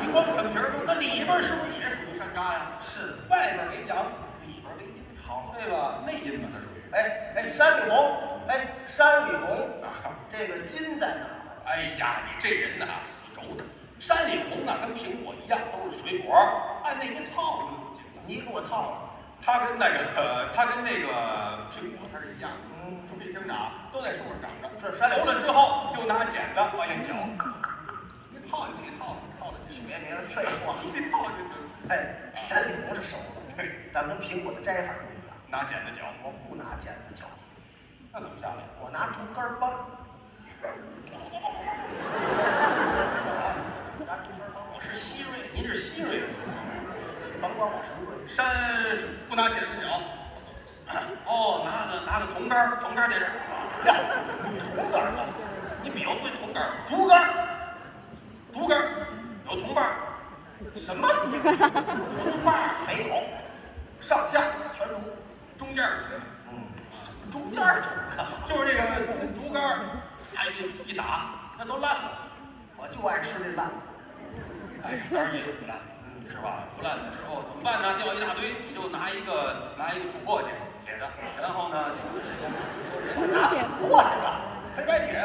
你光啃皮儿吗？那里边是不是也属于山楂呀？是，外边为阳，里边为阴，好，对吧？内阴嘛，它属于。山里红，山里红，这个金在哪儿？哎呀，你这人呐，死轴子。山里红呢，跟苹果一样，都是水果，按那个套路就行了。你给我套了。它跟那个苹果它是一样的，注意听着啊，都在树上长着。是山里熟了之后就拿剪子往下绞，一套就给你套了就行。别废话，一套就。山里红是熟的，对，但跟苹果的摘法不一样。拿剪子绞，我不拿剪子绞，那怎么下来？我拿竹竿帮。拿竹竿帮。我是希瑞，您是希瑞，甭管我什么瑞。山不拿剪子绞。哦，拿个铜杆，铜杆在这儿。呀，铜杆儿，你比我会铜杆，竹竿儿，竹竿有铜把，什么？铜把没有，上下全铜，中间中间儿铜，就是这个竹竿，哎一打那都烂了。我就爱吃这烂的。哎，当然也不烂，是吧？不烂的时候怎么办呢？掉一大堆，你就拿一个杵过去，铁的，然后呢，拿杵过去了，黑白铁，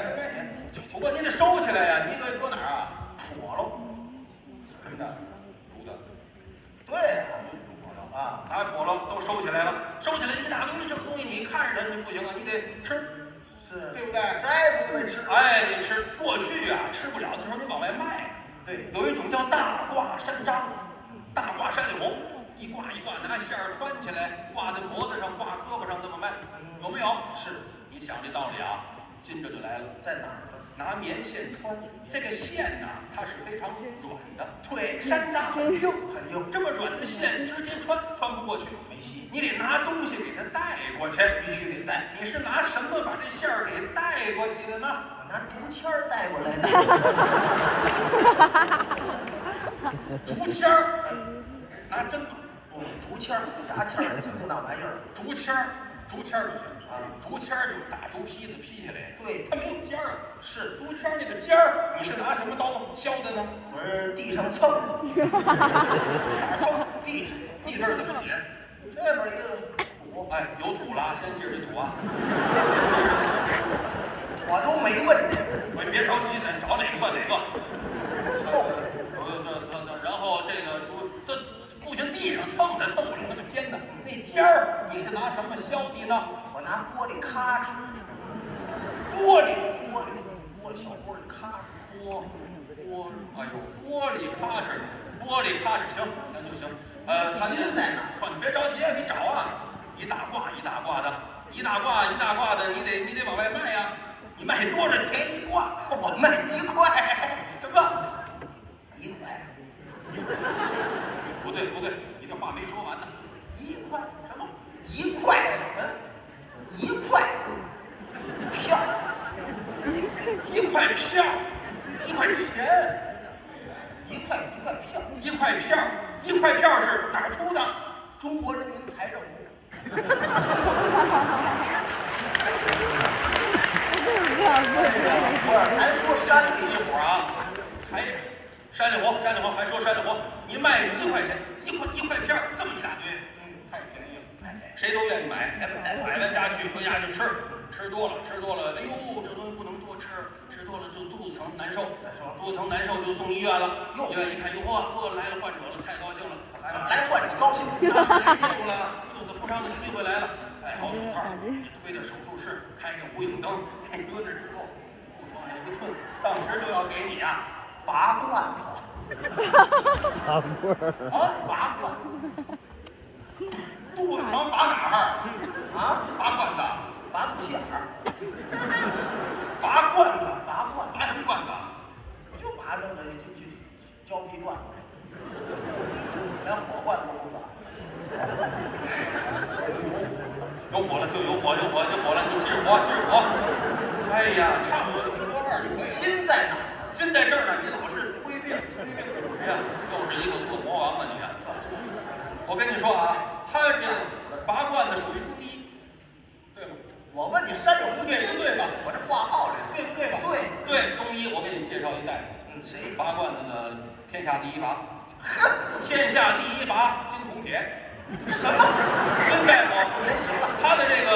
不过您得收起来呀，你搁哪儿啊？戳喽，什么的，竹的，对啊，拿笸箩都收起来了，收起来一大堆，这个东西你看着它就不行啊，你得吃，是对不对？摘不就得吃？哎，你吃。过去啊，吃不了的时候你往外卖。对，有一种叫大挂山楂，大挂山里红，一挂一挂拿线儿穿起来，挂在脖子上，挂胳膊上这么卖，有没有？是，你想这道理啊，接着就来了，在哪儿？拿棉线穿，这个线呢，它是非常软的，对，山楂很硬，很硬，这么软的线直接穿不过去，没戏。你得拿东西给它带过去，必须得带。你是拿什么把这线儿给带过去的呢？我拿竹签儿带过来的。竹签儿，拿针吗？不，竹签儿、牙签儿也行，就那玩意儿。竹签儿不行啊，竹签儿就打竹坯子劈下来，对，它没有尖儿啊。是竹签儿那个尖儿，你是拿什么刀削的呢？我是地上蹭的。地地字怎么写？这边一个土，哎，有土了，先记着这土啊。我都没问你。我别着急，咱找哪个算哪个。凑然后这不行，地上蹭的蹭不了那么尖的，那尖儿你是拿什么削的呢？我拿玻璃咔哧，玻璃小玻璃咔哧，哎呦，玻璃咔哧，行就行。它心在哪？你别着急啊，你找啊，一大挂的，你得往外卖呀。你卖多少钱一挂？我卖1块。什么？1块？不对，你这话没说完呢。1块什么？1块？1块票？1块票？1块钱？1块票？1块票？1块票是哪儿出的？中国人民财政部。还说山里火啊，还山里活，还说山里活，你卖1块钱，1块片这么一大堆，太便宜了，谁都愿意买，买完家去回家就吃多了，哎呦，这东西不能多吃，吃多了就肚子疼难受，就送医院了，医院一看，哟呵，来了患者了，太高兴了，来患者高兴，业务了，救死扶伤的机会来了，戴好手套，推到手术室，开着无影灯，蹲着之后。当时就要给你啊拔罐子，拔罐，肚子疼拔哪儿？拔罐子，拔肚脐眼儿，拔罐子，拔什么罐子？就拔这个就胶皮罐子，连火罐子都不拔。有火了，你接着火。哎呀，差不多就多半就可以了。心在哪？心在这儿呢，你老是推病，哎呀，又是一个恶魔王啊！你看，我跟你说啊，他这拔罐子属于中医，对吗？我问你山里胡对吧？我这挂号来，对吧？对，中医，我给你介绍一大夫，谁拔罐子的天下第一拔？天下第一拔金铜铁。什么？金大夫，您行了，他的这个，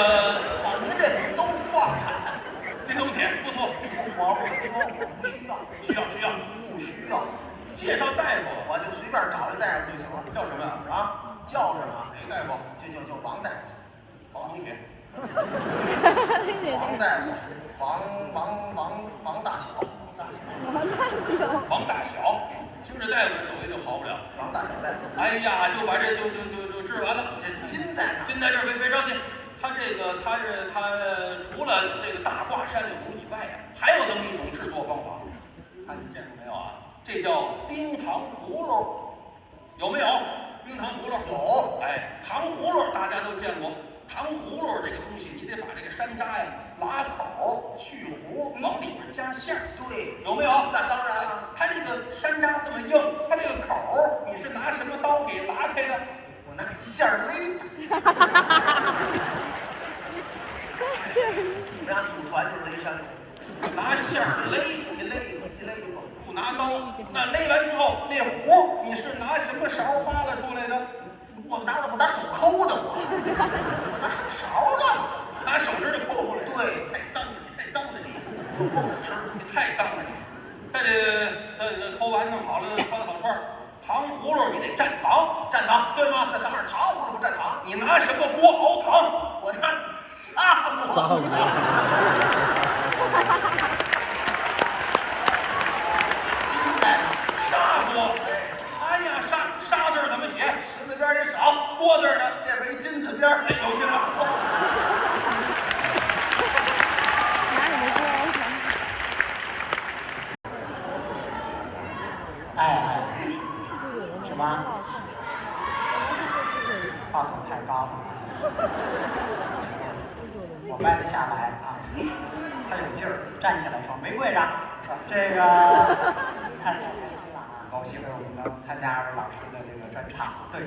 您这都矿产。金铜铁不错，我跟你说，我不需要，不需要。介绍大夫，我就随便找一大夫就行了。叫什么呀？叫着呢。哪个大夫？就王大夫，王铜铁。王大夫，王大小，王大小，听着大夫手艺就好不了。王大小大夫。哎呀，就把这就治完了。筋在哪？筋在这儿，别着急。他除了这个大挂山里胡以外啊，还有这么一种制作方法，看你见过没有啊？这叫冰糖葫芦，有没有？冰糖葫芦有。哎，糖葫芦大家都见过。糖葫芦这个东西，你得把这个山楂呀拉口去核，往里面加馅儿。对，有没有？那当然了。它这个山楂这么硬，它这个口你是拿什么刀给拉开的？我拿馅儿勒。你们俩祖传就是勒山柳，拿馅儿勒，一勒一口，不拿刀。那勒完之后，那核你是拿什么勺扒拉出来的？我拿手抠的，我拿手勺的，拿手指头抠出来。对，太脏了你，又不好吃，你太脏了你。这抠完弄好了，穿好串儿。糖葫芦你得蘸糖，对吗？那当然糖葫芦不蘸糖。你拿什么锅熬糖？我拿砂锅。砂锅。哎呀，砂字怎么写？石字边儿少，锅字呢？这边一金字边儿，哎，有劲了。哎，什么？话筒太高了，我歪得下来啊。他有劲儿，站起来说没跪着。这个太高兴了，我们能参加老师的这个专场。对，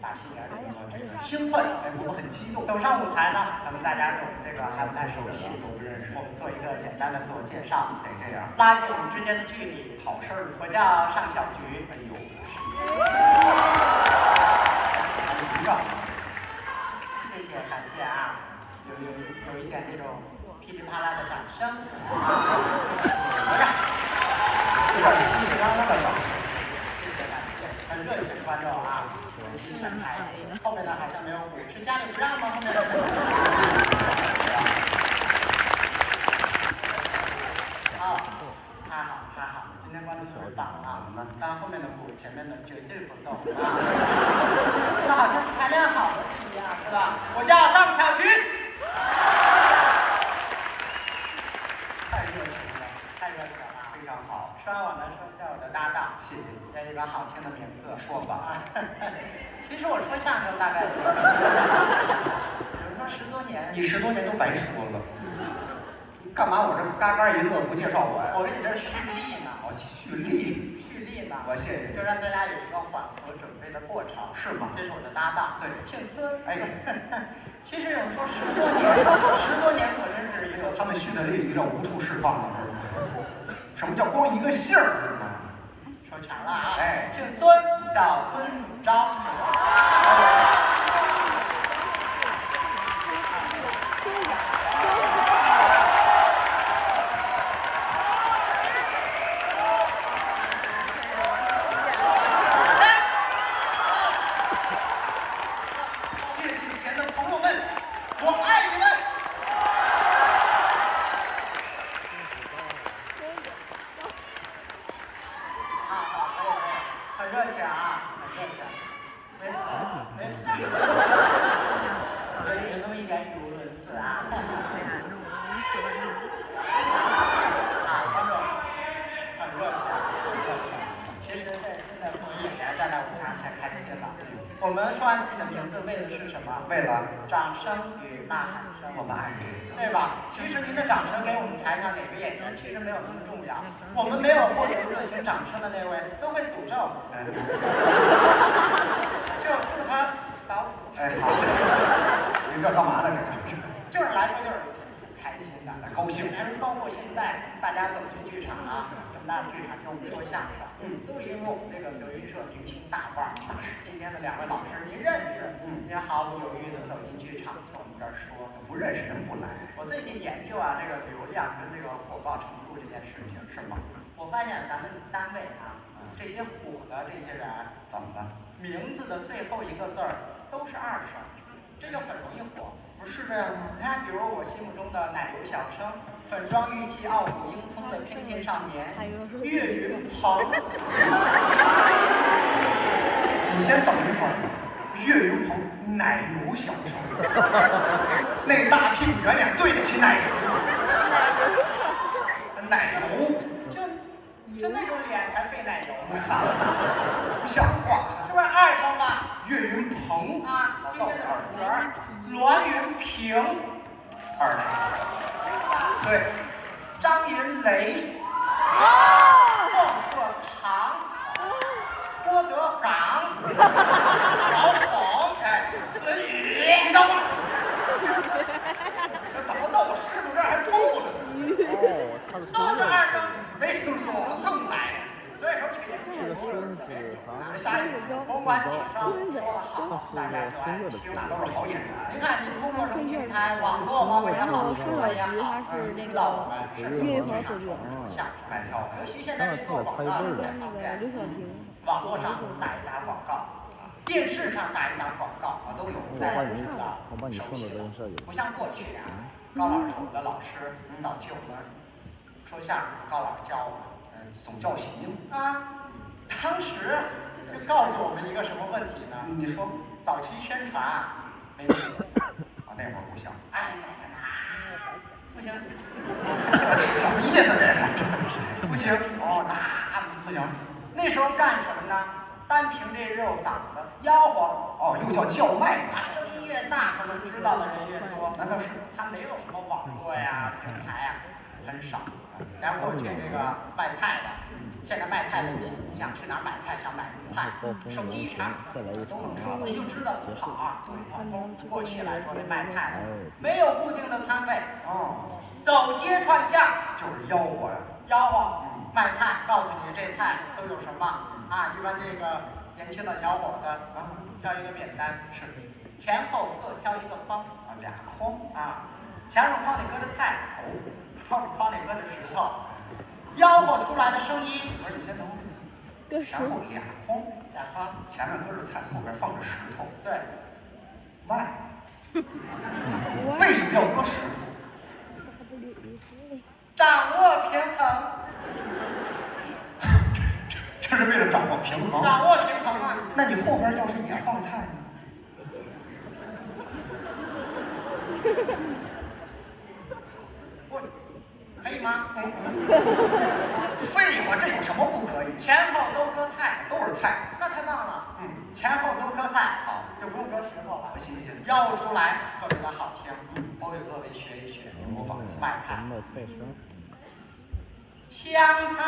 大新年的这个兴奋，我们很激动。走上舞台呢，可能大家对我们这个还不太熟悉，都不认识。我们做一个简单的自我介绍，得这样，拉近我们之间的距离。好事儿，我叫尚小菊。哎呦，谢谢，感谢啊，有一点这种噼里啪啦的掌声，有点稀里哗啦的掌声。谢谢，感谢，很热情观众啊，齐全台。后面呢好像没有鼓，是家里不让吗？后面的鼓。好，还好，今天观众特别棒啊！刚刚后面的鼓，前面的绝对不动啊。那好像排练好了一样，是吧？我叫尚小菊。太热情了，非常好。说完我呢，说一下我的搭档，谢谢你，这一个好听的名字，说吧。其实我说相声大概，比如说10多年，你10多年都白说了。干嘛我这嘎嘎一乐不介绍我呀？我跟你这蓄力呢，我蓄力呢。我谢谢，就让大家有一个缓和准备的过程，是吗？这是我的搭档，对，姓孙。哎，其实有人说10多年可真是一个他们蓄的力叫无处释放的。什么叫光一个姓儿？说全了啊！哎，姓孙，叫孙子昭。我们说完自己的名字，为的是什么？为了掌声与呐喊声。我们爱这个，对吧？其实您的掌声给我们台上哪个演员其实没有那么重要。我们没有获得热情掌声的那位，都会诅咒，就祝他早死。哎，好，您这干嘛呢？这就是来说就是挺开心的，高兴。包括现在大家走进剧场啊，这么大的剧场听我们说相声。都是因为我们这个德云社明星大腕儿，今天的2位老师您认识，您毫不犹豫地走进剧场听我们这儿说，不认识人不来。我最近研究啊这个流量跟这个火爆程度这件事情，是吗？我发现咱们单位啊，这些火的这些人怎么了？名字的最后一个字儿都是2声，这就很容易火。不是这样吗？你看，比如我心目中的奶油小生，粉妆玉砌、傲骨英风的翩翩少年岳云鹏。你先等一会儿，岳云鹏奶油小生，那大屁股圆脸对得起奶油？奶油就那种脸才费奶油呢，不像话，是不是2声吧？岳云鹏啊，今天的主角栾云平，2声。对，张云雷，孟鹤堂，郭德纲，饶孔，哎，孙宇，你等会儿，这怎么到我师傅这儿还吐了？哦，都是2声，没听说，愣来。所以说这个演出下一个甭管几声说的好，大家就爱听，那都是好演员。您看，您通过什么平台，网络包括也好，书本也好，知道我们是岳云鹏所讲相声卖票，尤其现在这做广告特别方便，网络上打一打广告，电视上打一打广告啊都有。大家知道，熟悉了，不像过去啊，高老师是我们的老师，早期我们说相声，高老师教我们。总教习啊，当时就告诉我们一个什么问题呢？你说早期宣传没问题啊，那会儿不行，哎，不行，什么意思这是？不行哦，那不行。那时候干什么呢？单凭这肉嗓子吆喝，哦，又叫叫卖啊，声音越大，可能知道的人越多。那倒是，他没有什么网络呀、平台呀，很少。然后过去这个卖菜的，现在卖菜的人想去哪儿买菜，想买什么菜，手机一查都能查，你就知道好啊。过去来说，这卖菜的没有固定的摊位，哦，走街串巷就是吆喝呀，吆喝。卖菜，告诉你这菜都有什么啊？一般这个年轻的小伙子啊，挑一个扁担是，前后各挑一个筐啊，俩筐啊，前面筐里搁着菜，哦，后面筐里搁着石头，吆喝出来的声音，我说你先等会儿，前后俩筐，前面搁着菜，后边放着石头，对，卖，为什么要搁石头？掌握平衡。这是为了掌握平衡。掌握平衡啊！那你后边要是也放菜呢？不，可以吗？废话，这有什么不可以？前后都搁菜，都是菜，那太棒了。前后都搁菜，好，就不用搁石头了。行，吆喝出来特别的好听。我给各位学一学，模仿卖菜。香菜，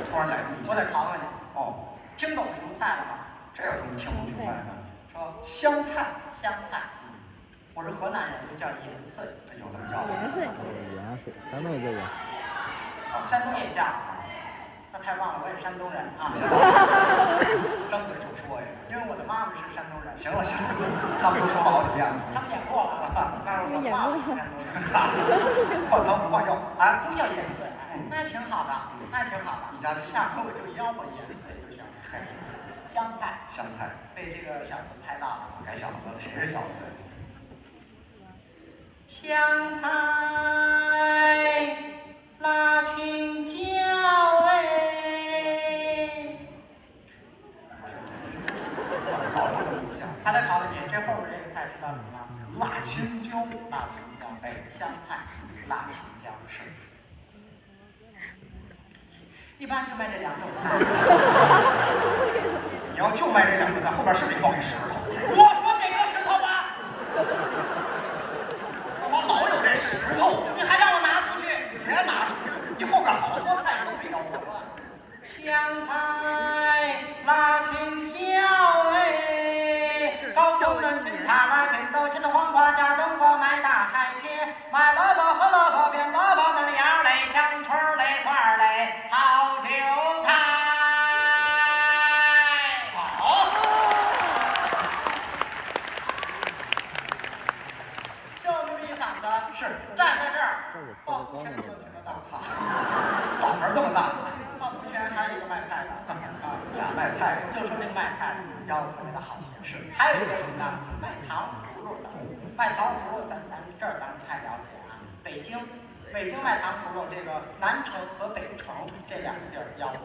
突然来了，我得考考你。哦，听懂什么菜了吗？这有什么听不明白的？说香菜，香菜。我是河南人，就叫盐碎，有这么叫的。盐碎。盐碎，山东也叫盐。哦，山东也叫。那太棒了，我也是山东人啊！张嘴就说呀，因为我的妈妈是山东人。行了，他们都说了好几遍了，他们演过了，但是我爸爸是山东人。换汤不换药啊，都叫盐碎，那挺好的，那挺好的。你家下课就吆喝盐碎就行。香菜，香菜，被这个小子猜到了，该小子了，谁是小子？香菜，辣青椒哎。他再考问你，这后边这个菜知道什么吗？辣青椒，辣青椒，哎，香菜，辣青椒是。一般就卖这两种菜。你要就卖这两种菜，后边是得放一石头。我说给个石头吧。怎么老有这石头？你还让我拿出去？别拿出去，你后边好多菜都得要我。香菜，辣青椒哎，高雄人青菜来扁豆茄子黄瓜加冬瓜买大海切，买萝卜和萝卜变萝卜嫩芽嘞，香椿嘞蒜嘞，好韭菜。好，秀出一嗓子，是站在这儿，报出全都听得到，嗓门这么大。还有一个卖菜的俩卖菜的，就说这个卖菜的吆喝特别的好听。是，还有一个什么呢？卖糖葫芦的，卖糖葫芦咱这儿咱们太了解啊。北京卖糖葫芦，这个南城和北城这两个地儿吆喝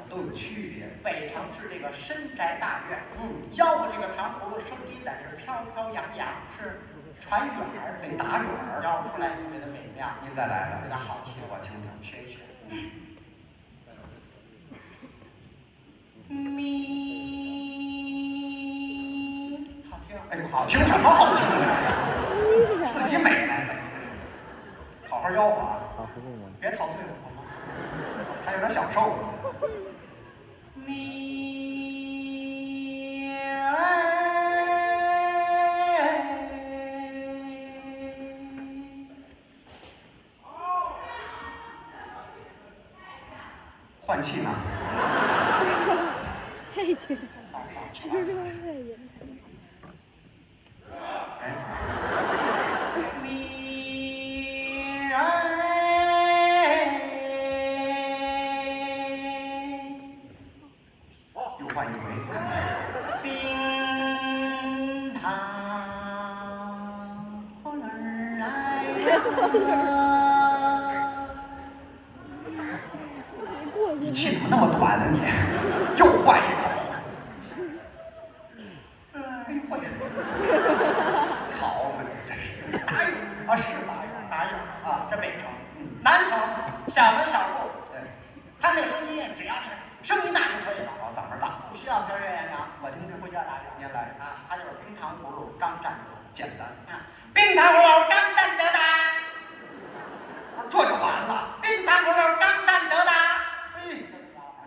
都有区别。北城是这个深宅大院，吆喝这个糖葫芦声音在这飘飘扬扬，是传远儿得打远儿，吆喝出来特别的美妙。您再来了，特别的好听，我听听，学一学。好听，哎呦，好听什么好听的？自己美来的，好好吆喝啊，别陶醉了，好吗？还有点享受呢。换气呢？太紧了，这是太严又换一回。冰糖葫芦来你气怎么那么短啊你？又换一口。换一口。好嘛，真是哪有啊？是哪有啊？这北城，南城小门小户，对，他那声音只要是声音大就可以了，嗓门大，不需要飘远演讲。我听指挥家打讲，您来啊，他就是冰糖葫芦刚蘸得，简单啊，冰糖葫芦刚蘸得的，这就完了，冰糖葫芦刚蘸得的，哎，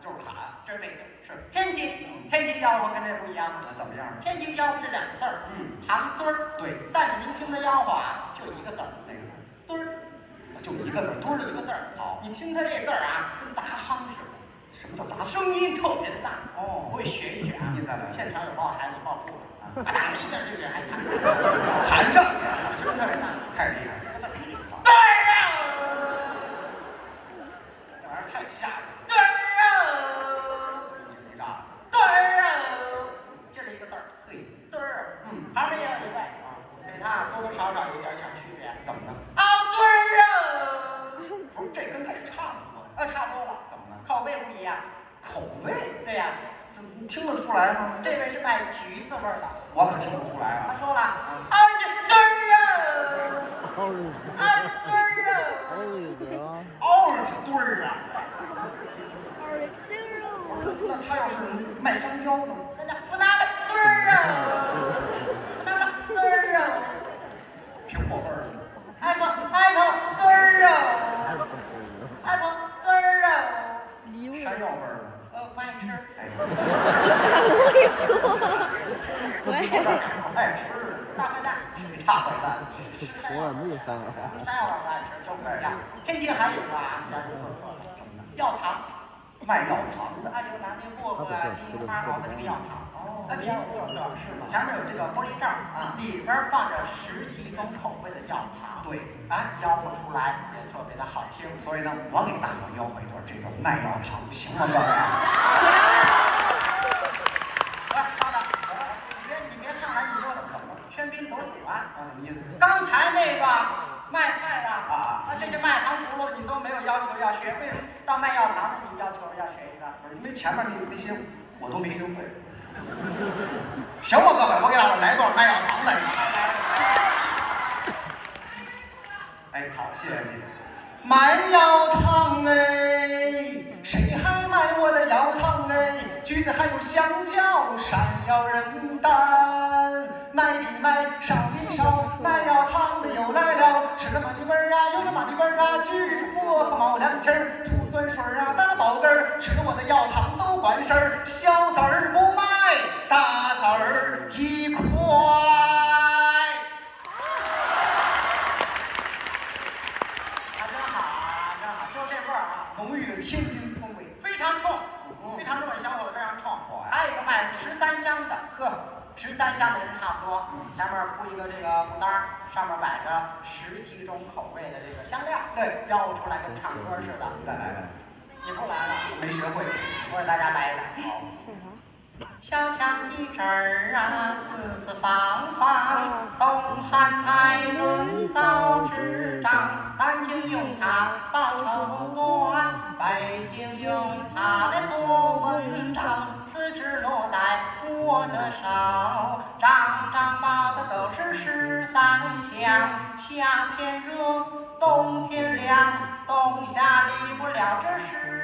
就是喊，这是北京，是天津，天津吆喝跟这不一样，怎么样？天津吆喝是两个字儿，糖墩儿，对，但是您听他吆喝啊，就一个字儿，哪个字？墩儿。就一个字，墩儿一个字儿。好，你听他这字儿啊，跟砸夯似的。什么叫砸？声音特别的大。哦，我也学一学啊。您再来。现场有抱孩子抱住了啊，打了一下这个人还弹上去，真的是太厉害了。墩儿啊！这玩意儿太吓人。墩儿啊！一大墩儿啊！这是一个字儿，嘿，墩儿。旁边也有一位啊，给他多多少少有点小区别。怎么呢？墩儿啊！不是，这跟他也差不多。差多了。怎么了？口味不一样。口味？对呀。怎么你听得出来吗？这位是卖橘子味儿的。我可听不出来啊。他说了，这墩儿啊！墩儿啊！墩儿啊！那他要是卖香蕉的呢？我拿来墩儿啊！我拿来墩儿啊！苹果味儿的。apple 墩儿啊 ，apple 墩儿啊，山药味儿的，不爱吃。我跟你说，我爱吃大坏蛋，大坏蛋，我也没有山药。山药味儿不爱吃，都不一样。天津还有个啊，比较有特色的什么呢？药糖，卖药糖的，就拿那薄荷啊、金银花熬的这个药糖。那比较有特色，是吗？前面有这个玻璃罩啊，里边放着10几种口味的药糖，对，吆喝出来也特别的好听。所以呢，我给大伙吆喝一段这个卖药糖，行吗，各位？稍等，你别上来，你说怎么了？喧宾夺主啊？什么意思？刚才那个卖菜的这就卖糖葫芦，你都没有要求要学，为什么到卖药糖的你要求要学一个？不是因为前面那些我都没学会。行吧，各位，我给大伙来段卖药糖的。哎，好，谢谢你。卖药糖哎，谁还卖我的药糖哎？橘子还有香蕉，山药人丹，卖的卖，烧的烧，卖药糖的又来了，吃了嘛的味儿啊，有了嘛的味儿啊，橘子薄荷冒凉气儿，吐酸水啊，打饱嗝儿，吃了我的药糖都管事儿，小子儿不卖，大子儿一块。浓郁的天津风味，非常冲，非常重的小伙子非常冲。还有一个卖13香的，13香的人差不多，前面铺一个这个布单，上面摆着10几种口味的这个香料，对，吆喝出来跟唱歌似的。再来来，你不来了，没学会，我给大家来一来。好。小小的针儿啊，四四方方，东汉蔡伦造纸张，南京用它报绸缎，北京用它来做文章，此纸落在我的手，张张冒的都是13香，夏天热，冬天凉，冬夏离不了这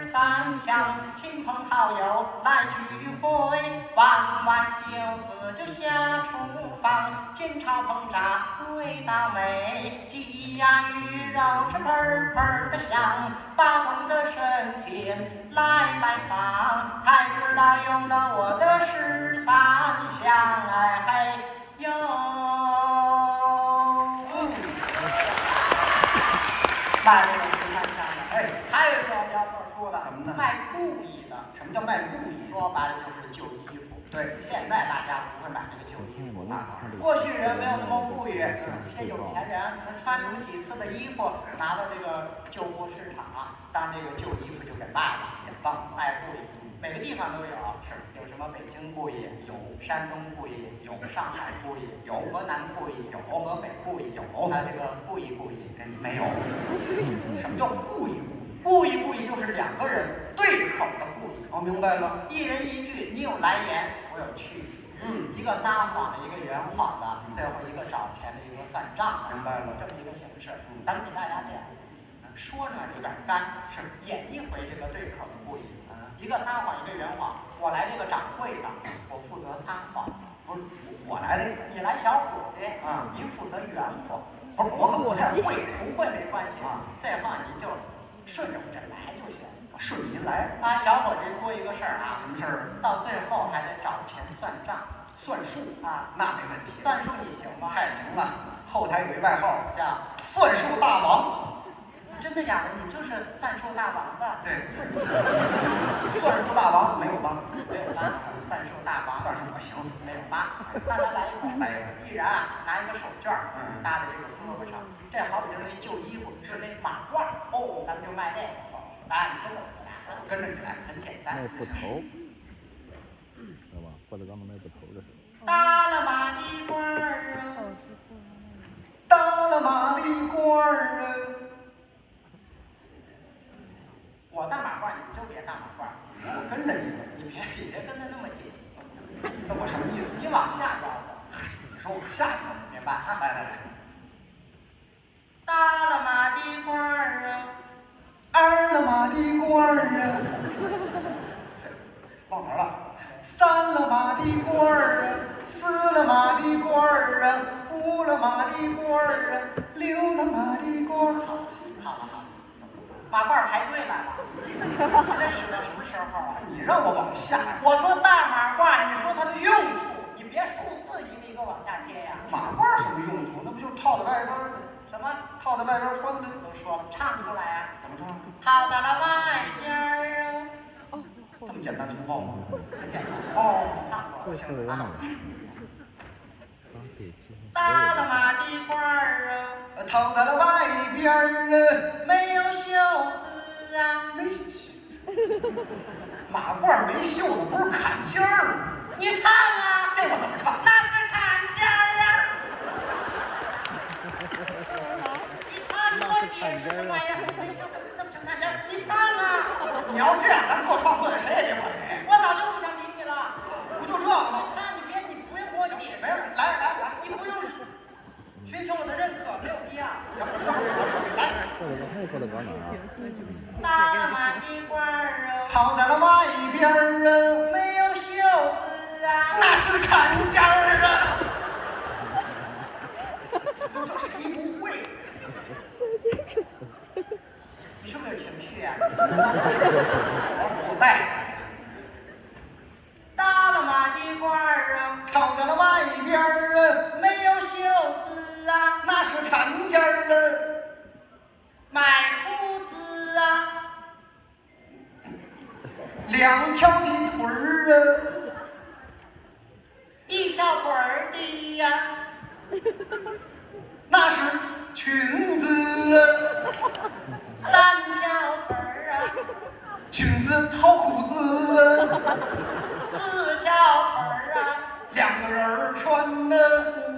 13香，亲朋好友来聚会，玩玩袖子就下厨房，煎炒烹炸味道美，鸡鸭鱼肉是倍儿倍儿的香，八公的神仙来拜访，才知道用了我的13香，哎嘿哟。卖这个13香的，哎，还有一种比较特殊的，什么呢？卖故意的。什么叫卖故意？说白了就是旧衣服。对，现在大家不会买这个旧衣服了。过去人没有那么富裕，一些有钱人可能穿那么几次的衣服，拿到这个旧货市场当这个旧衣服就给卖了，也棒，卖故意。每个地方都有，是有什么北京故意，有山东故意，有上海故意，有河南故意，有河北故意，有还有这个故意，哎，没有。什么叫故意？故意就是2个人对口的故意。哦，明白了，一人一句，你有来言，我有去语。一个撒谎的，一个圆谎的，最后一个找钱的，一个算账的。明白了，这么一个形式。咱们给大家这样。说呢有点干，是演一回这个对口的故意。一个撒谎，一个圆谎。我来这个掌柜的，我负责撒谎。不是我来这个，你来小伙计啊，您负责圆谎。不是我可不太会，不会没关系啊。最后您就顺着我这来就行。顺着您来啊，小伙计多一个事儿啊。什么事儿？到最后还得找钱算账。算数啊，那没问题。算数你行吗？太行了。后台有一外号叫“算数大王”。真的假的？你就是算术大王的。对，算术大王没有帮，没有帮。算术大王，算术我行，没有帮。那咱来一回，来一回。一人啊，拿一个手绢搭在这个胳膊上，这好比就是那旧衣服，是那马褂。哦，咱们就卖这个。来，你跟着我来，跟着你来，很简单。卖布头，知道吧？郭德纲的卖布头的。搭了马的褂儿啊，搭了马的褂儿啊。我大马褂，你就别大马褂，我跟着你，你别跟他那么近。那我什么意思？你往下腰。你说往下腰，明白啊？来来来，搭了马的褂儿啊，二了马的褂儿啊，忘词了。三了马的褂儿啊，四了马的褂儿啊，五了马的褂儿啊，六了马的褂儿。好了好了。马褂排队来了，你这使到什么时候啊？你让我往下，我说大马褂，你说它的用处，你别数字一个一个往下接呀。马褂什么用处？那不就套在外边儿？什么？套在外边穿的？都说了，唱出来呀。怎么唱？套在了外边儿啊。这么简单粗暴吗？很简单。哦，唱出来行啊。搭了马的褂儿啊，套在了外边儿啊，没有袖子啊，没马褂没袖子，不是坎肩儿吗？你唱啊，这我怎么唱？那是坎肩儿啊！你唱多写什么玩意儿？没袖子那么成坎肩儿，你唱啊！你要这样，咱各创作的谁也别管谁。我早就不想理你了，不就这个吗？你唱，你不用给我解释。来，你不用寻求我的认可，没有必要。行，来。郭德纲哪儿？搭了马的褂儿啊，套在了外边儿啊，没有袖子啊，那是坎肩儿啊。都这谁不会？你是不是有情绪啊？我带。搭了马的褂儿啊，套在了外边儿啊，没有袖子啊，那是坎肩儿啊。买裤子啊，两条的腿儿啊，一条腿儿的呀，那是裙子啊，三条腿儿啊，裙子套裤子啊，四条腿儿啊，两个人穿的，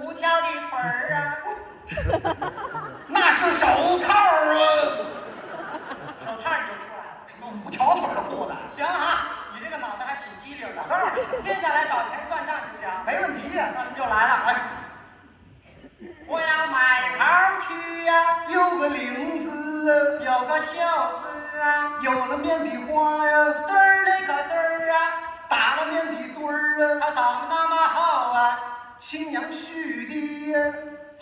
五条的腿儿啊。那是手套啊！手套你就出来了，什么五条腿的裤子？行啊，你这个脑袋还挺机灵的。接下来找钱算账行不行？没问题呀，那咱就来了。来，我要买袍去呀，有个领子啊，有个袖子啊，有了面的花呀，对儿那个对儿啊，打了面的对儿啊，它怎么那么厚啊？亲娘婿的呀。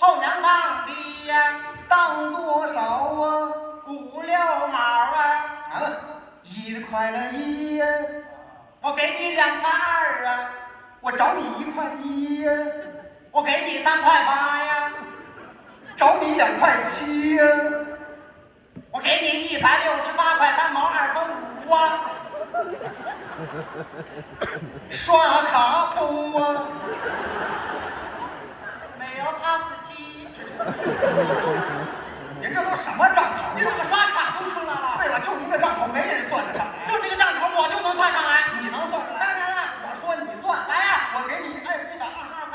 后娘当的呀，当多少啊？5、6毛啊！1块1呀，我给你2块2啊，我找你1块1呀，我给你3块8呀，找你2块7呀，我给你168块3毛2分5啊！刷卡不啊？没有 pass 机，您这都什么账头？你怎么刷卡都出来了？对了，就您这账头，没人算得上来。就这个账头，我就能算上来。你能算上来？当然了，我说你算来呀，我给你122块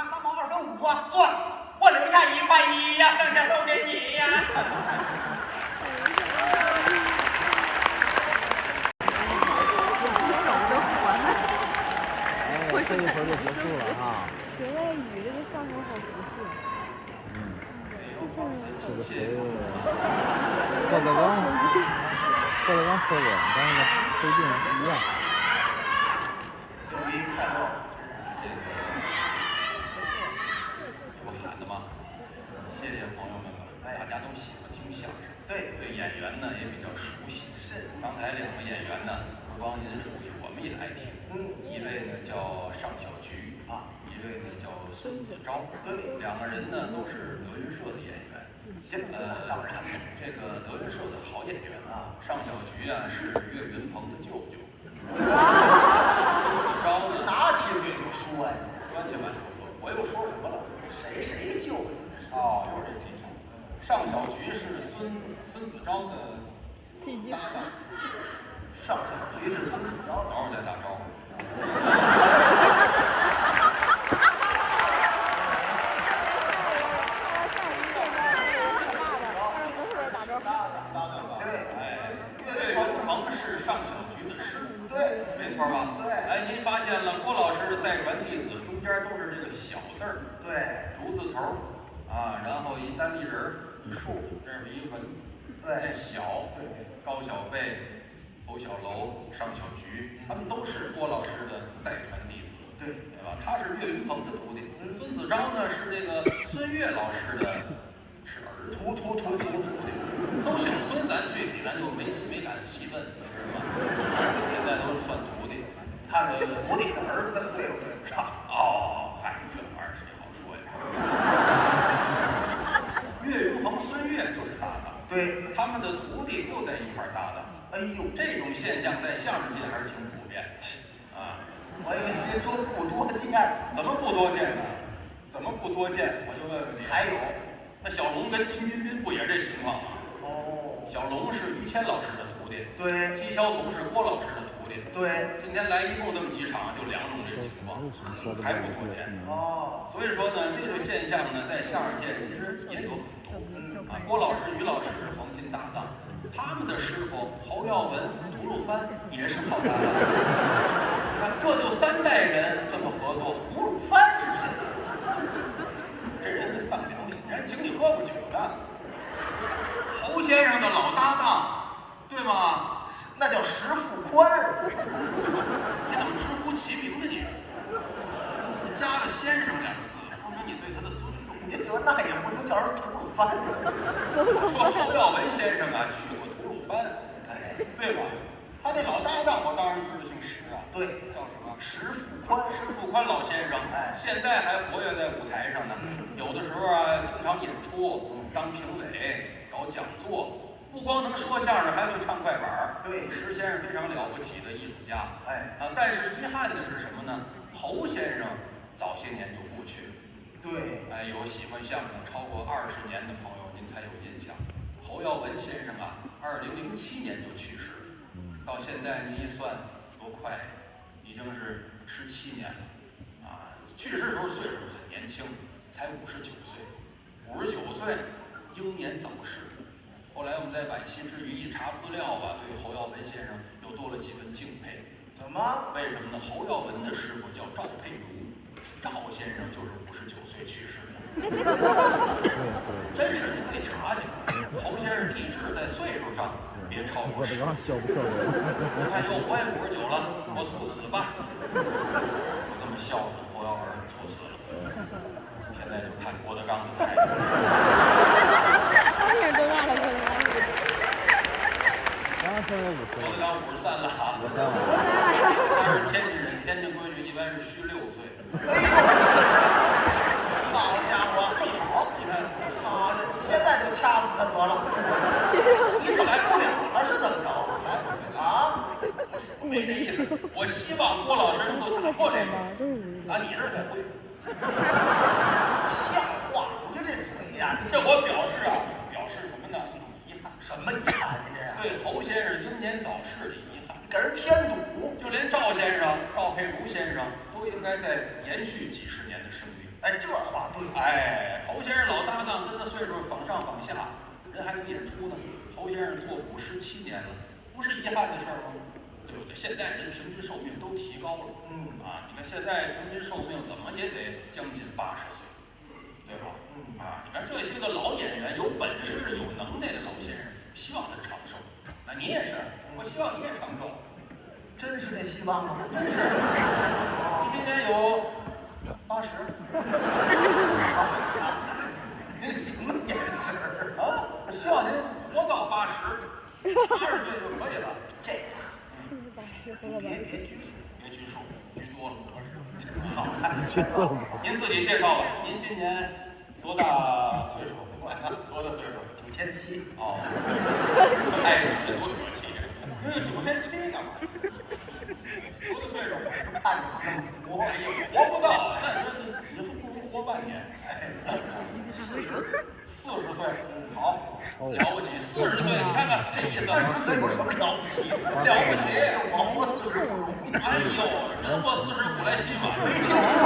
3毛2分5啊，算，我留下1块1呀，剩下都给你呀。这一会儿就结束了哈。学外语这个上头好熟悉。是个谁？郭德纲说过，但是不一定一样。六一快乐！这不喊的吗？谢谢朋友们吧，大家都喜欢听相声，对演员呢也比较熟悉。是，刚才两个演员呢，不光您熟悉，我们也爱听。一位呢叫尚小菊啊，一位呢叫孙子钊。对，两个人呢都是德云社的演员。当然了，这个德云社的好演员啊，尚小菊啊是岳云鹏的舅舅。钊呢，拿起嘴就说呀，关键完就说，我又说什么了？谁舅舅？哦，又是这技巧。尚小菊是孙子钊的搭档。尚小菊是孙子钊，等会儿再打招呼。岳云鹏是尚小菊的师傅，对，没错吧？对。哎，您发现了，郭老师的再传弟子中间都是这个小字儿，对，竹字头啊，然后一单立人，一竖，这是一文，对，小，对，高小贝、侯小楼、尚小菊，他们都是郭老师的再传弟子，对吧？他是岳云鹏的徒弟，孙子钊呢是这个孙越老师的是儿子，徒弟，都姓孙，咱具体咱就没敢细问，知道吗？现在都算徒弟，他的徒弟的儿子的岁数对不上。哦，嗨，这玩意儿谁好说呀？岳云鹏、孙越就是搭档，对，他们的徒弟又在一块儿搭档。哎呦，这种现象在相声界还是挺普遍的啊！我以为您说不多见，怎么不多见呢？怎么不多见？我就问问你。还有，那小龙跟秦彬彬不也是这情况吗？哦，小龙是于谦老师的徒弟，对，纪晓彤是郭老师的徒弟，对。今天来一共这么几场，就两种这个情况，还不多见哦。所以说呢，这个现象呢，在相声界其实也有很多啊。郭老师、于老师是黄金搭档。他们的师傅侯耀文、吐鲁番也是好搭档，这就3代人这么合作。吐鲁番是谁？这人家丧良心，人请你喝过酒的。侯先生的老搭档，对吗？那叫石富宽。你怎么直呼其名呢？你加个先生2个字，说明你对他的尊重。你得那也不能叫人吐鲁番。说侯耀文先生啊，去过吐鲁番，哎，对吧？他那老搭档，我当然知道姓石啊。对，叫什么？石富宽。石富宽老先生，哎，现在还活跃在舞台上呢。有的时候啊，经常演出，当评委，搞讲座。不光能说相声，还会唱快板。对，石先生非常了不起的艺术家。哎，但是遗憾的是什么呢？侯先生早些年就过去了。对，哎，有喜欢相声超过20年的朋友，您才有印象。侯耀文先生啊，2007年就去世了，到现在您一算，多快，已经是17年了，啊，去世时候岁数很年轻，才59岁，59岁，英年早逝。后来我们在惋惜之余一查资料吧，对侯耀文先生又多了几分敬佩。怎么？为什么呢？侯耀文的师傅叫赵佩如，赵先生就是59岁去世的。真是，你可以查去。侯先生立志在岁数上别超过10。你看哟，我也59了，我猝死吧。就这么孝顺，侯耀文猝死了。现在就看郭德纲的态度。郭德纲53了哈，53了。他是天津人，天津规矩一般是虚6岁。哎呦，好家伙，正好，你看，好的，你现在就掐死他得了。你来不了了是怎么着？啊？我没这意思，我希望郭老师能够打破这个，啊，你这儿再恢复。像话！我觉得这嘴呀，向我表示啊，表示什么呢？一种遗憾。什么遗憾？您这对侯先生英年早逝的遗憾。给人添堵。就连赵先生、赵佩如先生都应该再延续几十年的生命。哎，这话对。哎，侯先生老搭档跟他岁数仿上仿下，人还能演出呢。侯先生做57年了，不是遗憾的事儿吗？对不对？现在人平均寿命都提高了，啊，你看现在平均寿命怎么也得将近80岁，对吧？啊，你看这些个老演员，有本事、有能耐的老先生，希望他你也是，我希望你也长寿。真是这希望吗？真是。你今年有80。您什么眼神啊？我希望您活到80，80岁就可以了。这样，别拘束，别拘束，拘多了不合适。好看，这做了您自己介绍吧，您今年多大岁数？多大岁数？97。哦，哎，这多可气呀！因为97干嘛？多大岁数？看着我，哎呀，活不到，但是以后不如活半年。40岁，好，了不起，40岁，你看看这意思。40岁有什么了不起？了不起，我活40不容易。哎呦，人过45来稀嘛。没听说，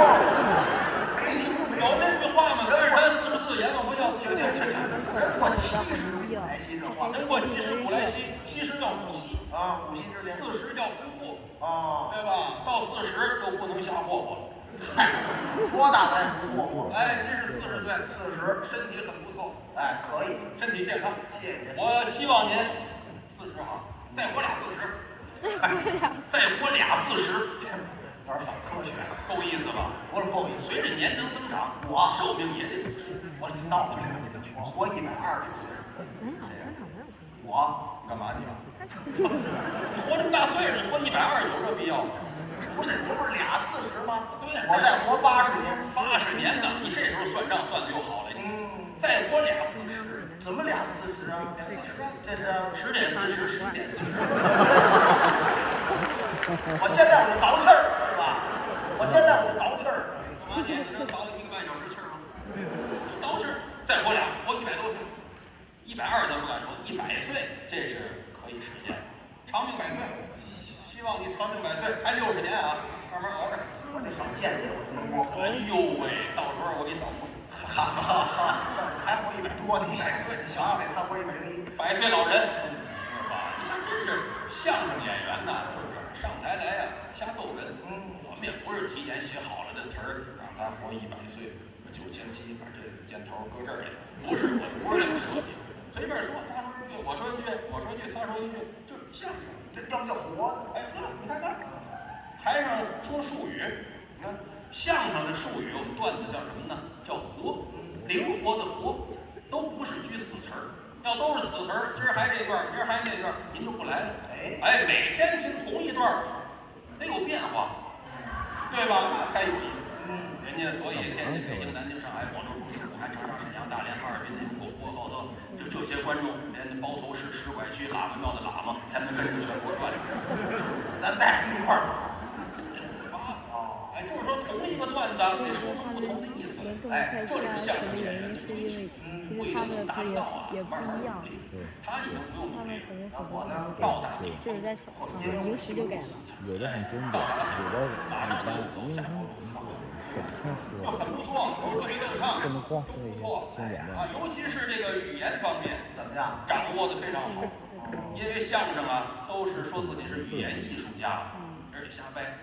没听说。有这句话吗？33、44，阎王不要死。人过70来稀这话。人过70不来稀，70叫补稀啊，补稀之年。40叫不惑啊，对吧？到40就不能瞎霍霍了。嗨，多大咱也不霍霍。哎，您是40岁，40，身体很不错。哎，可以，身体健康。谢谢。我希望您40哈，再活俩40，再活俩40，这有点反科学，够意思吧？不是够意思。随着年龄增长，我寿命也得，我到不了你们，我活120岁。我干嘛你啊？你活这么大岁数，你活120有这必要吗？不是，您不是俩40吗？对呀，我再活80年。80年呢？你这时候算账算的就好了。再活俩40，怎么俩40啊？俩40啊？这是10点40，10点40。我现在我就倒气儿，是吧？我现在我就倒气儿。干嘛你能倒1个半小时气儿吗？倒气儿，再活俩，活100多岁，120咱不敢说，100岁这是可以实现，长命百岁。希望你长命百岁，还60年啊，慢慢熬着。我这少见识我就能多活。哎呦喂，到时候我给你扫墓。哈哈哈！还活100多呢，100岁，小岁他活101，百岁老人，是吧？你看，真是相声演员呐，就是上台来呀，瞎逗人。我们也不是提前写好了的词儿，让他活100岁，9前7，把这箭头搁这儿来，不是，我不是这么设计。随便说，他说一句，我说一句，我说一句，他说一句，就是相声。这要不叫活的？哎呵，你看看，台上说术语，你看相声的术语，我们段子叫什么呢？叫活，灵活的活，都不是拘死词儿。要都是死词儿，今儿还这段，明儿还那段，您就不来了。哎，每天听同一段，得有变化，对吧？那才有意思。人家所以天津、北京、南京、上海、广州、重庆、武汉、长沙、沈阳、大连、哈尔滨、内蒙古、呼和浩特，这些观众，连包头市、石拐区、喇嘛庙的喇嘛，才能跟着全国转。咱带着一块儿走。人自发。哦。哎，就是说同一个段子得说出不同的意思。哎，这是相声演员的追求。不一定能达得到啊，慢慢努力。他已经不用努力，我呢到达顶峰，因为我习惯死词。有的很真的，有的马上就走下坡路。这很不错，歌曲歌唱，不错。啊，尤其是这个语言方面，怎么样？掌握的非常好。因为相声啊，都是说自己是语言艺术家，而且瞎掰，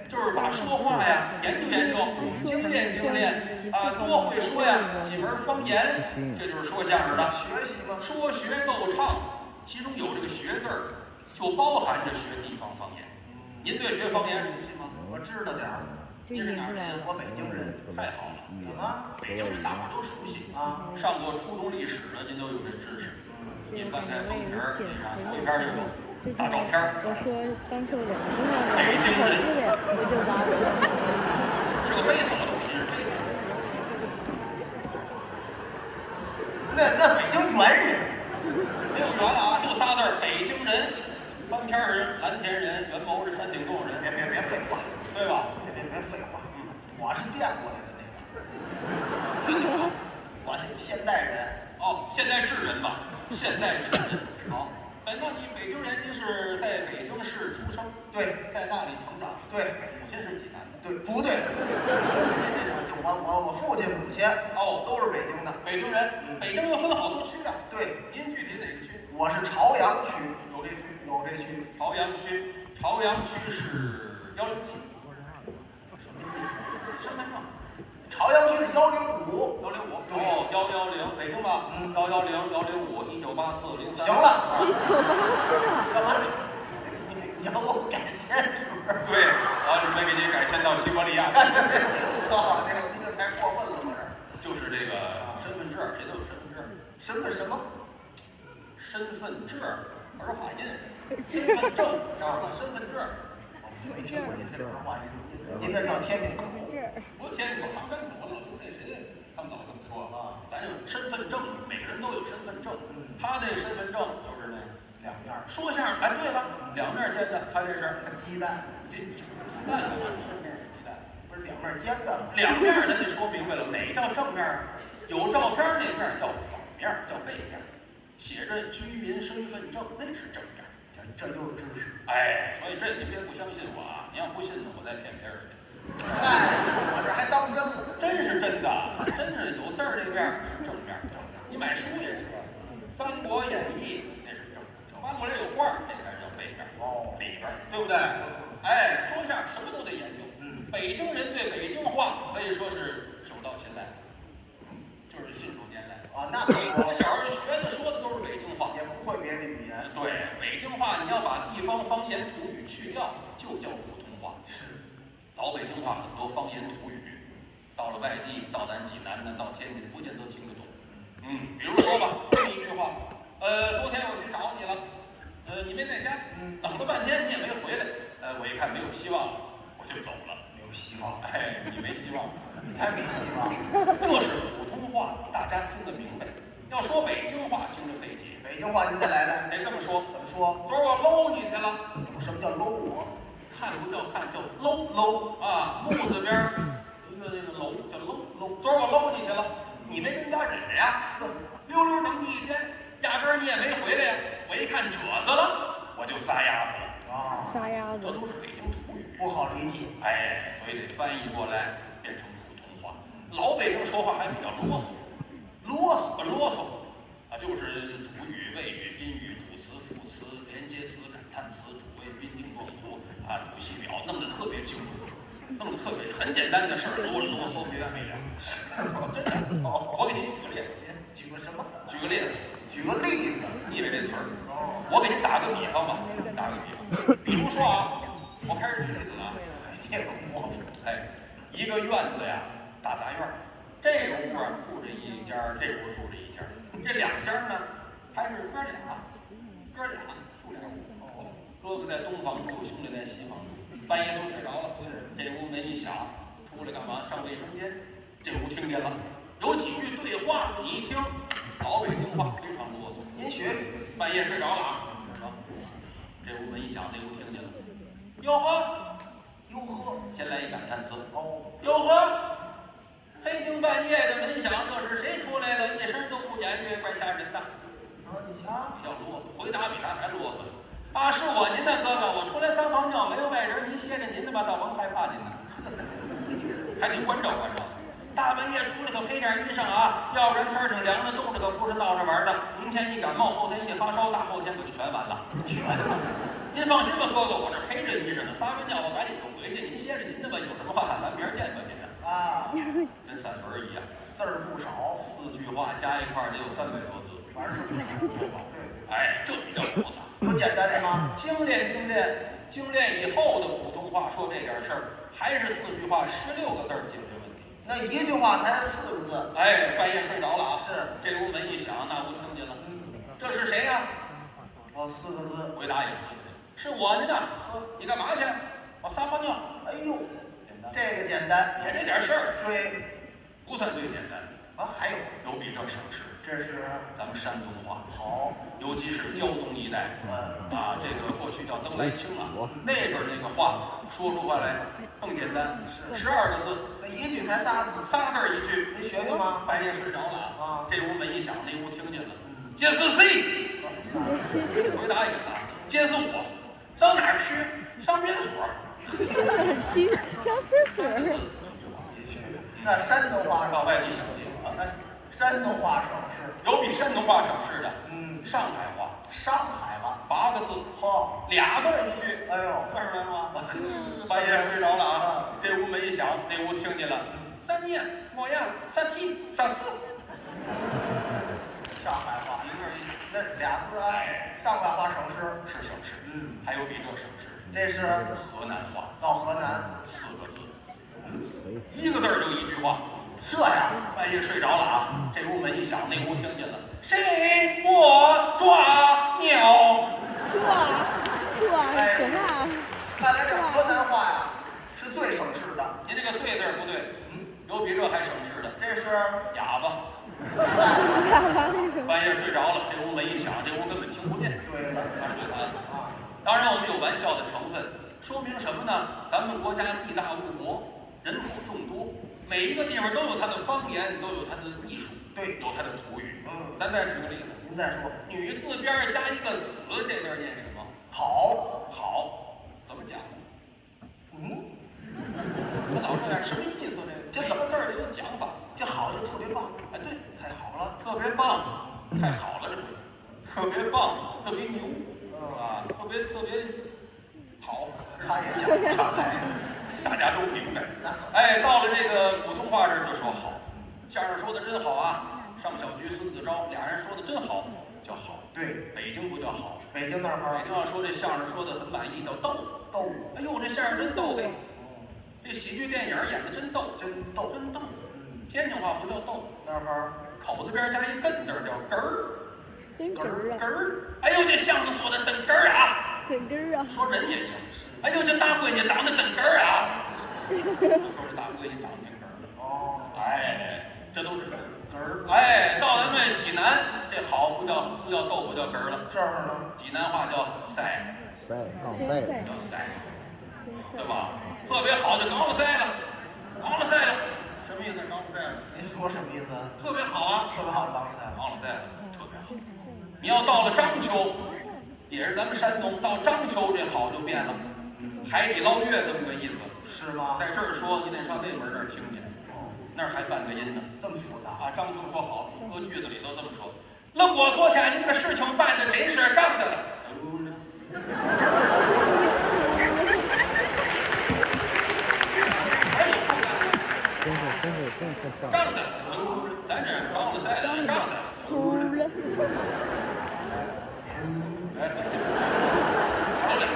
就是把说话呀研究研究，精炼精炼啊，多会说呀几门方言，这就是说相声的。学习吗？说学逗唱，其中有这个学字儿，就包含着学地方方言。您对学方言熟悉吗？我知道点儿。您是哪儿人？我北京人。太好了。怎么？北京人大伙都熟悉啊，上过初中历史的您都有这知识。一翻开封皮儿，你看里边就有大照片儿。我说刚求人，北京人我就挖出来。是个背头的，您是背头。那北京猿人没有猿啊，就仨字儿，北京人。翻篇人，蓝田人，元谋是山顶洞人。别废话，对吧？别废话。我是变过来的那个。我是现代人。哦，现代智人吧，现代智人。好，那你北京人，您是在北京市出生？对，在那里成长。对，母亲是济南的。对，不对？我父亲母亲哦都是北京的。北京人，北京又分好多区啊。对，您具体哪个区？我是朝阳区，有这区。有这区。朝阳区，朝阳区是107。什么意思？身份证。朝阳区是105。105。哦，105 110，北京吧？110-105-104-03。行了1984。干嘛？你要我改签是不是？对，我准备给你改签到西伯利亚。好，那个太过分了，不是？就是这个身份证，谁都有身份证。身份什么？身份证，儿化音，身份证啊，身份证。我没听过您这儿化音，您这叫天津口。不天津口，唐山口，老头那谁，他们老这么说啊。咱有身份证，每个人都有身份证。他那身份证就是那两面说相声，哎，对了，两面煎的，他这是鸡蛋，鸡蛋干嘛？身份证是鸡蛋，不是两面煎的吗？两面咱得说明白了，哪叫正面？有照片那面叫反面，叫背面，写着居民身份证那是正面。这就是知识。哎，所以这你别不相信我啊！你要不信呢，我再骗别人去。嗨，我这还当真了？真是真的，真是有字儿那面是正面。你买书也是，《三国演义》那是正面，翻过来有画那才叫背面。哦，里边对不对？哎，说相声什么都得研究。北京人对北京话可以说是手到擒来，就是信手拈来啊。那我小时候学的说的都是北京话，也不会别的语言。对，北京话你要把地方方言土语去掉，就叫普通话。是，老北京话很多方言土语，到了外地，到咱济南呢，到天津，不见得听得懂。比如说吧，这么一句话，昨天我去找你了，你没在家，等了半天你也没回来，我一看没有希望了，我就走了。没有希望，哎，你没希望，你才没希望。这是普通话，大家听得明白。要说北京话，听着费解。北京话您再来来，得这么说，怎么说？昨儿我搂你去了。什么叫搂我？看不叫看，叫搂啊，木字边一个那个楼叫搂。昨儿我搂你去了，你没跟家忍着呀？溜溜等你一天，压根儿你也没回来呀。我一看褶子了，我就撒丫子了。啊，撒丫子，这都是北京土语，不好理解。哎，所以得翻译过来变成普通话。老北京说话还比较啰嗦，啰嗦啊，就是主语、谓语、宾语、主词、副词、连接词、感叹词、主谓宾、定状图啊、主系表，弄得特别清楚，弄得特别很简单的事儿，啰嗦没完没了。真的，我给您举个例子。举个什么？举个例子。举个例子。你以为这词儿？我给您打个比方吧，打个比方。比如说啊，我开始举例子了啊。这个模糊。哎，一个院子呀，大杂院儿，这个屋啊住着一家，这屋住着一家，这两家呢还是哥俩住俩屋。哥哥在东房住，兄弟在西房住，半夜都睡着了。是，这屋门一响，出来干嘛？上卫生间。这屋听见了，有几句对话，你一听，老北京话非常啰嗦。您学，半夜睡着了啊，这屋门一响，那屋听见了，哟呵，先来一感叹词。哟呵，黑更半夜的门响，这是谁出来了？一声都不言语，怪吓人的。你瞧，比较啰嗦，回答比他还啰嗦。啊，是我您的哥哥，我出来撒泡尿，没有外人，您歇着您的吧，倒甭害怕您的，还得关照关照。大半夜出来可配件衣裳啊，要不然天儿挺凉的，冻着可不是闹着玩的。明天一感冒，后天一发烧，大后天可就全完了。全完。您放心吧，哥哥，我这陪着衣裳呢，撒完尿我赶紧就回去，您歇着您的吧，有什么话咱明儿见吧，您。啊，跟散文一样，字儿不少，4句话加一块儿得有300多字，反正是不少。对，哎，这比较复杂，不简单是吗？精炼以后的普通话说这点事儿，还是4句话16个字解决问题。那一句话才4个字。哎，半夜睡着了啊，是，这屋门一响，那屋听见了，这是谁呀？ 4个字，回答也4个字，是我呢。你干嘛去？我撒泡尿。哎呦，这个简单，也这点事儿。对，不算最简单啊，还有比这省事。这是咱们山东话，好，尤其是胶东一带，这个过去叫登莱清啊，那边那个话说出话来更简单，是12个字，那一句才仨字，3个字一句。您学学吗？半夜睡着了啊，这屋门一响，那屋听见了，这是谁？回答也3个，这是我。上哪儿去？上厕所。去上厕所。那山东话到外地省去啊？哎，山东话省事，有比山东话省事的。上海话，上海了，8个字，嚯，2字一句。哎呦，算出来吗？半夜睡着了啊，这屋门一响，那屋听见了，3年，我呀，3七，3四。还有比这省事的，这是河南话，到河南4个字，谁？ 1个字就1句话。这样，半夜睡着了啊，这屋门一响，那屋听见了，谁我抓鸟？可怕！看来这河南话呀是最省事的。您这个“最”字不对，有比这还省事的，这是哑巴。半夜睡着了，这屋门一响，这屋根本听不见。对了他睡完了。啊，当然，我们有玩笑的成分，说明什么呢？咱们国家地大物博，人口众多，每一个地方都有它的方言，都有它的艺术，对，有它的土语。嗯，咱再举个例子，您再说，女字边儿加一个子，这字儿念什么？好，好，怎么讲？嗯，我老这样什么意思呢？这个字儿有讲法。这好就特别棒，哎，对，太好了，特别棒，太好了，这不是？特别棒，特别牛，啊，特别好。他也讲不上来，大家都明白。哎，到了这个普通话这儿就说好，相声说的真好啊！上小菊、孙子昭俩人说的真好，叫好。对，北京不叫好，北京那儿北京要说这相声说的很满意，叫逗。逗，哎呦，这相声真逗嘿！这喜剧电影演的真逗，真逗，真逗。嗯，天津话不叫逗，那儿口字边加一艮字儿叫哏儿。真根儿啊！哏儿，哎呦，这相声说的真哏儿啊！真根儿啊！说人也行，哎呦，这大闺女长得真哏儿啊！说这大闺女长得真哏儿。哦，哎，这都是哏儿。哎，到咱们济南，这好不叫逗，不叫哏儿了。这儿呢，济南话叫塞，杠真塞，叫塞，真对吧？特别好就刚了塞了，刚了塞了，什么意思？刚了塞了，您说什么意思？特别好啊，特别好，刚才刚了塞了，特别好。你要到了章丘，也是咱们山东，到章丘这好就变了，海底捞月这么个意思。是吗？在这儿说，你得上那门那儿听去，那儿还半个音呢。这么复杂啊，章丘说好，搁句子里头这么说。那我昨天你这个事情办的真是干的。真是像。干的，咱这刚了赛的，干的。哎，好嘞，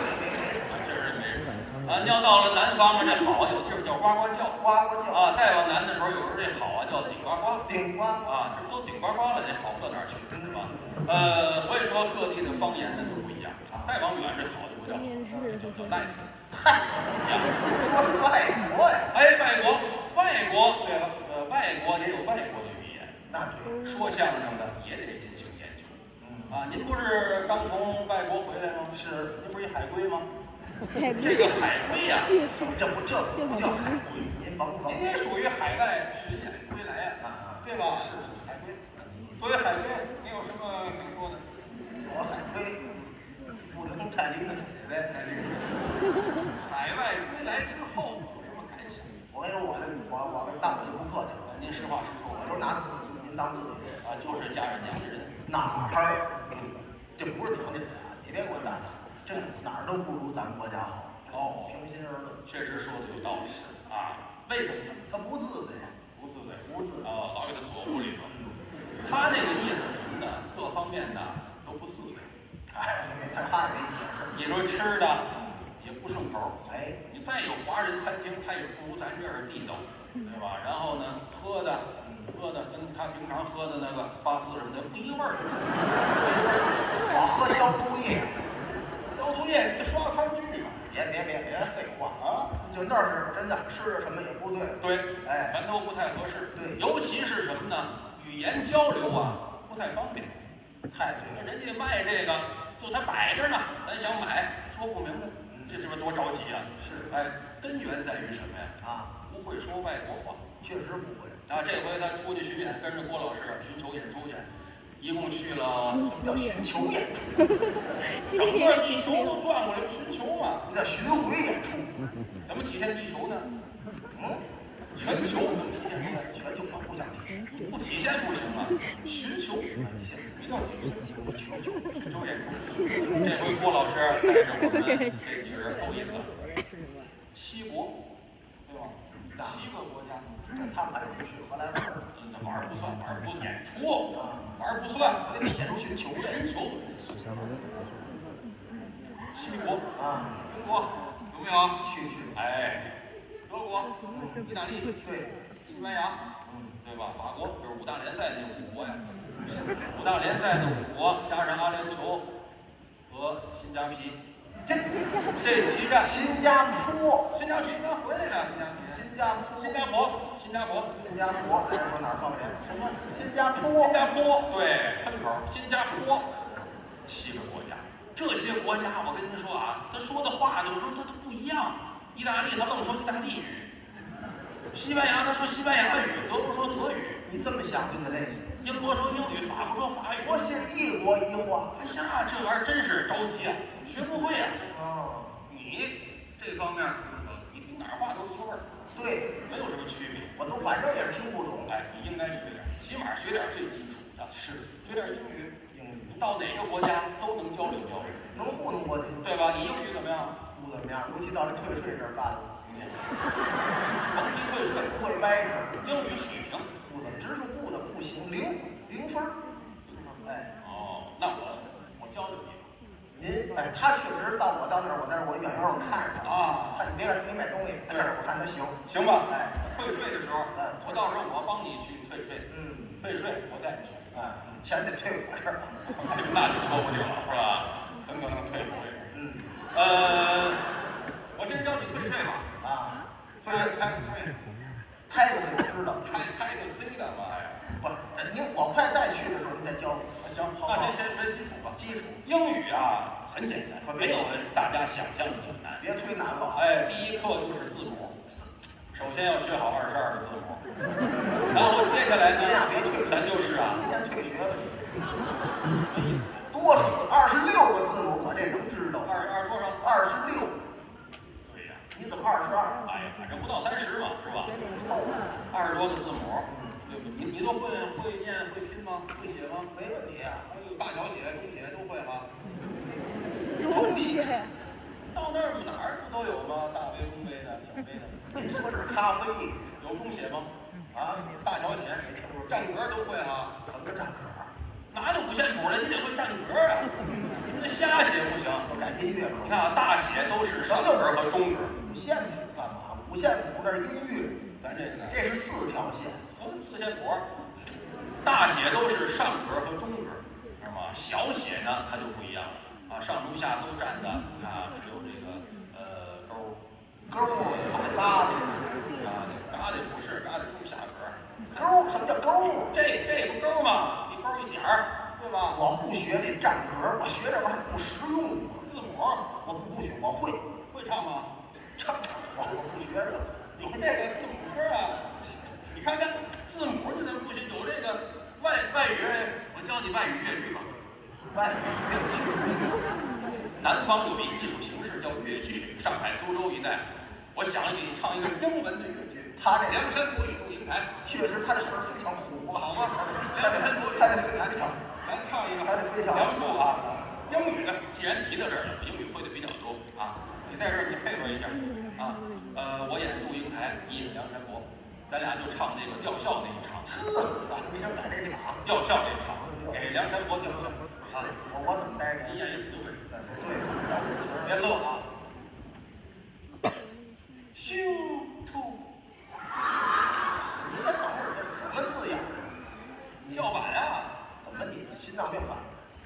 这是没人。啊，你要到了南方这好，有地方叫呱呱叫，呱呱叫啊，再往南的时候，有时候这好啊叫顶呱呱，顶呱啊，这都顶呱呱了，这好不到哪儿去，是吧？所以说各地的方言呢就不一样，再往远这好就不叫好，叫 nice。嗨，说是外国呀？哎，外国，对了，外国也有外国的语言，那对，说相声的也得进行研究。啊，您不是刚从外国回来吗？是，您不是一海归吗？这个海归呀，这不叫海归，您甭您也属于海外巡演归来啊，对吧？是海归。作为海归，你有什么想说的？我海归不能太离了水呗，太离了水。海外归来之后有什么感想？我跟你说，我跟大伙就不客气了，您实话实说，我都拿您当自己人啊，就是家人家里人，哪儿，这不是娘家人啊，你别给我打，真的哪儿都不如咱们国家好。哦，平心而论，确实说的有道理啊。为什么呢？他不自在呀，不自在，不自在啊，老给他锁屋里头。他那个意思是什么呢？各方面呢都不自在。哎，他也没解释。你说吃的也不顺口，哎，你再有华人餐厅，它也不如咱这儿地道，对吧？然后呢，喝的跟他平常喝的那个八四什么的不一个味儿。我喝消毒液，消毒液你刷餐具嘛。别废话啊！就那是真的，吃的什么也不对。对，哎，全都不太合适。对，尤其是什么呢？语言交流啊，不太方便。太对了，人家卖这个，就他摆着呢，咱想买，说不明白，这是不是多着急啊？是，哎，根源在于什么呀？啊，不会说外国话，确实不会。啊，这回他出去巡演，跟着郭老师寻求演出去，一共去了，要寻求演出，整个地球都转过来寻求嘛。那巡回演出，怎么体现地球呢？全球怎么体现出来？全球我不想体现，不体现不行啊！寻求，你到底寻求演出。这回郭老师带着我们这几个人头一次，7国，对吧？7个国家，他们还有去荷兰玩儿，那玩儿不算，玩儿不演出，玩儿不算，得体现出寻求来。寻求。7国啊，英国有没有？去。哎，德国、意大利，对，西班牙，对吧？法国就是5大联赛那5国呀。5大联赛的5国加上阿联酋和新加皮，这7站。新加坡，新加坡刚回来了，新加坡，再说哪儿方便？什么？新加坡，对，喷口，新加坡，7个国家。这些国家，我跟您说啊，他说的话有时候他都不一样。意大利他愣说意大利语，西班牙他说西班牙语，德国说德语。你这么想就得累死。英国说英语，法国说法语。我是一国一化。哎呀，这玩意儿真是着急啊，学不会啊。啊，你这方面你听哪儿话都一个味儿。对，没有什么区别。我都反正也是听不懂。哎，你应该学点，起码学点最基础的。是，学点英语。你到哪个国家都能交流交流，能糊弄过去，对吧？你英语怎么样？不怎么样，尤其到这退税这儿干了。甭提退税，不会掰扯。英语水平不怎么，直属不怎么不行，0分。哎，哦，那我教教你。您哎，他确实到我到那儿，我在这我远远我看着他啊，他你别买东西，在这儿我看他行吧？哎，退税的时候，我到时候我帮你去退税，退税我带你去，钱得退我这儿，那就说不定了，是吧？很可能退回。我先教你退税吧。啊，开个 C 我知道，开个 C 干嘛呀？不是，我快再去的时候您再教我。行，那先学基础吧。基础英语啊，很简单，没有大家想象的这么难。别忒难了。哎，第一课就是字母，首先要学好22个字母，然后接下来呢，别退，咱就是啊，你先退学吧你。多少？26个字母，我这能知道。22多少？26。对呀。你怎么22？哎呀，反正不到30嘛，是吧？20多个字母，对不？你都会念会拼吗？会写吗？没问题啊。大小写、中写都会哈。中写。到那儿哪儿不都有吗？大杯、中杯的、小杯的。您说这是咖啡，有中写吗？啊，大小写、占格都会哈。什么占格？哪有五线谱的？你得会占格啊！那瞎写不行。我改音乐课。你看啊，大写都是上格和中格。五线谱干嘛？五线谱那是音乐，咱这个呢？这是4条线。4线谱，大写都是上格和中格，知道吗？小写呢，它就不一样了啊，上中下都占的，你看啊，只有这个勾嘎的不是嘎的中下格。勾什么叫勾？这不勾吗？一勾一点儿，对吧？我不学这占格，我学这玩意儿不实用。字母我不学，我会唱吗？唱，我不学这。有这个字母歌啊，你看看字母你怎么不学？有这个外语，我教你外语越剧吧。外语越剧。南方有一艺术形式叫越剧，上海、苏州一带。我想给你唱一个英文的越剧。他这梁山伯与祝英台，确实他这词儿非常虎啊。好吗？他这非常，咱唱一个，他这非常梁祝啊。英语呢，既然提到这儿了，英语会的比较多啊。你在这儿你配合一下啊。我演祝英台，你演梁山伯，咱俩就唱那个吊孝那一场。你想改这场？吊孝这一场，给梁山伯吊孝啊。我怎么待着？你演一4回。对，别乐啊。修图。你先等会儿，这什么字眼？叫板啊？怎么你心脏病犯？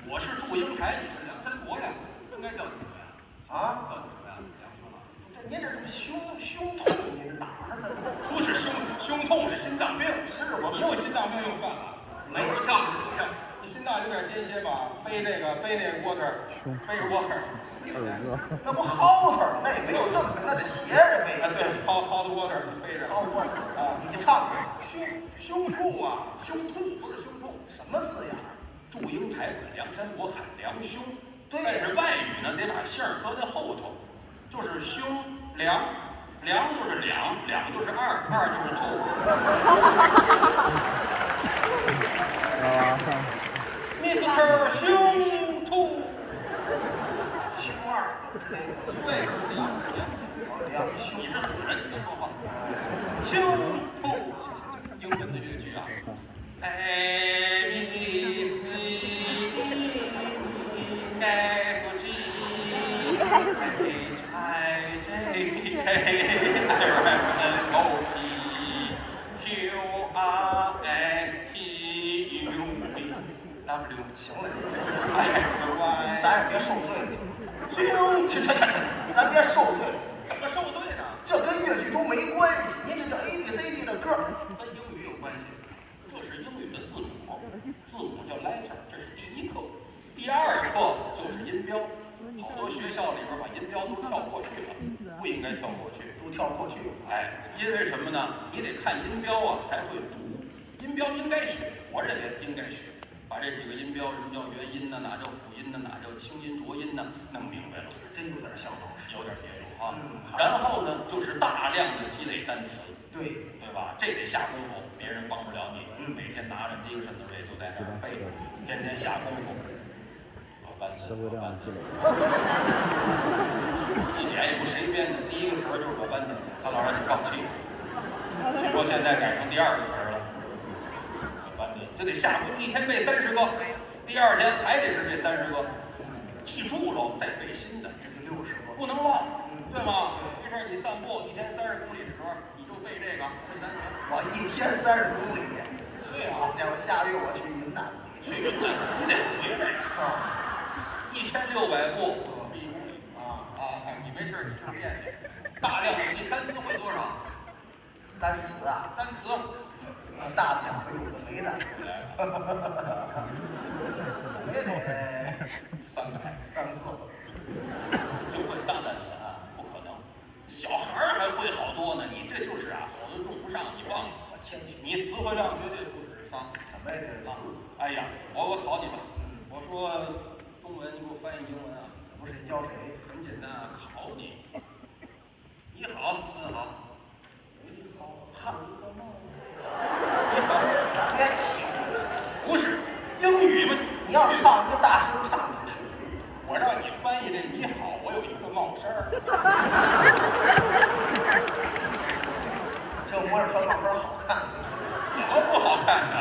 我是祝英台，你是梁山伯呀，应该叫你什么呀？啊？叫你什么呀？梁兄啊？这您这什么胸痛？您这哪儿的？不是胸痛，是心脏病。是我你有心脏病又犯了？没有跳，你心脏有点间歇吧？背那个锅子，背着锅子。那不薅头吗？那也没有这么，那得斜着背。对，薅的锅子背着。薅锅子啊，你就唱胸吐啊，胸吐不是胸痛，什么字眼？祝英台管梁山伯喊梁兄，对，但是外语呢得把姓儿搁在后头，就是兄梁，梁就是两，两就是二，二就是兔。Mr. 胸兔，胸二，对，梁兄，你是死人，你别说话。胸兔，英文的越剧啊。A B C D E F G W 行了，哎，咱也别受罪了，去，咱别受罪，怎么受罪呢？这跟越剧都没关系，您这叫 ABCD 的歌，跟英语有关系。这是英语的字母，字母叫 letter， 这是第一课。第二课就是音标，好多学校里边把音标都跳过去了，不应该跳过去，都跳过去。哎，因为什么呢？你得看音标啊才会读，音标应该学，我认为应该学。把这几个音标，什么叫元音呢？哪叫辅音呢？哪叫清音浊音呢？弄明白了，真有点像老师，有点别扭啊。然后呢，就是大量的积累单词，对吧？这得下功夫，别人帮不了你。每天拿着dictionary就在那儿背，天天下功夫。社会量积累。字典也不谁编的，第一个词儿就是我班的，他老让你放弃。听说现在改成第二个词儿了。就得下功夫，一天背30个，第二天还得是这30个，记住喽，再背新的，这就60个，不能忘，对吗？没事，你散步一天30公里的时候，你就背这个背单词。我一天30公里，对啊，家伙，下个月我去云南了，去云南你得回来1600步1公里你没事你就练练，大量的记单词会多少？单词啊，单词。大小的有的没的，怎么也得3个，就会3单词啊？不可能，小孩儿还会好多呢。你这就是啊，好的用不上，你忘了。我谦虚，你词汇量绝对不止3，怎么也得4。哎呀，我考你吧，我说中文，你给我翻译英文啊？不是你教谁？很简单啊，考你。你好，问好。你好，哈。咱别起哄，不是英语吗？你要唱，你就大声唱进去。我让你翻译这你好，我有一个冒声儿。这模样穿冒声好看，怎么不好看呢？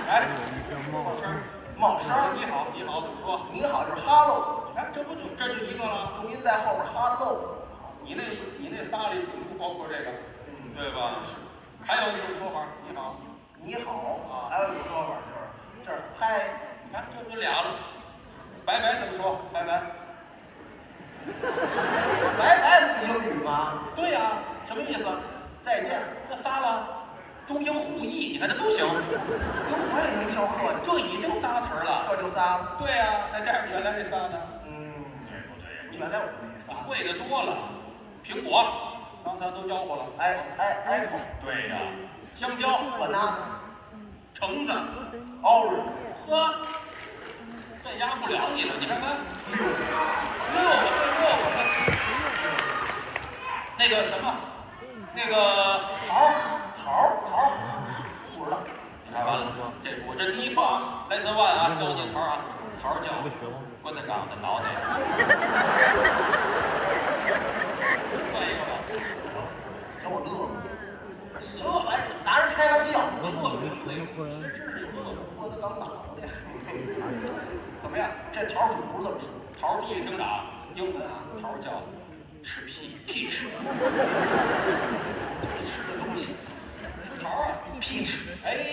哎，冒声儿。你好，你好怎么说？你好就是 hello， 哎，这就一个了，重音在后边 hello。你那仨里不包括这个，对吧？还有一种说法，你好，你好啊，还有一种说法就是这儿嗨，你看这俩了。拜拜怎么说？拜拜。拜拜不英语吗？对呀，什么意思？再见。这仨了，中英互译，你看这都行。我也能教课，这已经仨词儿了。这就仨了。对呀，再加上原来这仨呢。对不对？原来我那仨。会的多了。苹果，刚才都吆喝了。iPhone。对呀，香蕉，banana，橙子，orange。呵，这压不了你了，你看看，6个。那个什么，那个桃，不知道。你看完了，我这第一课啊，lesson 1啊，教你桃啊，桃叫郭德纲的脑袋。算一个吧，给我乐了。乐哎，拿人开玩笑，是有乐的。郭德纲脑袋。怎么样？这桃主不是这么说，桃第一听着啊，英文啊，桃叫吃屁吃，吃的东西。桃啊，屁吃。哎，对，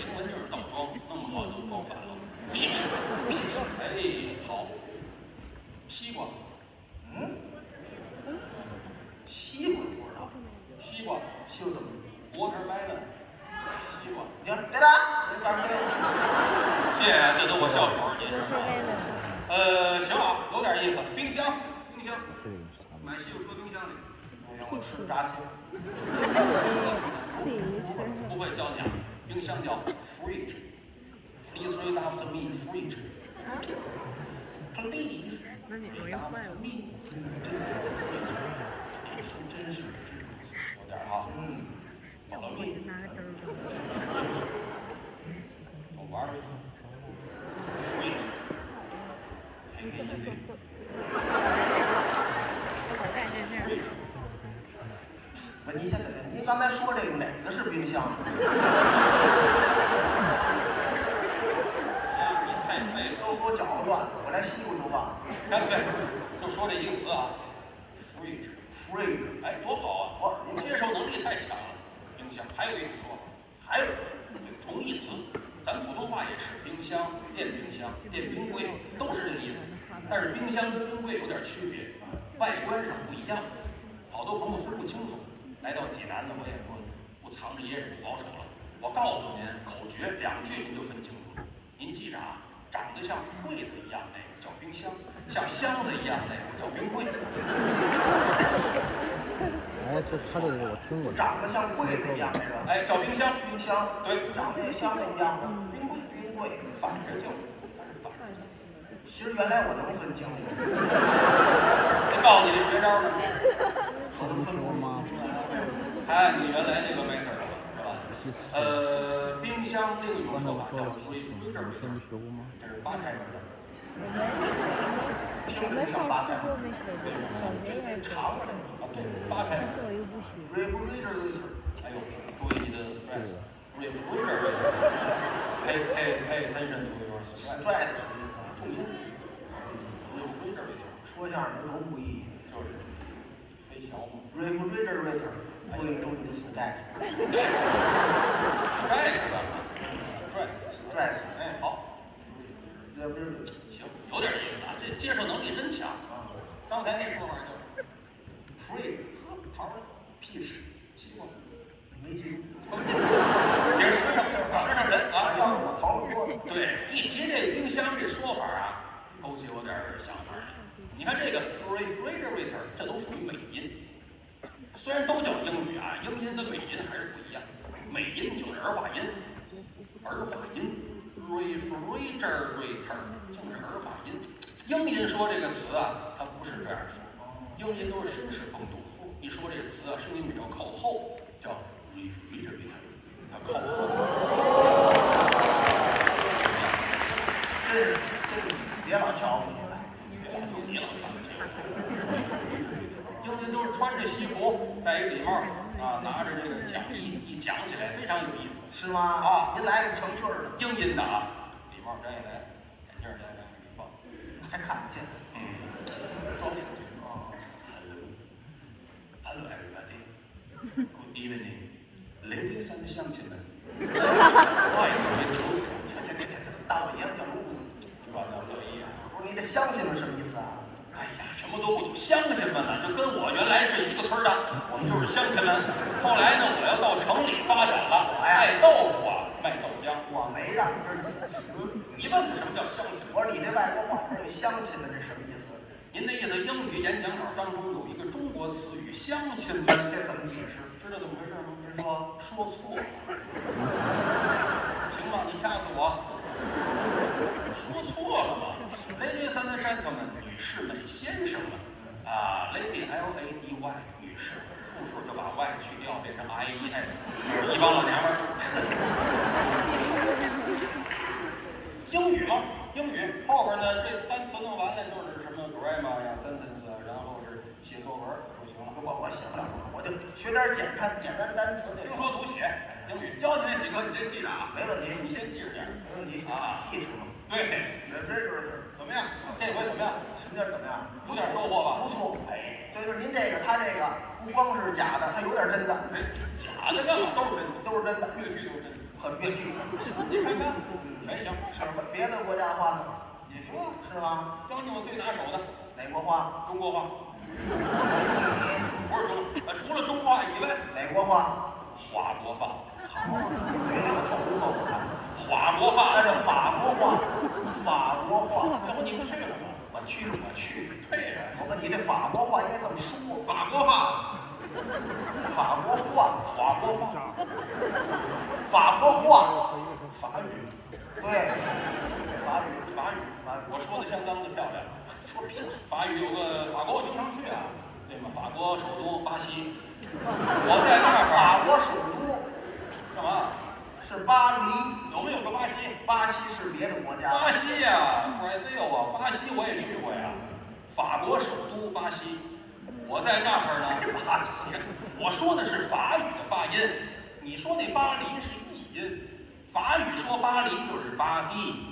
英文就是倒装，弄不好就装反了。屁吃，哎，好。西瓜，西瓜不知道。西瓜姓什么 ？watermelon， 西瓜。你看，对了，你干对了。谢谢，这都我笑口，您是吧？行啊，有点意思。冰箱，买西瓜搁冰箱里。不行，我吃炸蟹。不会叫你啊，冰箱叫 fridge。Please read after me, fridge. Please read after me. 真是有点哈，好了命。好玩儿。fridge。不，您先等等，您刚才说这个哪个是冰箱？你太废了，都给我搅和乱了，我连西瓜都忘了。干脆就说这一个词啊 ，fridge， fridge，哎，多好啊！您接受能力太强了。冰箱还有一种说法，还有同义词，咱普通话也是冰箱、电冰箱、电冰柜都是这个意思，但是冰箱跟冰柜有点区别，外观上不一样，好多朋友分不清楚。来到济南呢，我也不藏着掖着不保守了，我告诉您口诀2句您就分清楚了。您记着啊，长得像柜子一样那个叫冰箱，像箱子一样那个叫冰柜。哎，他这个我听过。长得像柜子一样那个，哎，叫冰箱。冰箱，对，长得像箱子一样的冰柜，冰柜，反着叫，反着叫。其实原来我能分清楚，谁告诉你这绝招呢？我能分过吗？哎，你原来这个没事了，是吧？冰箱另一种说法叫refrigerator，这是8开头的。听着像8开头，这长的啊，对，8开头。refrigerator， 哎呦，注意你的 stress。refrigerator， pay attention to your stress。重音。refrigerator， 说相声多无意义，就是飞翔嘛。refrigerator， 注意你的 stress。stress， 哎，好。行，有点意思啊，这接受能力真强啊！刚才那说法叫 free， 桃儿 peach， 西瓜，没记住。别时尚人啊！要是我逃不过。对，一提这冰箱这说法啊，勾起我点想法。你看这个 refrigerator， 这都属于美音，虽然都叫英语啊，英音跟美音还是不一样。美音就是儿化音，儿化音。refrigerator 就是儿化音，英音说这个词啊，它不是这样说，英音都是绅士风度，一说这个词啊，声音比较靠后，叫 refrigerator， 它靠后。这别老瞧不起来，就你老看不起我。英音都是穿着西服，戴一礼帽啊，拿着这个讲义，一讲起来非常有意思。是吗？啊，您来的成对儿的，英音的啊，礼帽摘下来，眼镜摘下来一放，还看得见。装上去。哦 ，Hello everybody, good evening, ladies and gentlemen. 外国没路子，这大老爷们叫路子。你管叫乐意啊？不是你这乡亲们什么意思啊？哎呀，什么都不懂，乡亲们呢，就跟我原来是一个村的，我们就是乡亲们。后来呢，我要到城里发展了，卖豆腐啊，卖豆浆。我没让你这儿解词。你问什么叫乡亲？我说你这外国话，这乡亲们这什么意思？您的意思，英语演讲稿当中有一个中国词语“乡亲们”，这怎么解释？知道怎么回事吗？您说错了。行吧，你掐死我。说错了嘛 ，Ladies and gentlemen， 女士们、先生们，啊 ，Lady L-A-D-Y， 女士，复数就把 Y 去掉，变成 I-E-S， 一帮老娘们儿。英语吗？英语后边呢，这单词弄完了就是什么 grammar 呀、sentence 啊，然后是写作文就行了。我写不了，我就学点简单单词。听说读写，英语教你那几个，你先记着啊。没问题，你先记着点。没问题啊，记住了。对，怎么样？这回怎么样？什么叫怎么样？有点收获吧？不错。哎，就是您这个，他这个不光是假的，他有点真的。哎，假的干嘛？都是真的，都是真的，越剧都是真的。很越剧。你看看，哎行，别的国家话呢？也行啊，是吗？教你我最拿手的哪国话？中国话。不是除了中华以外，哪国话？华国话。好，嘴里有头发我看。华国话，那叫法国话。法国话，要不你不去了吗？我去。对呀，我问你这法国话应该怎么说？法国话。法国话，华国话，法国话，法语，对，法语，我说的相当的漂亮，说漂亮。法语有个法国，我经常去啊，对吗？法国首都巴西，我在那儿。法国首都干嘛？是巴黎。有没有个巴西？巴西是别的国家。巴西呀，Brazil 啊，巴西我也去过呀。法国首都巴西。我在那儿呢，巴西，我说的是法语的发音，你说那巴黎是译音，法语说巴黎就是巴黎，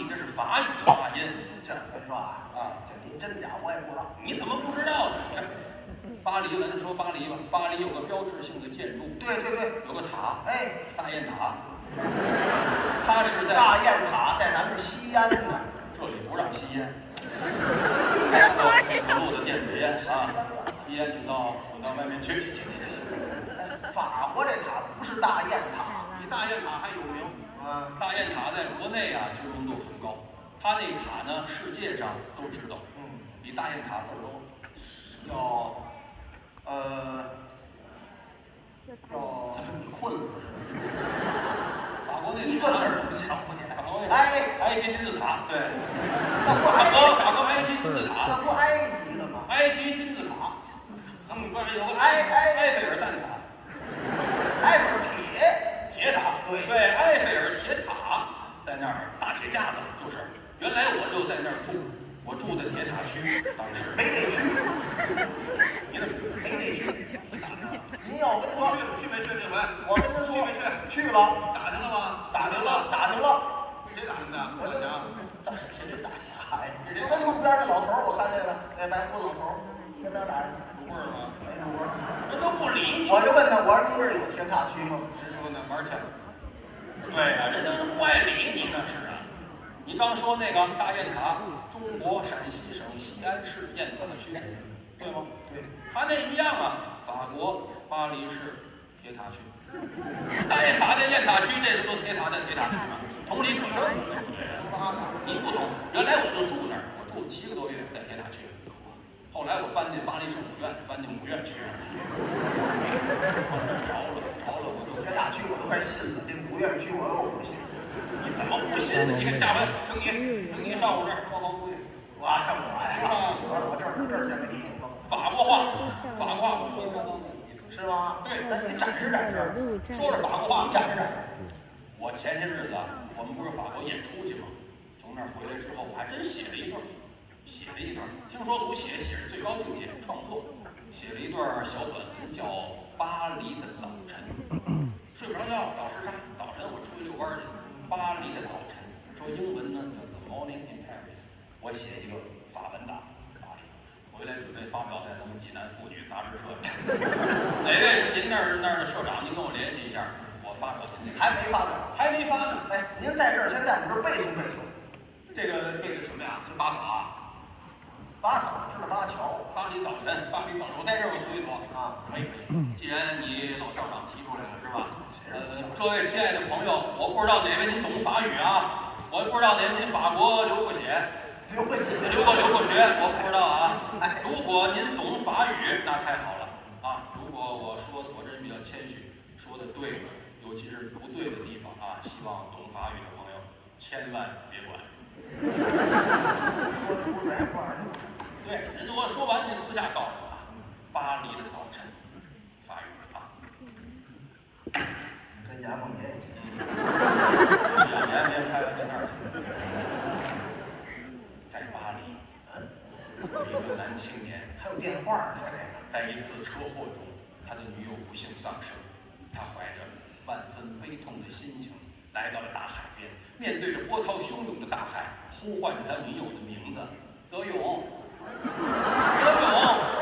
这是法语的发音。这么说啊，这您真假我也不知道。你怎么不知道呢？巴黎，咱就说巴黎吧，巴黎有个标志性的建筑，对，有个塔，哎，大雁塔，它是在大雁塔在咱们西安呢。这里不让吸烟，开车不可录的电子烟啊，吸烟请到外面去。法国这塔不是大雁塔，比大雁塔还有名啊！大雁塔在国内啊知名度很高，它那塔呢世界上都知道，比大雁塔字儿多，叫你困了是吧？法国那一个字儿都想不起来。埃及金字塔，对，那不法国埃及金字塔，那不埃及的吗？埃及金字塔，他们关于有个埃菲尔蛋塔，埃菲尔铁塔，对，埃菲尔铁塔在那儿，大铁架子就是。原来我就在那儿住，我住的铁塔区，当时没得去，你怎么没得去？您要跟说去没去这回？我跟您说去没去？去了，打听了吗？打听了。跟谁打听的？我就大谁这大侠呀？就跟路边那老头儿，我看见了，那白胡子老头儿，跟他打入味吗？没入味，人都不理你。我就问他，我说你这儿有铁塔区吗？人说那玩去了。对呀，人家不爱理你那是啊。你刚说那个大雁塔，中国陕西省西安市雁塔区，对吗？对，它那一样啊，法国巴黎市铁塔区。大雁塔在雁塔区，这不都铁塔在铁塔区吗？同理可证，对不对？你不懂，原来我就住那儿，我住7个多月在铁塔区，后来我搬进巴黎圣母院，搬进母院区了。着了，我就铁塔区我都快信了，这母院区我又不信。你怎么不信？你看下回请你上我这儿报告故意。我呀，我这儿先给你说。法国话我说相当的。是吗？对，那你展示展示，说着法国话，你展示展示。我前些日子我们不是法国演出去吗？从那儿回来之后，我还真写了一段。听说读写是最高境界，创作。写了一段小短文，叫《巴黎的早晨》。睡不着觉，倒时差。早晨我出去遛弯去，巴黎的早晨。说英文呢叫 The Morning in Paris。我写一个法文档。回来准备发表在咱们济南妇女杂志社上，哪位是您那儿的社长？您跟我联系一下，我发表您。还没发表，还没发呢。哎，您在这儿先在我们这儿背诵背诵。这个什么呀？是巴嫂。巴嫂知道巴乔。巴黎早晨，我在这儿我读一读啊，可以。既然你老校长提出来了，是吧？各位亲爱的朋友，我不知道哪位您懂法语啊？我不知道哪位您法国留过学。留过学，我不知道啊。如果您懂法语，那太好了啊。如果我这人比较谦虚，说的对，尤其是不对的地方啊，希望懂法语的朋友千万别管。说的不对，对，人家我说完，您私下告诉我啊。巴黎的早晨，法语啊。跟阎王爷一样。别开了，跟那儿去。在巴黎，有一个男青年，还有电话在这个，在一次车祸中，他的女友不幸丧生，他怀着万分悲痛的心情来到了大海边，面对着波涛汹涌的大海，呼唤着他女友的名字：德勇，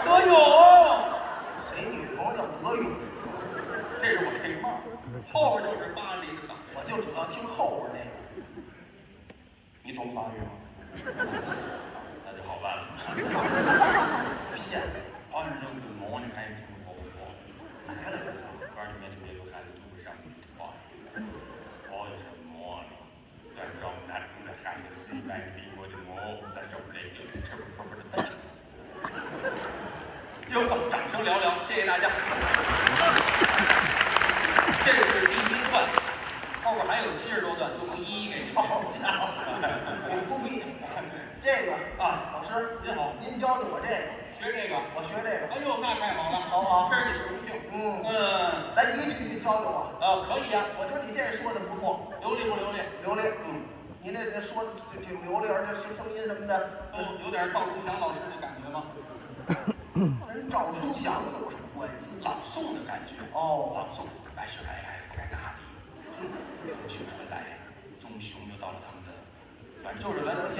德勇。谁女朋友叫德勇？这是我这帽，后边就是巴黎的早晨。我就主要听后边那个。你懂法语吗？那就好办了。骗子！好像是个魔，你看听过不？来了，班里面有孩子读不上话，我有什么呢？但是我们看的孩子是来比我的魔，在手里就是这么的单纯。有掌声聊聊，谢谢大家。这是第1段，后边还有70多段，就不一一给您。好家伙，不必。这个啊，老师您好，您教教我这个，学这个，我学这个。哎呦，那太好了，好不好？这是你的荣幸。来一句你教教我。可以呀。我觉得你这说的不错，流利不流利？流利。你这说的挺流利，而且声音什么的都有点赵忠祥老师的感觉吗？跟赵忠祥有什么关系？朗诵的感觉。朗诵，来是来覆盖大地，从青春来，棕熊又到了他们的，反正就是咱行。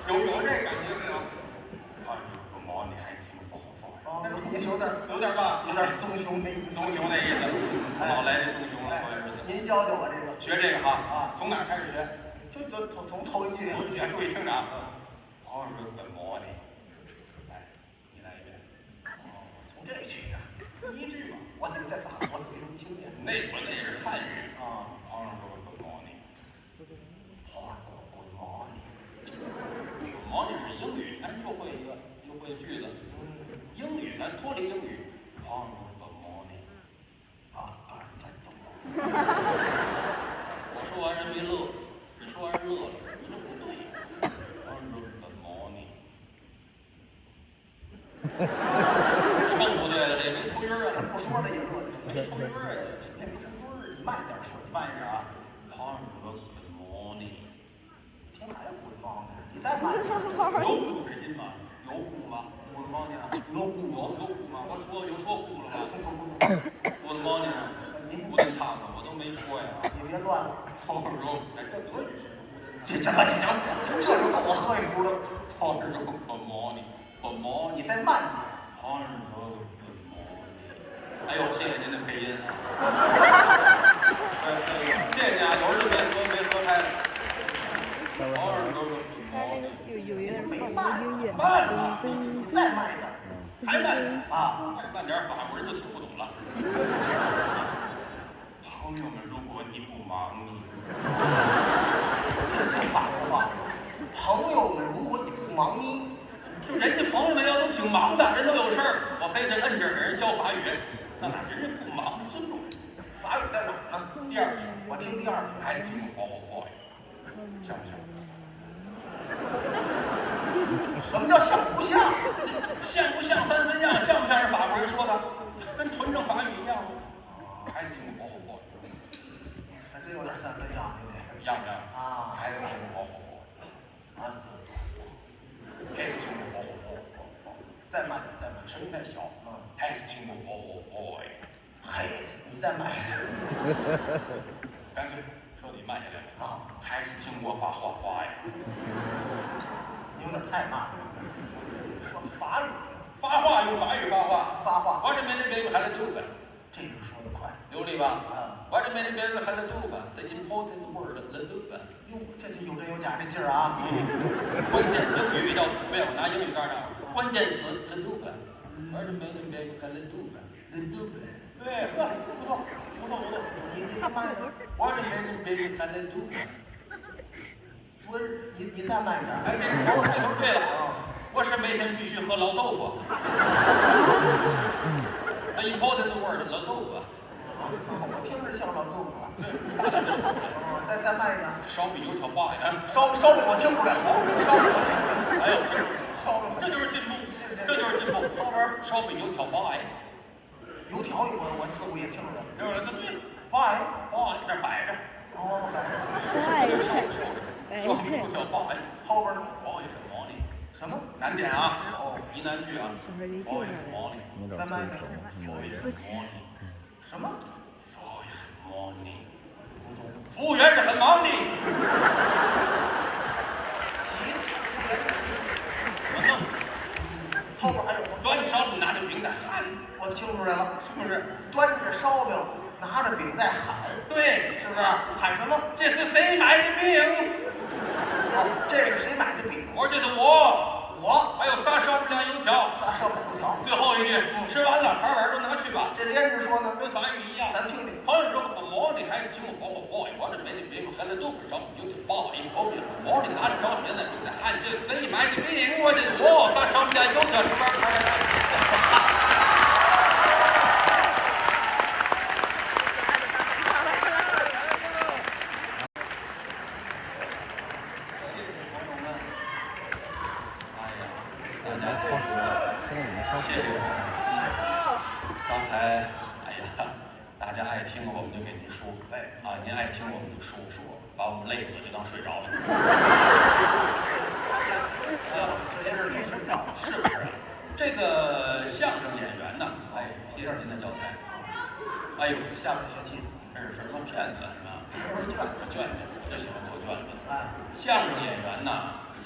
有这感觉没有？啊，不毛你还听不好说。有点吧。吧？有点棕熊那意思。棕熊那意思，老来这棕熊了，我也是。您教教我这个，学这个哈，从哪儿开始学？就从头一句。头一句，注意听着啊。好日本魔呢？来，你来一遍。哦，从这句呀。第一句嘛。我得在法国有这种经验。那是汉语啊。好日本魔呢？好日本魔呢？魔呢是英语，咱又会一个，又会句子。英语咱脱离英语。好日本魔呢？啊，当然在懂。我说完人没乐，你说完人乐了，你这不对。好日本魔呢？你更不对了，这没出音啊！不说的也乐的，没出音啊！那没出音儿，你慢点说，慢一点啊！好日本魔呢？听还滚猫呢？你再慢点。有鼓这音吗？有鼓吗？滚猫呢？有鼓吗？我说鼓了吗？滚猫呢？我得唱呢，我都没说呀！你别乱了。好日本，哎，这德语是这就够我喝一壶了。好日本魔呢？本魔，你再慢点。好日本本魔呢？哎呦，谢谢您的配音啊！谢谢你啊，有日没喝开了。好日本本魔呢？有一个人放那个音乐，慢了，你再慢一点。还慢啊？慢点，法国人就听不懂了。朋友们，如果你不忙呢？这是法国话。朋友们，如果你不忙呢？就人家朋友们要都挺忙的，人都有事儿，我非得摁着给人教法语，那哪人家不忙？尊重人。法语在哪呢？第二句，我听第二句，还是听我好好像不像？什么叫像不像？像不像三分样？像不像是法国人说的？跟纯正法语一样吗？还是听我好好还真有点三分样，样不样？啊，还是听我好好啊，还是听我好好再慢点，再慢点，声音太小。还是听我好好嘿，你再慢一点。干脆彻底慢下来啊！还是听我把话发呀！你有点太慢了。说法语，发话用法语发话，发话。我这没人给我还得读分，这个说得快，流利吧？啊，我这没人给我还得读分，the important word 得读分。哟，这就有真有假这劲儿啊！关键英语要不要拿英语干啥？关键词得读分，我这没人给我还得读分，得读分。对，呵，不错。你再慢一点。我这没人给我还得读分。不是你再慢一点。哎，这头对了啊！我是每天必须喝老豆腐。The important word 老豆腐。我听着像老豆腐。大胆的说。再慢一点。烧饼油条花呀！烧饼我听出来了，烧饼我听出来了。还有烧饼，这就是进步，这就是进步。后边烧饼油条花呀！油条我似乎也听出来了。就是那个饼，花这摆着。哦，摆着。烧饼油条花呀！后边呢？花也很毛呢。什么？难点啊！哦，疑难句啊！花也很毛呢。再慢一点。花也很毛呢。什么？花也很毛呢。不懂。服务员是很忙的。我弄。后边还有端着烧饼拿着饼在喊，我听出来了，是不是？端着烧饼，拿着饼在喊，对，是不是？喊什么？这是谁买的饼？哦，这是谁买的饼？我说这是我，还有仨烧饼酱油条，仨烧饼油条。最后一句，吃完了，盘碗都拿去吧。这连着说呢，跟法语一样。咱听听。朋友说不毛的，还听我包好话，我这没喝了豆腐烧饼油条包一包饼很毛的，拿着烧饼在饼在喊，这谁买的饼？我这是我，仨烧饼酱油条是吧？谢谢。刚才，哎呀，大家爱听我们就给您说，您爱听我们就说，把我们累死就当睡着了。这些事给睡着，是不是？这个相声演员呢，提着您的教材。哎呦，下面学期这是什么骗子啊？这是卷子，我就喜欢做卷子。相声演员呢，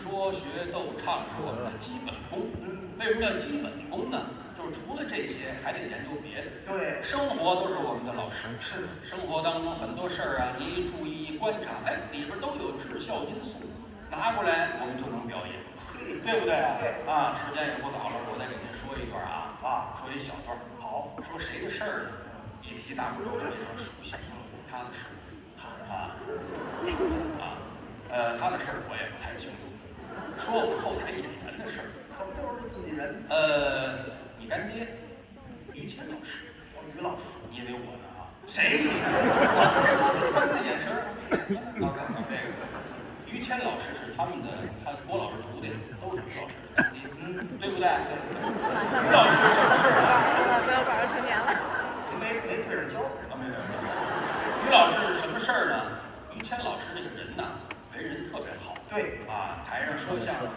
说学逗唱是我们的基本功。为什么叫基本功呢？就是就是除了这些，还得研究别的。对，生活都是我们的老师。是的，生活当中很多事儿啊，你一注意一观察，哎，里边都有质效因素，拿过来我们就能表演，对不对啊？对啊，时间也不早了，我再给您说一段啊，说一小段。好，说谁的事儿呢？一提大伙都非常熟悉，他的事儿，他的事儿我也不太清楚。说我们后台演员的事儿，可不就是自己人？你干爹于谦老师，于老师，因为我呢啊，谁？看这眼神儿，这个于谦老师是他郭老师徒弟，都是于老师的干爹，对不对？于老师什么事儿啊？不要管着成年了。没对着教。没。于老师什么事儿呢？于谦老师这个人呐，为人特别好。对啊，台上说相声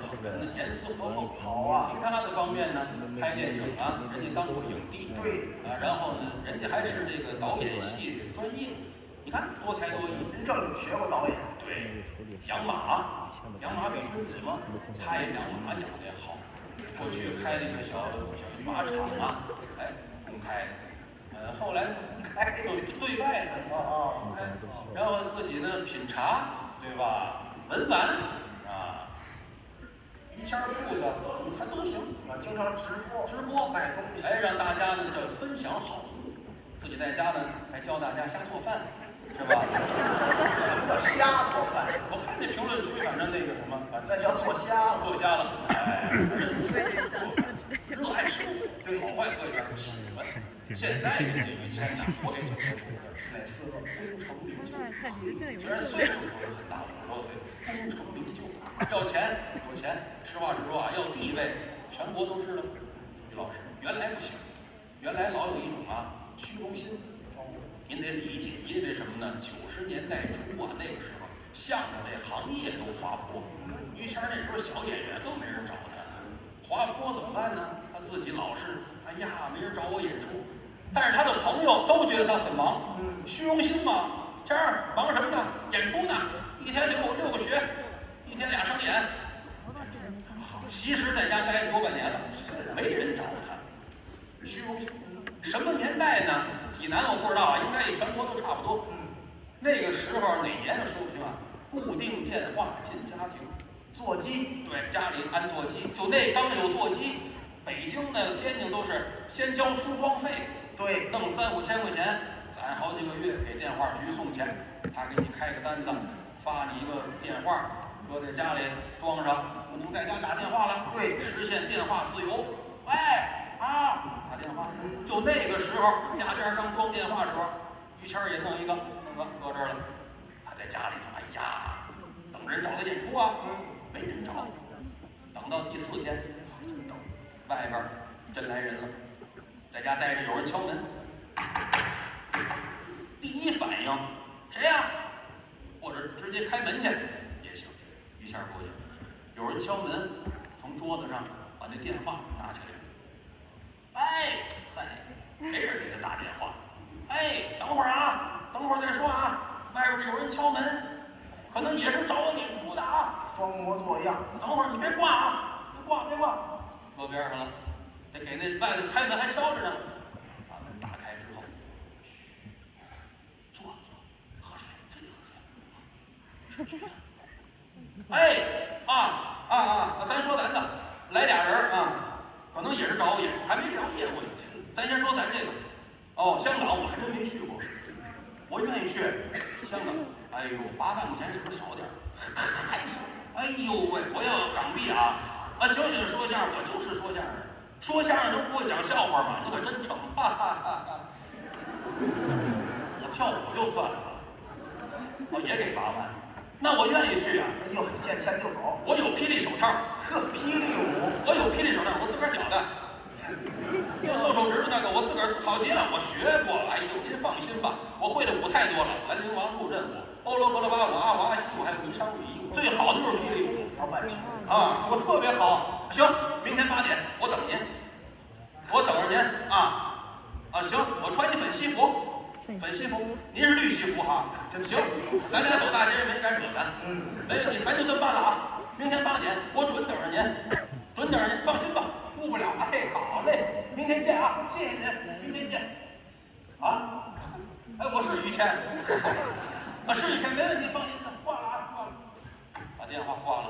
严丝合缝，好啊。其他的方面呢，拍电影啊，人家当过影帝。对啊，然后呢，人家还是这个导演系专业，你看多才多艺。人正经学过导演。对，养马比君子嘛，他也养马养得也好。过去开了一个小马场啊，哎，公开的。后来对外的公开，然后自己呢品茶，对吧？文玩啊，于谦铺子他都行啊，经常直播卖东西，哎，让大家呢叫分享好物，自己在家呢还教大家瞎做饭，是吧？什么叫瞎做饭？我看那评论区，反正那个什么，那叫做瞎了，做瞎了，哎，热爱生活，对好坏各一边喜欢。现在人家于谦呢，我给讲出哪四个功成名就，虽然岁数不是很大，50多岁，功成名就，要钱有钱，实话实说啊，要地位，全国都知道。于老师原来不行，原来老有一种虚荣心。您得理解，因为什么呢？90年代初啊，那个时候相声这行业都滑坡，于谦那时候小演员更没人找他，滑坡怎么办呢？他自己老是，哎呀，没人找我演出。但是他的朋友都觉得他很忙，虚荣心嘛。谦儿忙什么呢？演出呢，一天6个学，一天2场演。其实在家待了多半年了，没人找他，虚荣心。什么年代呢？济南我不知道啊，应该也全国都差不多。那个时候哪年说不清啊。固定电话进家庭，座机，对，家里安座机，就那当有座机。北京呢、天津都是先交出装费。对，弄3、5千块钱，攒好几个月，给电话局送钱，他给你开个单子，发你一个电话，搁在家里装上，不能在家打电话了。对，实现电话自由。喂，打电话。就那个时候，家家刚装电话时候，于谦也弄一个，搁这儿了。他在家里头，哎呀，等人找他演出啊，没人找。等到第4天，外边真来人了。在家待着，有人敲门，第一反应谁呀？或者直接开门去也行。于谦过去，有人敲门，从桌子上把那电话拿起来。哎，没人给他打电话。哎，等会儿再说啊，外边有人敲门，可能也是找我演出的啊。装模作样。等会儿你别挂啊，别挂，搁边上了。得给那外头开门还敲着呢，把门打开之后，坐，喝水，自己喝水。哎，咱说咱的，来俩人啊，可能也是找我演出，还没了解过呢。咱先说咱这个，香港我还真没去过，我愿意去香港。哎呦，8万块钱是不是少点？还少？哎呦喂，我要港币啊！行，说相声，我就是说相声。说相声都不会讲笑话嘛，你可真成，哈哈哈哈！我跳舞就算了，我也给8万，那我愿意去呀。哎呦，见钱就走。我有霹雳手套，霹雳舞，我有霹雳手套，我自个儿绞的。露手指头那个，我自个儿好极了，我学过。哎呦，您放心吧，我会的舞太多了，兰陵王入阵舞、欧罗巴拉巴舞、阿娃西舞，还有霓裳羽衣舞，最好的就是霹雳舞。老板我特别好。行，明天8点我等您，我等着您行，我穿一粉西服，您是绿西服哈。行，咱俩走大街没人敢惹咱。没问题，咱就这么办了啊。明天8点我准等着您，放心吧，顾不了。哎，好嘞，明天见啊，谢谢您，明天见。啊？哎，我是于谦，啊，是于谦，没问题，放心的，挂了啊，挂了。把电话挂了。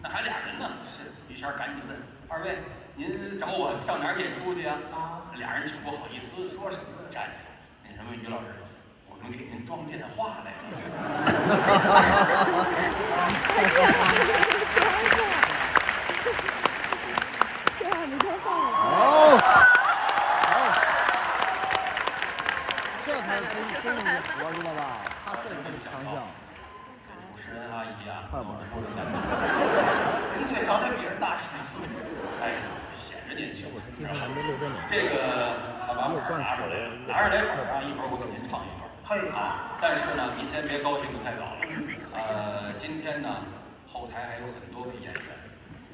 那还俩人呢。是，于谦赶紧问二位，您找我上哪儿演出去啊？啊，俩人挺不好意思，说什么？站起来，那什么，于老师。我们给您装电话来了。这还没装上呢。哦，这才真是活知道吧？他这是强项。主持人阿姨啊，快吧，说的咱您最少得比人大10岁。哎，显着年轻。今天还没录这么。这个把把本拿出来，拿出来本啊，一会儿我给您唱一段。嘿啊！但是呢，你先别高兴得太早了。今天呢，后台还有很多位演员，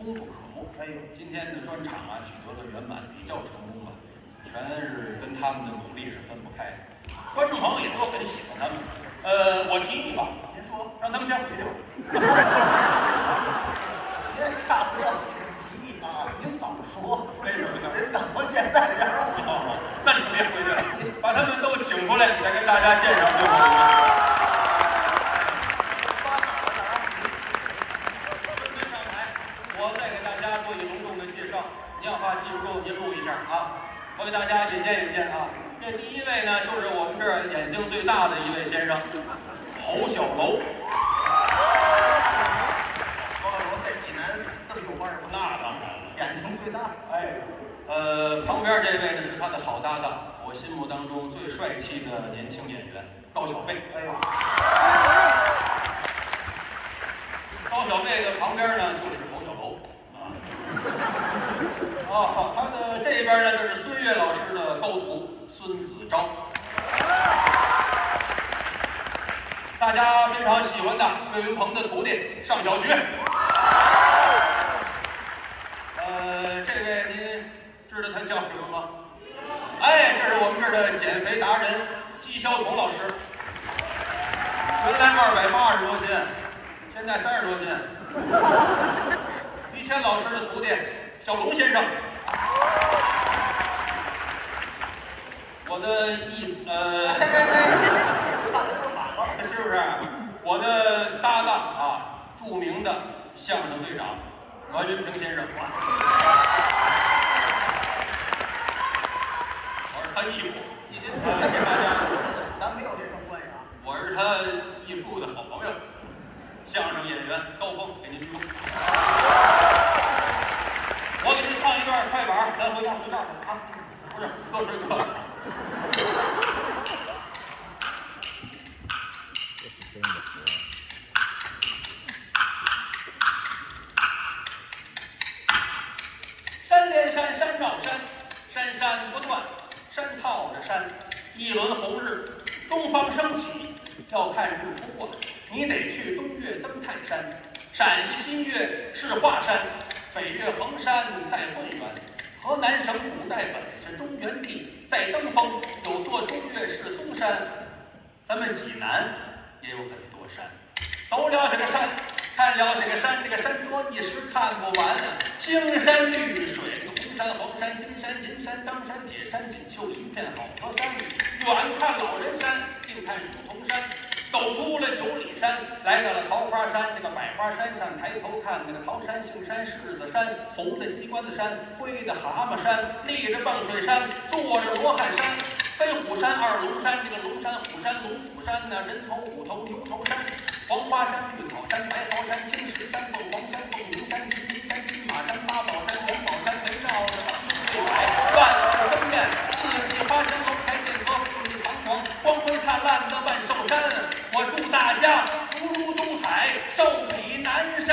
功不可没。哎呦，今天的专场啊，取得了圆满，比较成功吧，全是跟他们的努力是分不开的。观众朋友也都很喜欢他们。我提议吧，您说，让他们先回去吧。别瞎不要这个提议啊！您早说，为什么呢？人等到现在这样。哦，那你别回去了，把他们都请出来，再跟大家介绍就好了。上台，我再给大家做一隆重的介绍。您要怕记不住，您录一下啊。我给大家引荐引荐啊。这第一位呢，就是我们这儿眼睛最大的一位先生，侯小楼。侯小楼在济南这么有腕儿吗？那当然了，眼睛最大。哎。旁边这位呢是他的好搭档，我心目当中最帅气的年轻演员高小贝。哎呦，高小贝的旁边呢就是侯小楼啊。哦，他的这边呢就是孙越老师的构图孙子钊，大家非常喜欢的岳云鹏的徒弟尚小学。这位您知道他叫什么吗？哎，这是我们这儿的减肥达人纪晓彤老师，原来280多斤，现在30多斤。于谦老师的徒弟小龙先生，我的是不是？我的搭档啊，著名的相声队长栾云平先生。他义父，给大家，咱没有这层关系啊。我是他义父的好朋友，相声演员高峰，给您鞠躬。我给您唱一段快板，咱回家睡觉去啊！不是，多睡觉。山连山，山绕山，山山不断。山套着山，一轮红日东方升起，要看日出啊，你得去东岳登泰山。陕西新岳是华山，北岳衡山在混元，河南省古代本是中原地，在登封有座中岳是嵩山。咱们济南也有很多山，走了这个山，看了这个山，这个山多一时看不完啊，青山绿水。红山、黄山、金山、银山、张山、铁山、锦绣一片好河山。远看老人山，近看蜀铜山。走出了9里山，来到了桃花山。这个百花山上抬头看，那个桃山、杏山、柿子山，红的鸡冠子山，灰的蛤蟆山，立着蹦水山，坐着罗汉山，飞虎山、二龙山，这个龙山、虎山、龙虎山呢，人头、虎头、牛头山，黄花山、绿草山、白桃山、青石山、凤凰山、凤鸣山、金鸡山、金马山、八宝山、元宝山，围绕着300万个宫殿，四季花香楼台剑阁，富丽堂皇，光辉灿烂的万寿山。我祝大家福如东海，寿比南山。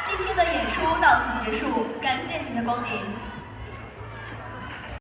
今天的演出到此结束，感谢您的光临。